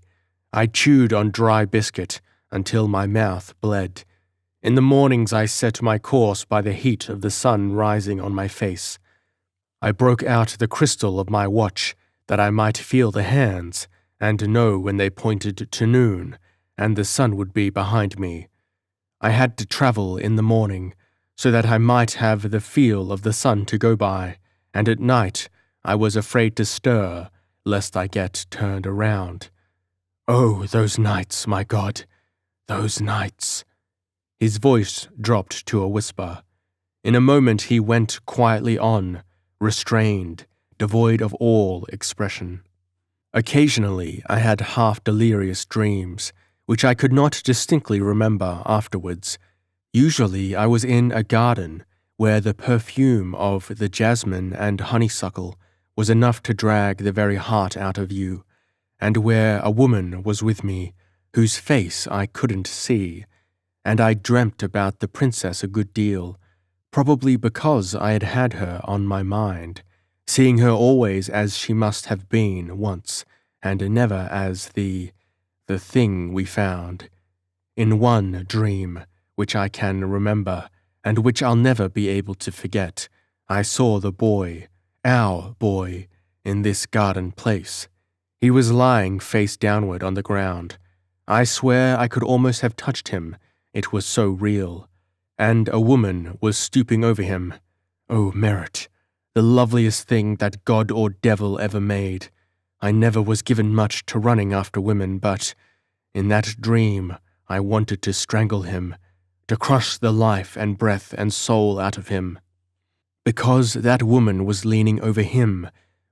I chewed on dry biscuit until my mouth bled. In the mornings I set my course by the heat of the sun rising on my face. I broke out the crystal of my watch that I might feel the hands and know when they pointed to noon and the sun would be behind me. I had to travel in the morning so that I might have the feel of the sun to go by, and at night I was afraid to stir lest I get turned around. Oh, those nights, my God, those nights." His voice dropped to a whisper. In a moment he went quietly on, restrained, devoid of all expression. Occasionally I had half-delirious dreams, which I could not distinctly remember afterwards. Usually I was in a garden where the perfume of the jasmine and honeysuckle was enough to drag the very heart out of you, and where a woman was with me, whose face I couldn't see, and I dreamt about the princess a good deal, probably because I had had her on my mind, seeing her always as she must have been once, and never as the thing we found. In one dream, which I can remember, and which I'll never be able to forget, I saw the boy, our boy, in this garden place. He was lying face downward on the ground. I swear I could almost have touched him, it was so real. And a woman was stooping over him. Oh, Merritt, the loveliest thing that God or devil ever made. I never was given much to running after women, but in that dream I wanted to strangle him, to crush the life and breath and soul out of him. Because that woman was leaning over him,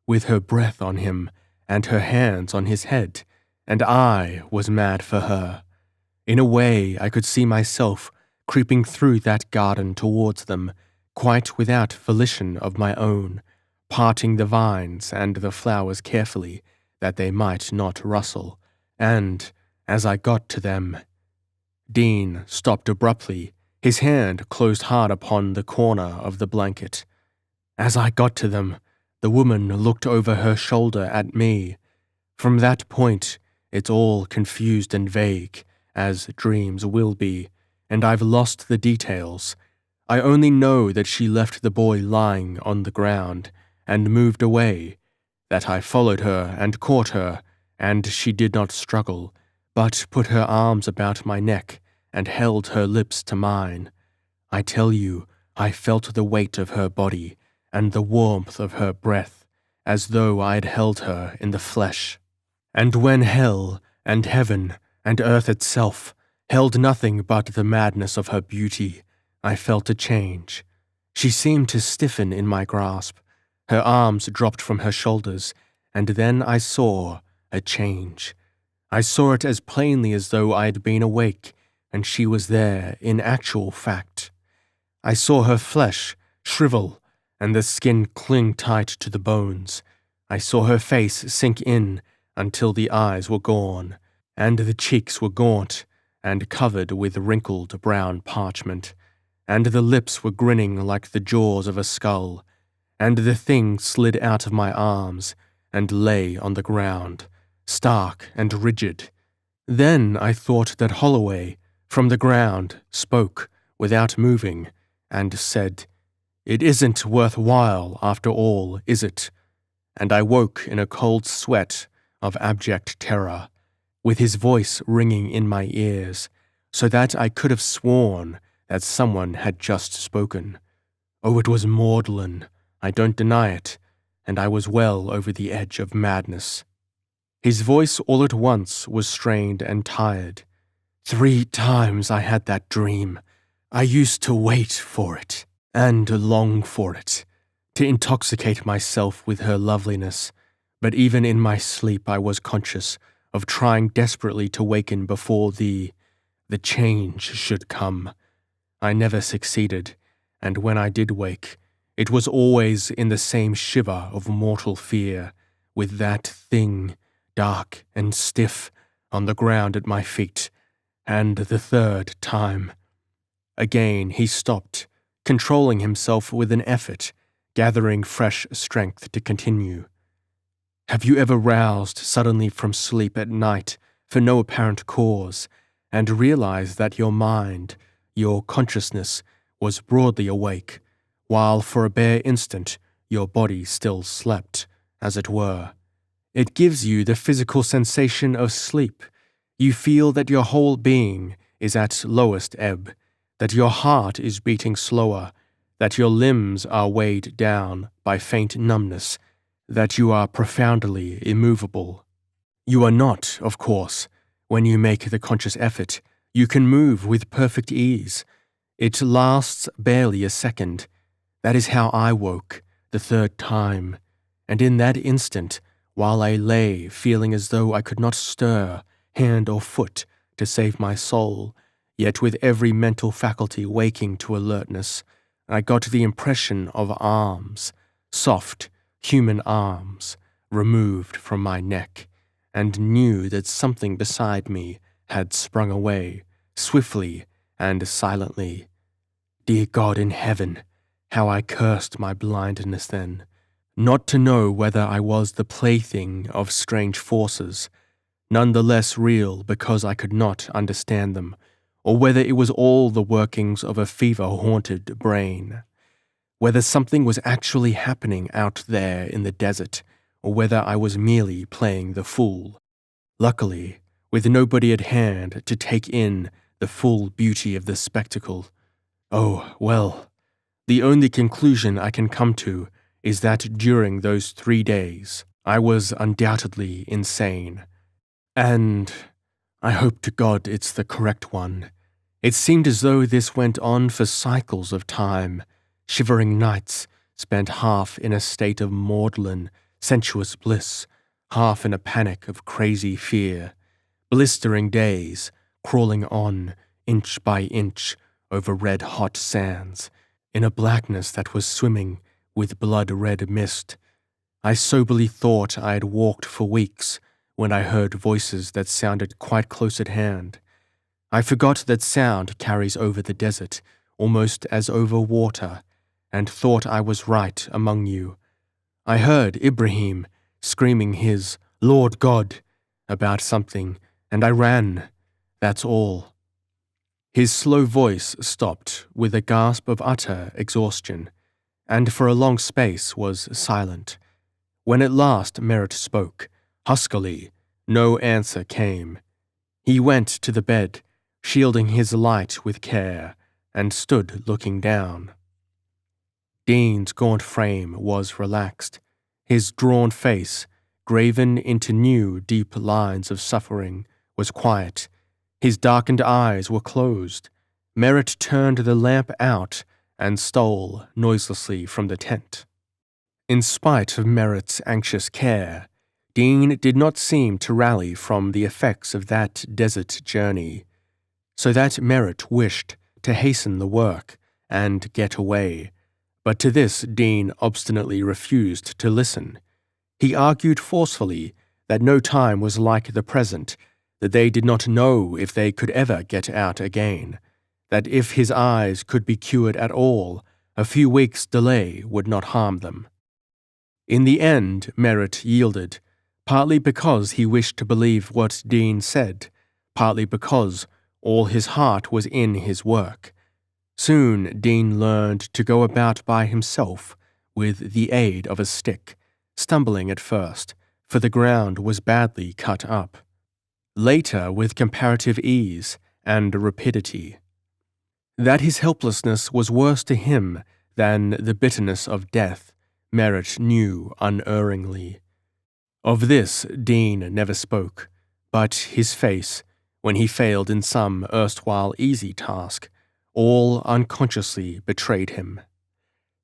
with her breath on him, and her hands on his head, and I was mad for her. In a way, I could see myself creeping through that garden towards them, quite without volition of my own, parting the vines and the flowers carefully, that they might not rustle, and, as I got to them... Dean stopped abruptly, his hand closed hard upon the corner of the blanket. As I got to them, the woman looked over her shoulder at me. From that point, it's all confused and vague, as dreams will be, and I've lost the details. I only know that she left the boy lying on the ground and moved away, that I followed her and caught her, and she did not struggle, but put her arms about my neck and held her lips to mine. I tell you, I felt the weight of her body and the warmth of her breath, as though I had held her in the flesh. And when hell and heaven and earth itself held nothing but the madness of her beauty, I felt a change. She seemed to stiffen in my grasp. Her arms dropped from her shoulders, and then I saw a change. I saw it as plainly as though I had been awake, and she was there in actual fact. I saw her flesh shrivel, and the skin cling tight to the bones. I saw her face sink in until the eyes were gone, and the cheeks were gaunt and covered with wrinkled brown parchment, and the lips were grinning like the jaws of a skull, and the thing slid out of my arms and lay on the ground, stark and rigid. Then I thought that Holloway, from the ground, spoke without moving, and said, "It isn't worthwhile after all, is it?" And I woke in a cold sweat of abject terror, with his voice ringing in my ears, so that I could have sworn that someone had just spoken. Oh, it was maudlin, I don't deny it, and I was well over the edge of madness. His voice all at once was strained and tired. 3 times I had that dream. I used to wait for it, and long for it, to intoxicate myself with her loveliness, but even in my sleep I was conscious of trying desperately to waken before the change should come. I never succeeded, and when I did wake, it was always in the same shiver of mortal fear, with that thing, dark and stiff, on the ground at my feet, and the 3rd time. Again he stopped, controlling himself with an effort, gathering fresh strength to continue. Have you ever roused suddenly from sleep at night for no apparent cause, and realized that your mind, your consciousness, was broadly awake, while for a bare instant your body still slept, as it were? It gives you the physical sensation of sleep. You feel that your whole being is at lowest ebb, that your heart is beating slower, that your limbs are weighed down by faint numbness, that you are profoundly immovable. You are not, of course. When you make the conscious effort, you can move with perfect ease. It lasts barely a second. That is how I woke, the 3rd time, and in that instant, while I lay feeling as though I could not stir hand or foot to save my soul, yet with every mental faculty waking to alertness, I got the impression of arms, soft, human arms, removed from my neck, and knew that something beside me had sprung away, swiftly and silently. Dear God in heaven, how I cursed my blindness then, not to know whether I was the plaything of strange forces, none the less real because I could not understand them, or whether it was all the workings of a fever-haunted brain, whether something was actually happening out there in the desert, or whether I was merely playing the fool. Luckily, with nobody at hand to take in the full beauty of the spectacle. Oh, well, the only conclusion I can come to is that during those 3 days, I was undoubtedly insane. And I hope to God it's the correct one. It seemed as though this went on for cycles of time, shivering nights spent half in a state of maudlin, sensuous bliss, half in a panic of crazy fear, blistering days crawling on, inch by inch, over red-hot sands, in a blackness that was swimming with blood-red mist. I soberly thought I had walked for weeks when I heard voices that sounded quite close at hand. I forgot that sound carries over the desert, almost as over water, and thought I was right among you. I heard Ibrahim screaming his "Lord God" about something, and I ran. That's all. His slow voice stopped with a gasp of utter exhaustion, and for a long space was silent. When at last Merritt spoke, huskily, no answer came. He went to the bed, shielding his light with care, and stood looking down. Dean's gaunt frame was relaxed. His drawn face, graven into new, deep lines of suffering, was quiet. His darkened eyes were closed. Merritt turned the lamp out and stole noiselessly from the tent. In spite of Merritt's anxious care, Dean did not seem to rally from the effects of that desert journey, so that Merritt wished to hasten the work and get away, but to this Dean obstinately refused to listen. He argued forcefully that no time was like the present, that they did not know if they could ever get out again, that if his eyes could be cured at all, a few weeks' delay would not harm them. In the end, Merritt yielded, partly because he wished to believe what Dean said, partly because all his heart was in his work. Soon Dean learned to go about by himself with the aid of a stick, stumbling at first, for the ground was badly cut up. Later with comparative ease and rapidity. That his helplessness was worse to him than the bitterness of death, Merritt knew unerringly. Of this Dean never spoke, but his face, when he failed in some erstwhile easy task, all unconsciously betrayed him.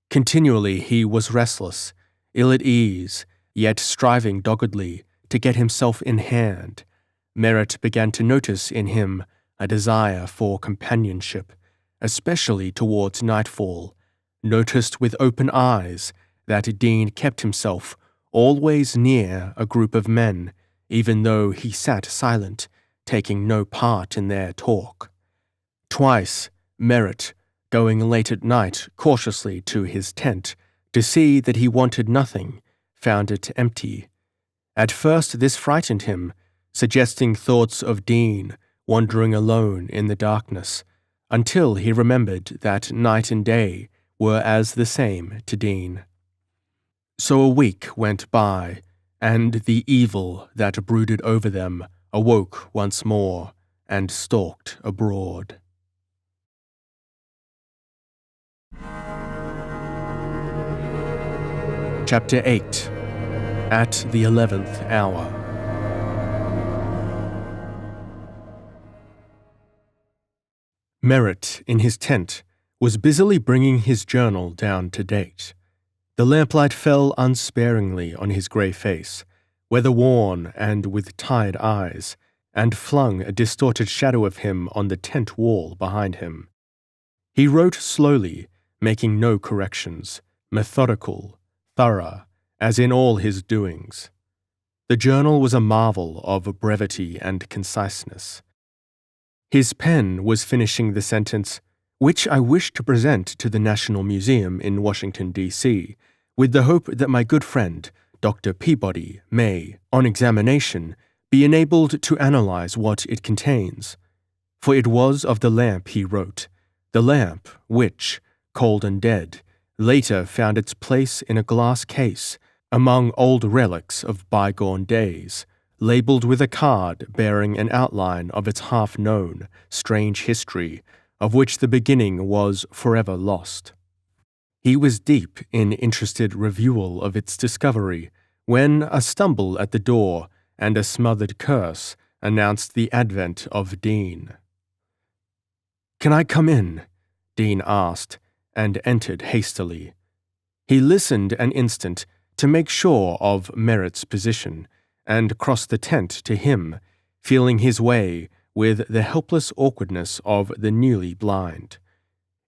Continually he was restless, ill at ease, yet striving doggedly to get himself in hand. Merritt began to notice in him a desire for companionship, especially towards nightfall, noticed with open eyes that Dean kept himself always near a group of men, even though he sat silent, taking no part in their talk. Twice, Merritt, going late at night cautiously to his tent to see that he wanted nothing, found it empty. At first this frightened him, suggesting thoughts of Dean wandering alone in the darkness, until he remembered that night and day were as the same to Dean. So a week went by, and the evil that brooded over them awoke once more and stalked abroad. Chapter 8. At the 11th Hour. Merritt, in his tent, was busily bringing his journal down to date. The lamplight fell unsparingly on his grey face, weather-worn and with tired eyes, and flung a distorted shadow of him on the tent wall behind him. He wrote slowly, making no corrections, methodical, thorough, as in all his doings. The journal was a marvel of brevity and conciseness. His pen was finishing the sentence, "which I wish to present to the National Museum in Washington, D.C., with the hope that my good friend, Dr. Peabody, may, on examination, be enabled to analyze what it contains." For it was of the lamp he wrote, the lamp which, cold and dead, later found its place in a glass case among old relics of bygone days, labeled with a card bearing an outline of its half-known, strange history, of which the beginning was forever lost. He was deep in interested reviewal of its discovery when a stumble at the door and a smothered curse announced the advent of Dean. "Can I come in?" Dean asked, and entered hastily. He listened an instant to make sure of Merritt's position, and crossed the tent to him, feeling his way with the helpless awkwardness of the newly blind.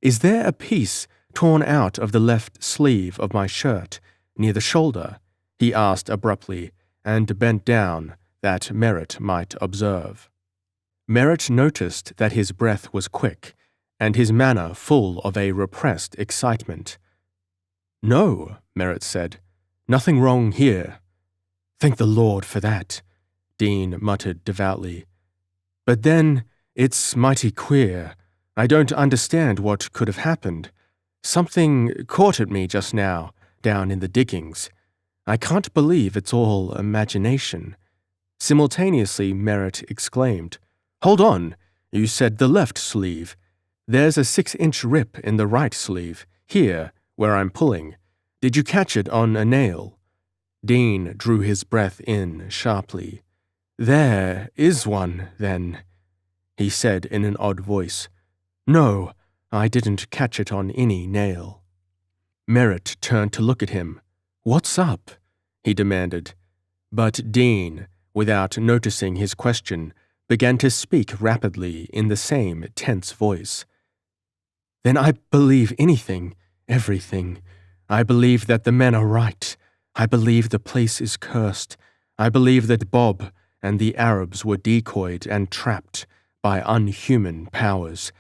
"Is there a piece torn out of the left sleeve of my shirt, near the shoulder?" he asked abruptly, and bent down that Merritt might observe. Merritt noticed that his breath was quick, and his manner full of a repressed excitement. "No," Merritt said, "nothing wrong here." "Thank the Lord for that," Dean muttered devoutly. "But then, it's mighty queer. I don't understand what could have happened. Something caught at me just now, down in the diggings. I can't believe it's all imagination." Simultaneously, Merritt exclaimed, "Hold on! You said the left sleeve. There's a 6-inch rip in the right sleeve, here, where I'm pulling. Did you catch it on a nail?" Dean drew his breath in sharply. "There is one, then," he said in an odd voice. "No, I didn't catch it on any nail." Merritt turned to look at him. "What's up?" he demanded. But Dean, without noticing his question, began to speak rapidly in the same tense voice. "Then I believe anything, everything. I believe that the men are right. I believe the place is cursed. I believe that Bob and the Arabs were decoyed and trapped by unhuman powers.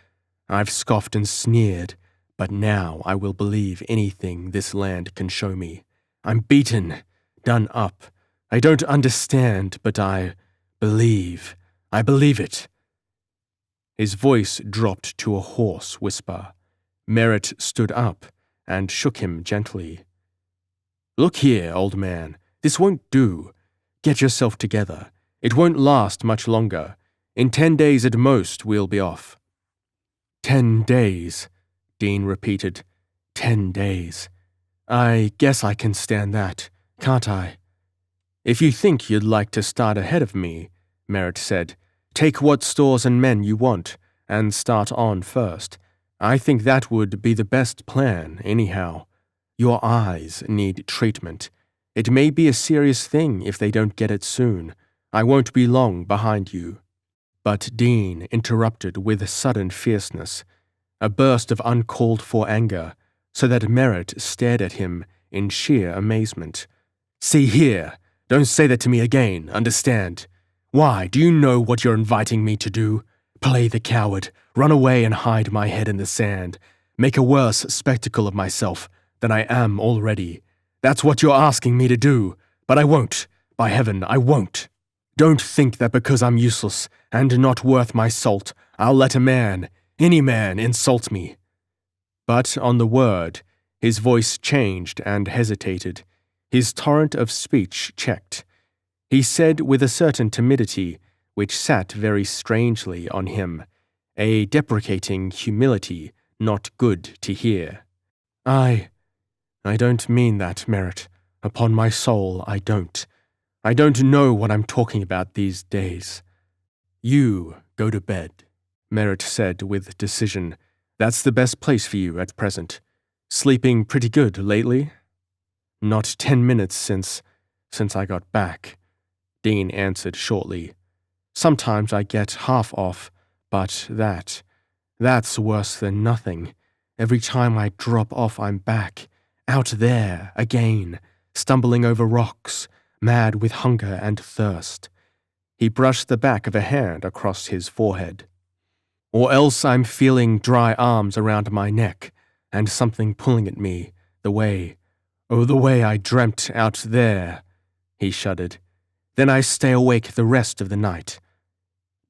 I've scoffed and sneered, but now I will believe anything this land can show me. I'm beaten, done up. I don't understand, but I believe. I believe it." His voice dropped to a hoarse whisper. Merritt stood up and shook him gently. "Look here, old man, this won't do. Get yourself together. It won't last much longer. In 10 days at most, we'll be off." 10 days, Dean repeated. 10 days. I guess I can stand that, can't I? If you think you'd like to start ahead of me, Merritt said, take what stores and men you want, and start on first. I think that would be the best plan, anyhow. Your eyes need treatment. It may be a serious thing if they don't get it soon. I won't be long behind you. But Dean interrupted with sudden fierceness, a burst of uncalled-for anger, so that Merritt stared at him in sheer amazement. "See here, don't say that to me again, understand? Why, do you know what you're inviting me to do? Play the coward, run away and hide my head in the sand, make a worse spectacle of myself than I am already. That's what you're asking me to do, but I won't. By heaven, I won't. Don't think that because I'm useless and not worth my salt, I'll let a man, any man, insult me." But on the word, his voice changed and hesitated. His torrent of speech checked. He said with a certain timidity, which sat very strangely on him, a deprecating humility not good to hear. I don't mean that, Merritt. Upon my soul, I don't. I don't know what I'm talking about these days." "You go to bed," Merritt said with decision. "That's the best place for you at present. Sleeping pretty good lately?" "Not 10 minutes since I got back," Dean answered shortly. "Sometimes I get half off, but that's worse than nothing. Every time I drop off, I'm back, out there, again, stumbling over rocks, mad with hunger and thirst." He brushed the back of a hand across his forehead. "Or else I'm feeling dry arms around my neck, and something pulling at me, the way I dreamt out there," he shuddered. "Then I stay awake the rest of the night."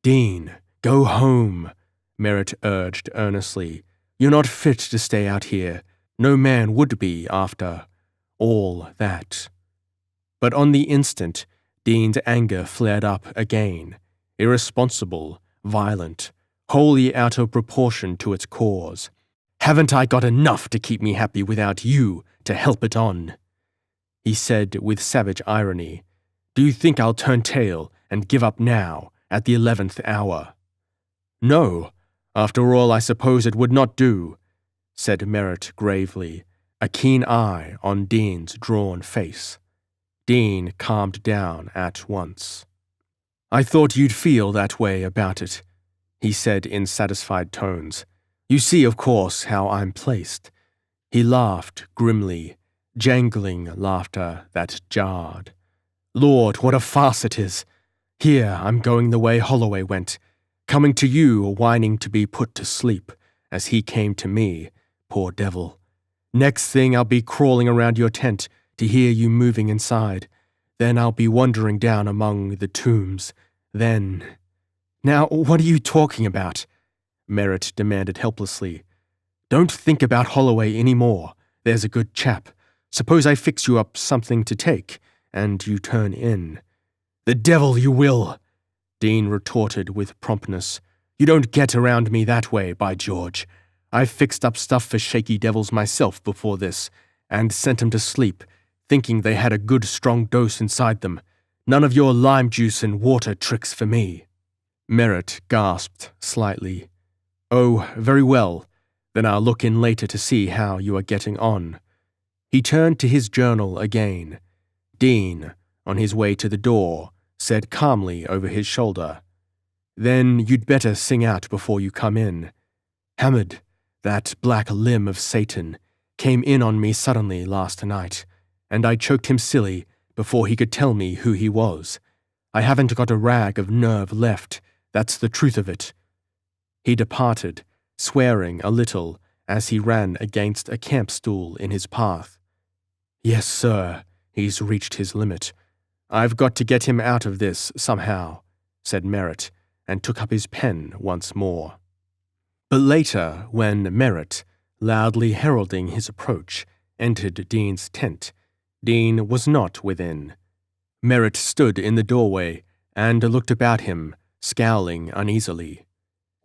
"Dean, go home," Merritt urged earnestly. "You're not fit to stay out here. No man would be after all that." But on the instant, Dean's anger flared up again, irresponsible, violent, wholly out of proportion to its cause. "Haven't I got enough to keep me happy without you to help it on?" he said with savage irony. "Do you think I'll turn tail and give up now, at the 11th hour?" "No, after all, I suppose it would not do," said Merritt gravely, a keen eye on Dean's drawn face. Dean calmed down at once. "I thought you'd feel that way about it," he said in satisfied tones. "You see, of course, how I'm placed." He laughed grimly, jangling laughter that jarred. "Lord, what a farce it is! Here I'm going the way Holloway went, coming to you whining to be put to sleep, as he came to me, poor devil. Next thing I'll be crawling around your tent to hear you moving inside. Then I'll be wandering down among the tombs. Then—" "Now, what are you talking about?" Merritt demanded helplessly. "Don't think about Holloway any more. There's a good chap. Suppose I fix you up something to take, and you turn in." "The devil you will!" Dean retorted with promptness. "You don't get around me that way, by George. I've fixed up stuff for shaky devils myself before this, and sent 'em to sleep, thinking they had a good strong dose inside them. None of your lime juice and water tricks for me." Merritt gasped slightly. "Oh, very well. Then I'll look in later to see how you are getting on." He turned to his journal again. Dean, on his way to the door, said calmly over his shoulder, "Then you'd better sing out before you come in. Hamid, that black limb of Satan, came in on me suddenly last night, and I choked him silly before he could tell me who he was. I haven't got a rag of nerve left, that's the truth of it." He departed, swearing a little as he ran against a camp stool in his path. "Yes, sir, he's reached his limit. I've got to get him out of this somehow," said Merritt, and took up his pen once more. But later, when Merritt, loudly heralding his approach, entered Dean's tent. Dean was not within. Merritt stood in the doorway and looked about him, scowling uneasily.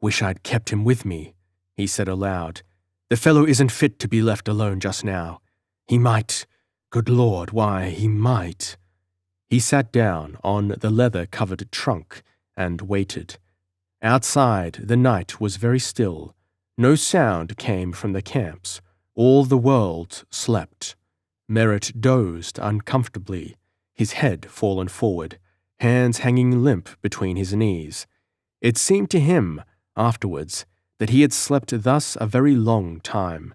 "Wish I'd kept him with me," he said aloud. "The fellow isn't fit to be left alone just now. He might— good Lord, why, he might." He sat down on the leather-covered trunk and waited. Outside, the night was very still. No sound came from the camps. All the world slept. Merritt dozed uncomfortably, his head fallen forward, hands hanging limp between his knees. It seemed to him, afterwards, that he had slept thus a very long time,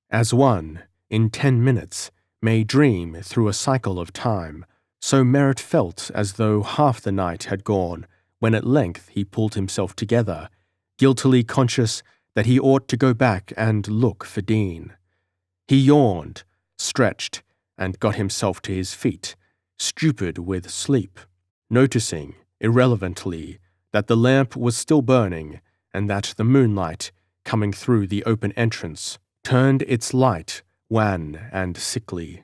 as one, in 10 minutes, may dream through a cycle of time. So Merritt felt as though half the night had gone when at length he pulled himself together, guiltily conscious that he ought to go back and look for Dean. He yawned, stretched, and got himself to his feet, stupid with sleep, noticing, irrelevantly, that the lamp was still burning and that the moonlight, coming through the open entrance, turned its light wan and sickly.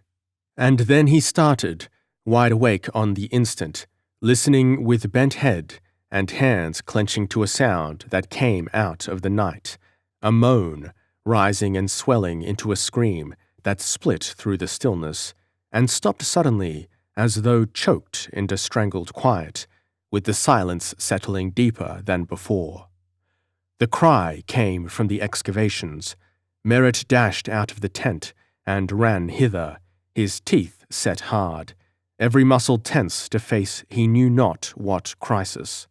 And then he started, wide awake on the instant, listening with bent head and hands clenching to a sound that came out of the night, a moan, rising and swelling into a scream that split through the stillness, and stopped suddenly as though choked into strangled quiet, with the silence settling deeper than before. The cry came from the excavations. Merritt dashed out of the tent and ran hither, his teeth set hard, every muscle tense to face he knew not what crisis.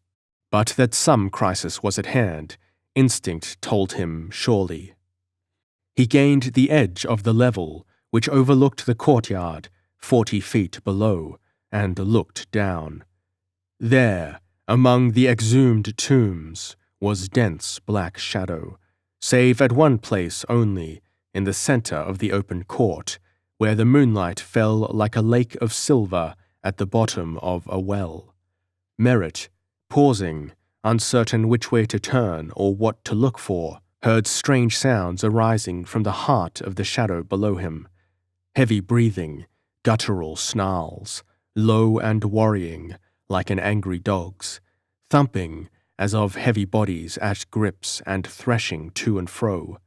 But that some crisis was at hand, instinct told him surely. He gained the edge of the level, which overlooked the courtyard, 40 feet below, and looked down. There, among the exhumed tombs, was dense black shadow, save at one place only, in the center of the open court, where the moonlight fell like a lake of silver at the bottom of a well. Merritt, pausing, uncertain which way to turn or what to look for, heard strange sounds arising from the heart of the shadow below him. Heavy breathing, guttural snarls, low and worrying, like an angry dog's, thumping as of heavy bodies at grips and threshing to and fro.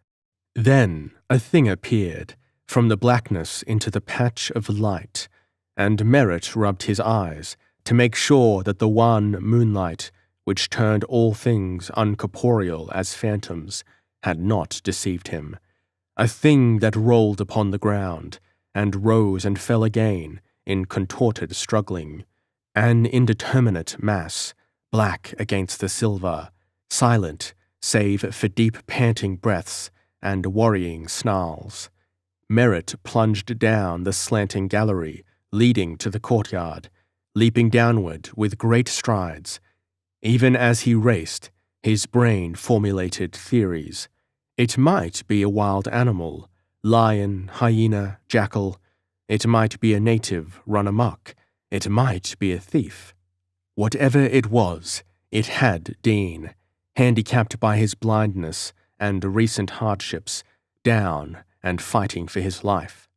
Then a thing appeared, from the blackness into the patch of light, and Merritt rubbed his eyes to make sure that the wan moonlight, which turned all things uncorporeal as phantoms, had not deceived him. A thing that rolled upon the ground, and rose and fell again in contorted struggling, an indeterminate mass, black against the silver, silent save for deep panting breaths and worrying snarls. Merritt plunged down the slanting gallery leading to the courtyard, leaping downward with great strides. Even as he raced, his brain formulated theories. It might be a wild animal, lion, hyena, jackal. It might be a native run amok. It might be a thief. Whatever it was, it had Dean, handicapped by his blindness and recent hardships, down and fighting for his life.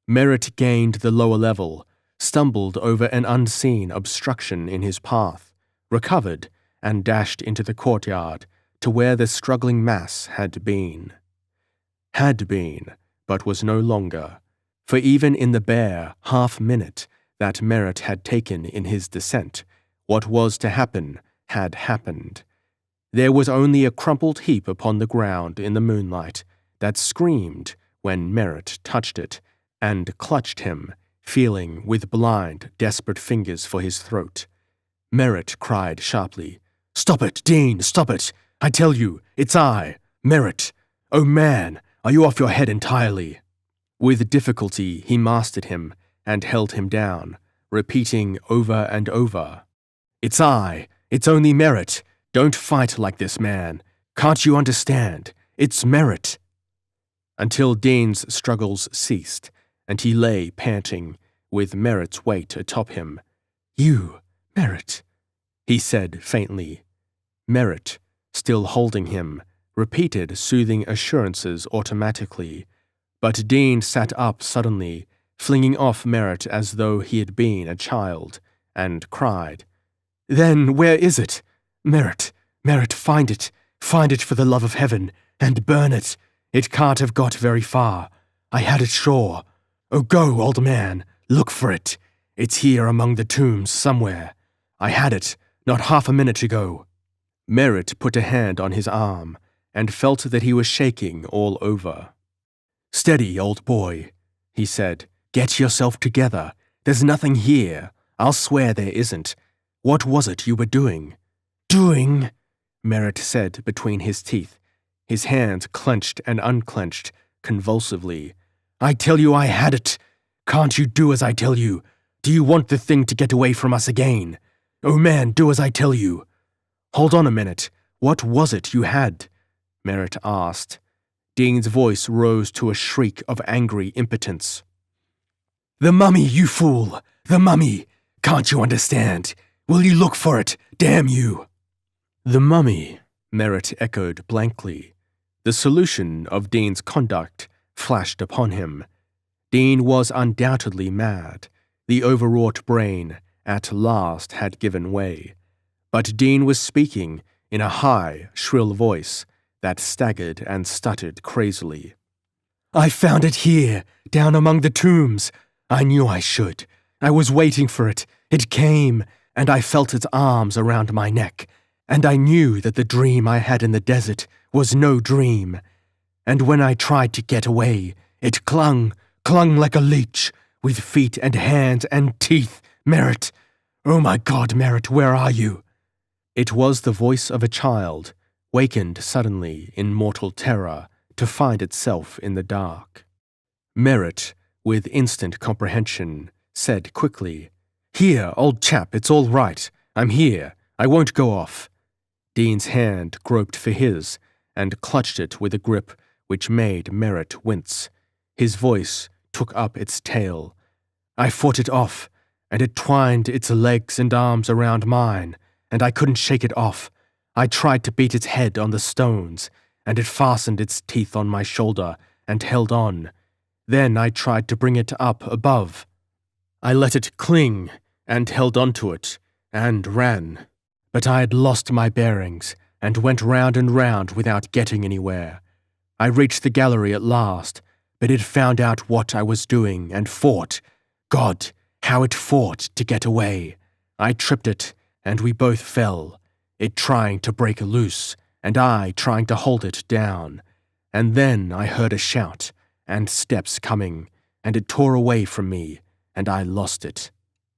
Merritt gained the lower level, stumbled over an unseen obstruction in his path, recovered, and dashed into the courtyard to where the struggling mass had been. Had been, but was no longer, for even in the bare half-minute that Merritt had taken in his descent, what was to happen had happened. There was only a crumpled heap upon the ground in the moonlight that screamed when Merritt touched it and clutched him, feeling with blind, desperate fingers for his throat. Merritt cried sharply, "Stop it, Dean, stop it! I tell you, it's I, Merritt! Oh man, are you off your head entirely?" With difficulty he mastered him and held him down, repeating over and over, "It's I, it's only Merritt! Don't fight like this, man! Can't you understand? It's Merritt!" Until Dean's struggles ceased, and he lay panting, with Merritt's weight atop him. "You, Merritt," he said faintly. Merritt, still holding him, repeated soothing assurances automatically, but Dean sat up suddenly, flinging off Merritt as though he had been a child, and cried, "Then where is it? Merritt, Merritt, find it for the love of heaven, and burn it. It can't have got very far. I had it sure. Oh, go, old man, look for it. It's here among the tombs somewhere. I had it not half a minute ago." Merritt put a hand on his arm, and felt that he was shaking all over. "Steady, old boy," he said. "Get yourself together. There's nothing here. I'll swear there isn't. What was it you were doing?" "Doing?" Merritt said between his teeth. His hands clenched and unclenched convulsively. "I tell you I had it. Can't you do as I tell you? Do you want the thing to get away from us again? Oh man, do as I tell you." "Hold on a minute. What was it you had?" Merritt asked. Dean's voice rose to a shriek of angry impotence. "The mummy, you fool! The mummy! Can't you understand? Will you look for it? Damn you!" "The mummy," Merritt echoed blankly. The solution of Dean's conduct flashed upon him. Dean was undoubtedly mad. The overwrought brain at last had given way. But Dean was speaking in a high, shrill voice that staggered and stuttered crazily. "I found it here, down among the tombs. I knew I should. I was waiting for it. It came, and I felt its arms around my neck, and I knew that the dream I had in the desert was no dream. And when I tried to get away, it clung like a leech, with feet and hands and teeth. Merritt! Oh my God, Merritt, where are you?" It was the voice of a child, wakened suddenly in mortal terror to find itself in the dark. Merritt, with instant comprehension, said quickly, "Here, old chap, it's all right. I'm here. I won't go off." Dean's hand groped for his and clutched it with a grip which made Merritt wince. His voice took up its tale. "I fought it off, and it twined its legs and arms around mine, and I couldn't shake it off. I tried to beat its head on the stones, and it fastened its teeth on my shoulder and held on. Then I tried to bring it up above. I let it cling and held onto it and ran. But I had lost my bearings and went round and round without getting anywhere. I reached the gallery at last, but it found out what I was doing and fought. God, how it fought to get away. I tripped it, and we both fell, it trying to break loose, and I trying to hold it down. And then I heard a shout, and steps coming, and it tore away from me, and I lost it."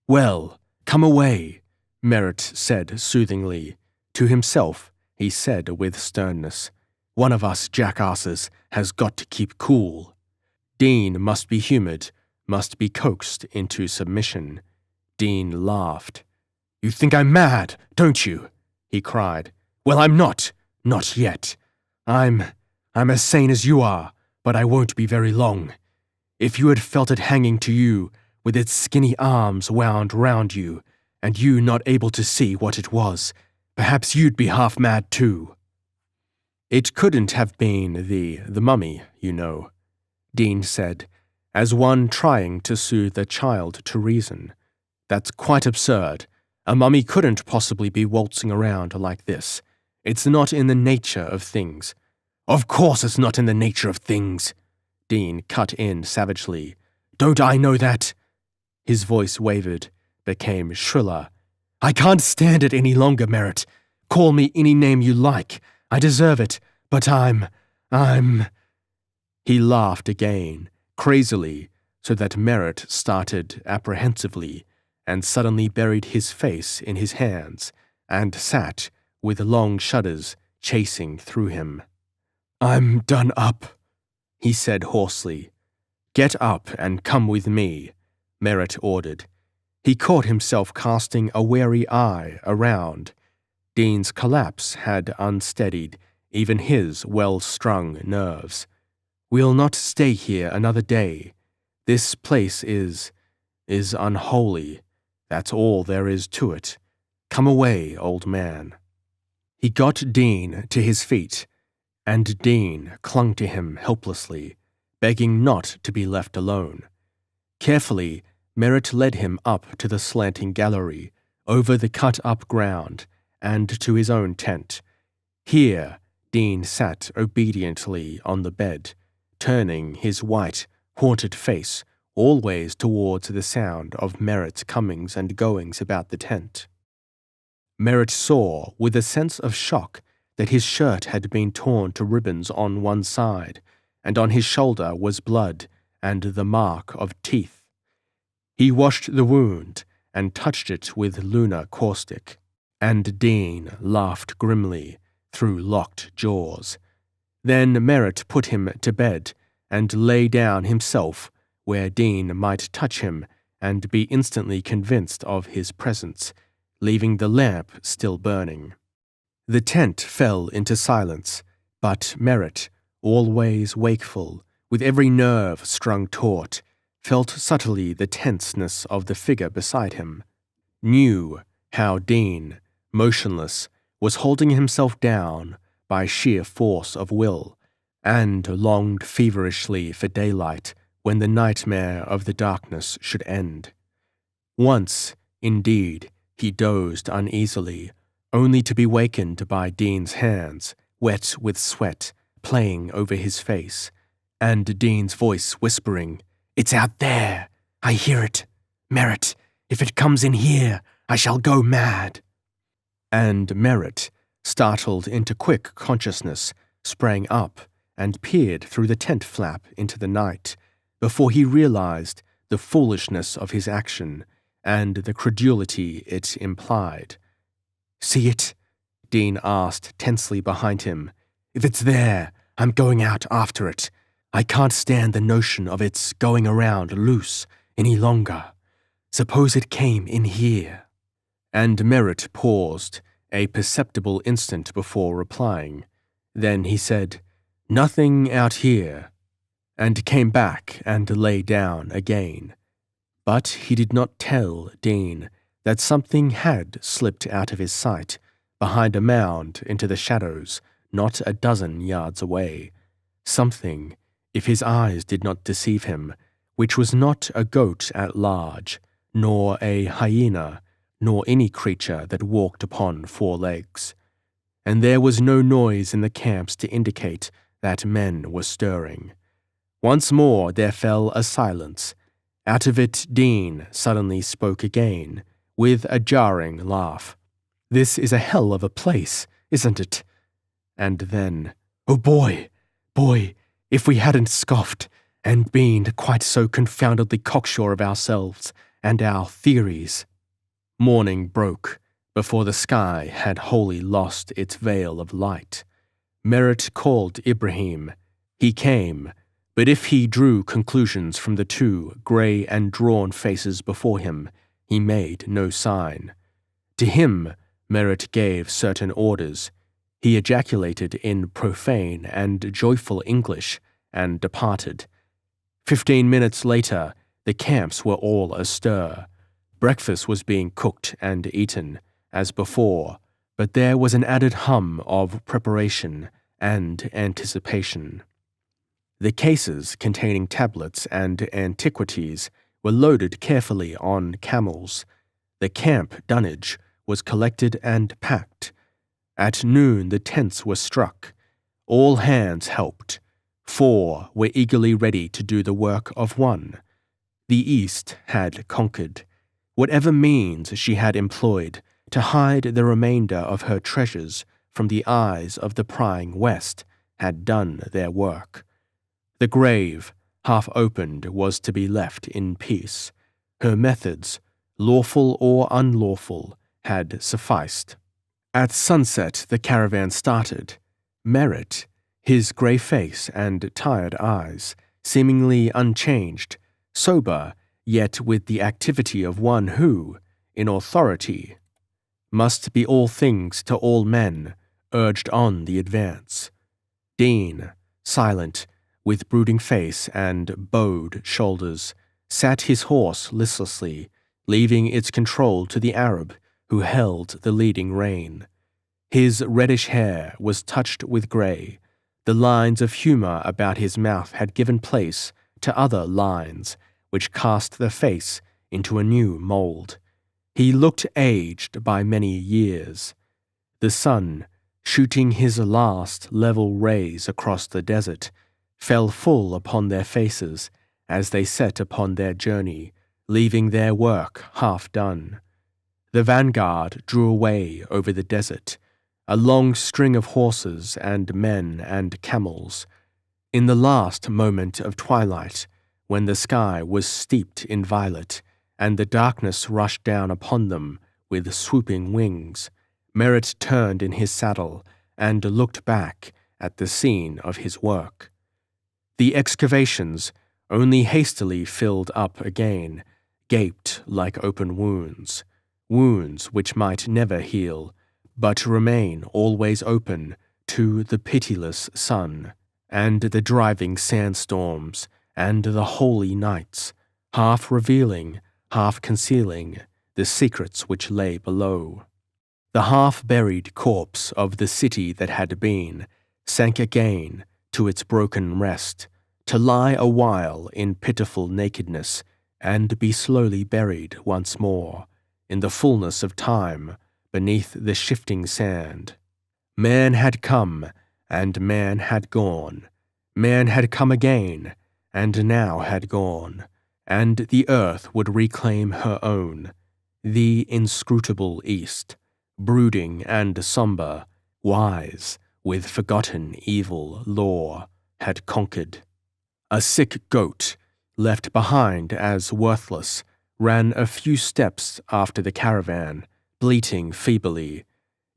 "Well, come away," Merritt said soothingly. To himself, he said with sternness, "One of us jackasses has got to keep cool." Dean must be humoured, must be coaxed into submission. Dean laughed. "You think I'm mad, don't you?" he cried. "Well, I'm not yet. I'm as sane as you are, but I won't be very long. If you had felt it hanging to you, with its skinny arms wound round you, and you not able to see what it was, perhaps you'd be half mad too." "It couldn't have been the mummy, you know," Dean said, as one trying to soothe a child to reason. "That's quite absurd. A mummy couldn't possibly be waltzing around like this. It's not in the nature of things." "Of course it's not in the nature of things," Dean cut in savagely. "Don't I know that?" His voice wavered, became shriller. "I can't stand it any longer, Merritt. Call me any name you like. I deserve it, but I'm... He laughed again, crazily, so that Merritt started apprehensively, and suddenly buried his face in his hands, and sat, with long shudders chasing through him. "I'm done up," he said hoarsely. "Get up and come with me," Merritt ordered. He caught himself casting a wary eye around. Dean's collapse had unsteadied even his well-strung nerves. "We'll not stay here another day. This place is unholy. That's all there is to it. Come away, old man." He got Dean to his feet, and Dean clung to him helplessly, begging not to be left alone. Carefully, Merritt led him up to the slanting gallery, over the cut-up ground, and to his own tent. Here, Dean sat obediently on the bed, turning his white, haunted face always towards the sound of Merritt's comings and goings about the tent. Merritt saw, with a sense of shock, that his shirt had been torn to ribbons on one side, and on his shoulder was blood and the mark of teeth. He washed the wound and touched it with lunar caustic, and Dean laughed grimly through locked jaws. Then Merritt put him to bed and lay down himself where Dean might touch him and be instantly convinced of his presence, leaving the lamp still burning. The tent fell into silence, but Merritt, always wakeful, with every nerve strung taut, felt subtly the tenseness of the figure beside him, knew how Dean, motionless, was holding himself down by sheer force of will, and longed feverishly for daylight when the nightmare of the darkness should end. Once, indeed, he dozed uneasily, only to be wakened by Dean's hands, wet with sweat, playing over his face, and Dean's voice whispering, "It's out there! I hear it! Merritt, if it comes in here, I shall go mad!" And Merritt, startled into quick consciousness, sprang up and peered through the tent flap into the night, before he realized the foolishness of his action and the credulity it implied. "See it?" Dean asked tensely behind him. "If it's there, I'm going out after it. I can't stand the notion of its going around loose any longer. Suppose it came in here." And Merritt paused a perceptible instant before replying. Then he said, "Nothing out here," and came back and lay down again. But he did not tell Dean that something had slipped out of his sight behind a mound into the shadows not a dozen yards away. Something, if his eyes did not deceive him, which was not a goat at large, nor a hyena, nor any creature that walked upon four legs. And there was no noise in the camps to indicate that men were stirring. Once more there fell a silence. Out of it Dean suddenly spoke again, with a jarring laugh. "This is a hell of a place, isn't it?" And then, "Oh boy, if we hadn't scoffed and been quite so confoundedly cocksure of ourselves and our theories." Morning broke before the sky had wholly lost its veil of light. Merritt called Ibrahim. He came, but if he drew conclusions from the two grey and drawn faces before him, he made no sign. To him, Merritt gave certain orders. He ejaculated in profane and joyful English and departed. 15 minutes later, the camps were all astir. Breakfast was being cooked and eaten, as before, but there was an added hum of preparation and anticipation. The cases containing tablets and antiquities were loaded carefully on camels. The camp dunnage was collected and packed. At noon the tents were struck. All hands helped. 4 were eagerly ready to do the work of 1. The East had conquered. Whatever means she had employed to hide the remainder of her treasures from the eyes of the prying West had done their work. The grave, half opened, was to be left in peace. Her methods, lawful or unlawful, had sufficed. At sunset the caravan started. Merritt, his grey face and tired eyes, seemingly unchanged, sober, yet with the activity of one who, in authority, must be all things to all men, urged on the advance. Dean, silent, with brooding face and bowed shoulders, sat his horse listlessly, leaving its control to the Arab who held the leading rein. His reddish hair was touched with grey, The lines of humor about his mouth had given place to other lines, which cast the face into a new mold. He looked aged by many years. The sun, shooting his last level rays across the desert, fell full upon their faces as they set upon their journey, leaving their work half done. The vanguard drew away over the desert, a long string of horses and men and camels. In the last moment of twilight, when the sky was steeped in violet, and the darkness rushed down upon them with swooping wings, Merritt turned in his saddle and looked back at the scene of his work. The excavations, only hastily filled up again, gaped like open wounds which might never heal, but remain always open to the pitiless sun, and the driving sandstorms, and the holy nights, half revealing, half concealing the secrets which lay below. The half-buried corpse of the city that had been sank again to its broken rest, to lie a while in pitiful nakedness, and be slowly buried once more, in the fullness of time, beneath the shifting sand. Man had come, and man had gone. Man had come again, and now had gone, and the earth would reclaim her own. The inscrutable East, brooding and somber, wise, with forgotten evil lore, had conquered. A sick goat, left behind as worthless, ran a few steps after the caravan, bleating feebly.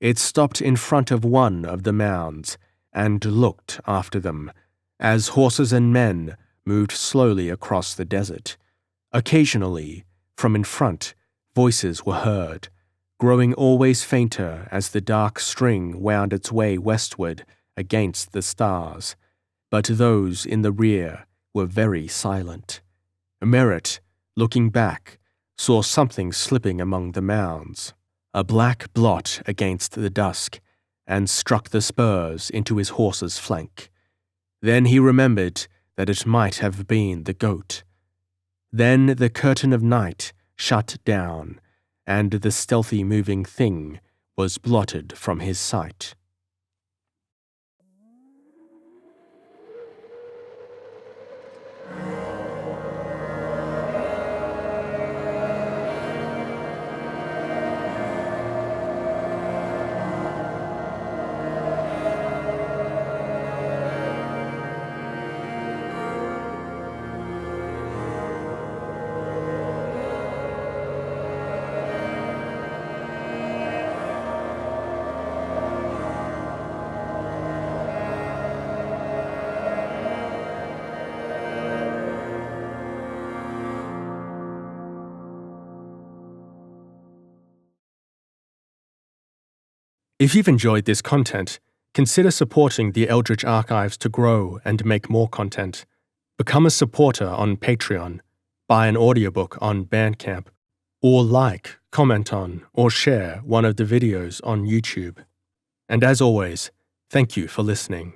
It stopped in front of one of the mounds and looked after them, as horses and men moved slowly across the desert. Occasionally, from in front, voices were heard, growing always fainter as the dark string wound its way westward against the stars. But those in the rear were very silent. Merritt, looking back, saw something slipping among the mounds, a black blot against the dusk, and struck the spurs into his horse's flank. Then he remembered that it might have been the goat. Then the curtain of night shut down, and the stealthy moving thing was blotted from his sight. If you've enjoyed this content, consider supporting the Eldritch Archives to grow and make more content. Become a supporter on Patreon, buy an audiobook on Bandcamp, or like, comment on, or share one of the videos on YouTube. And as always, thank you for listening.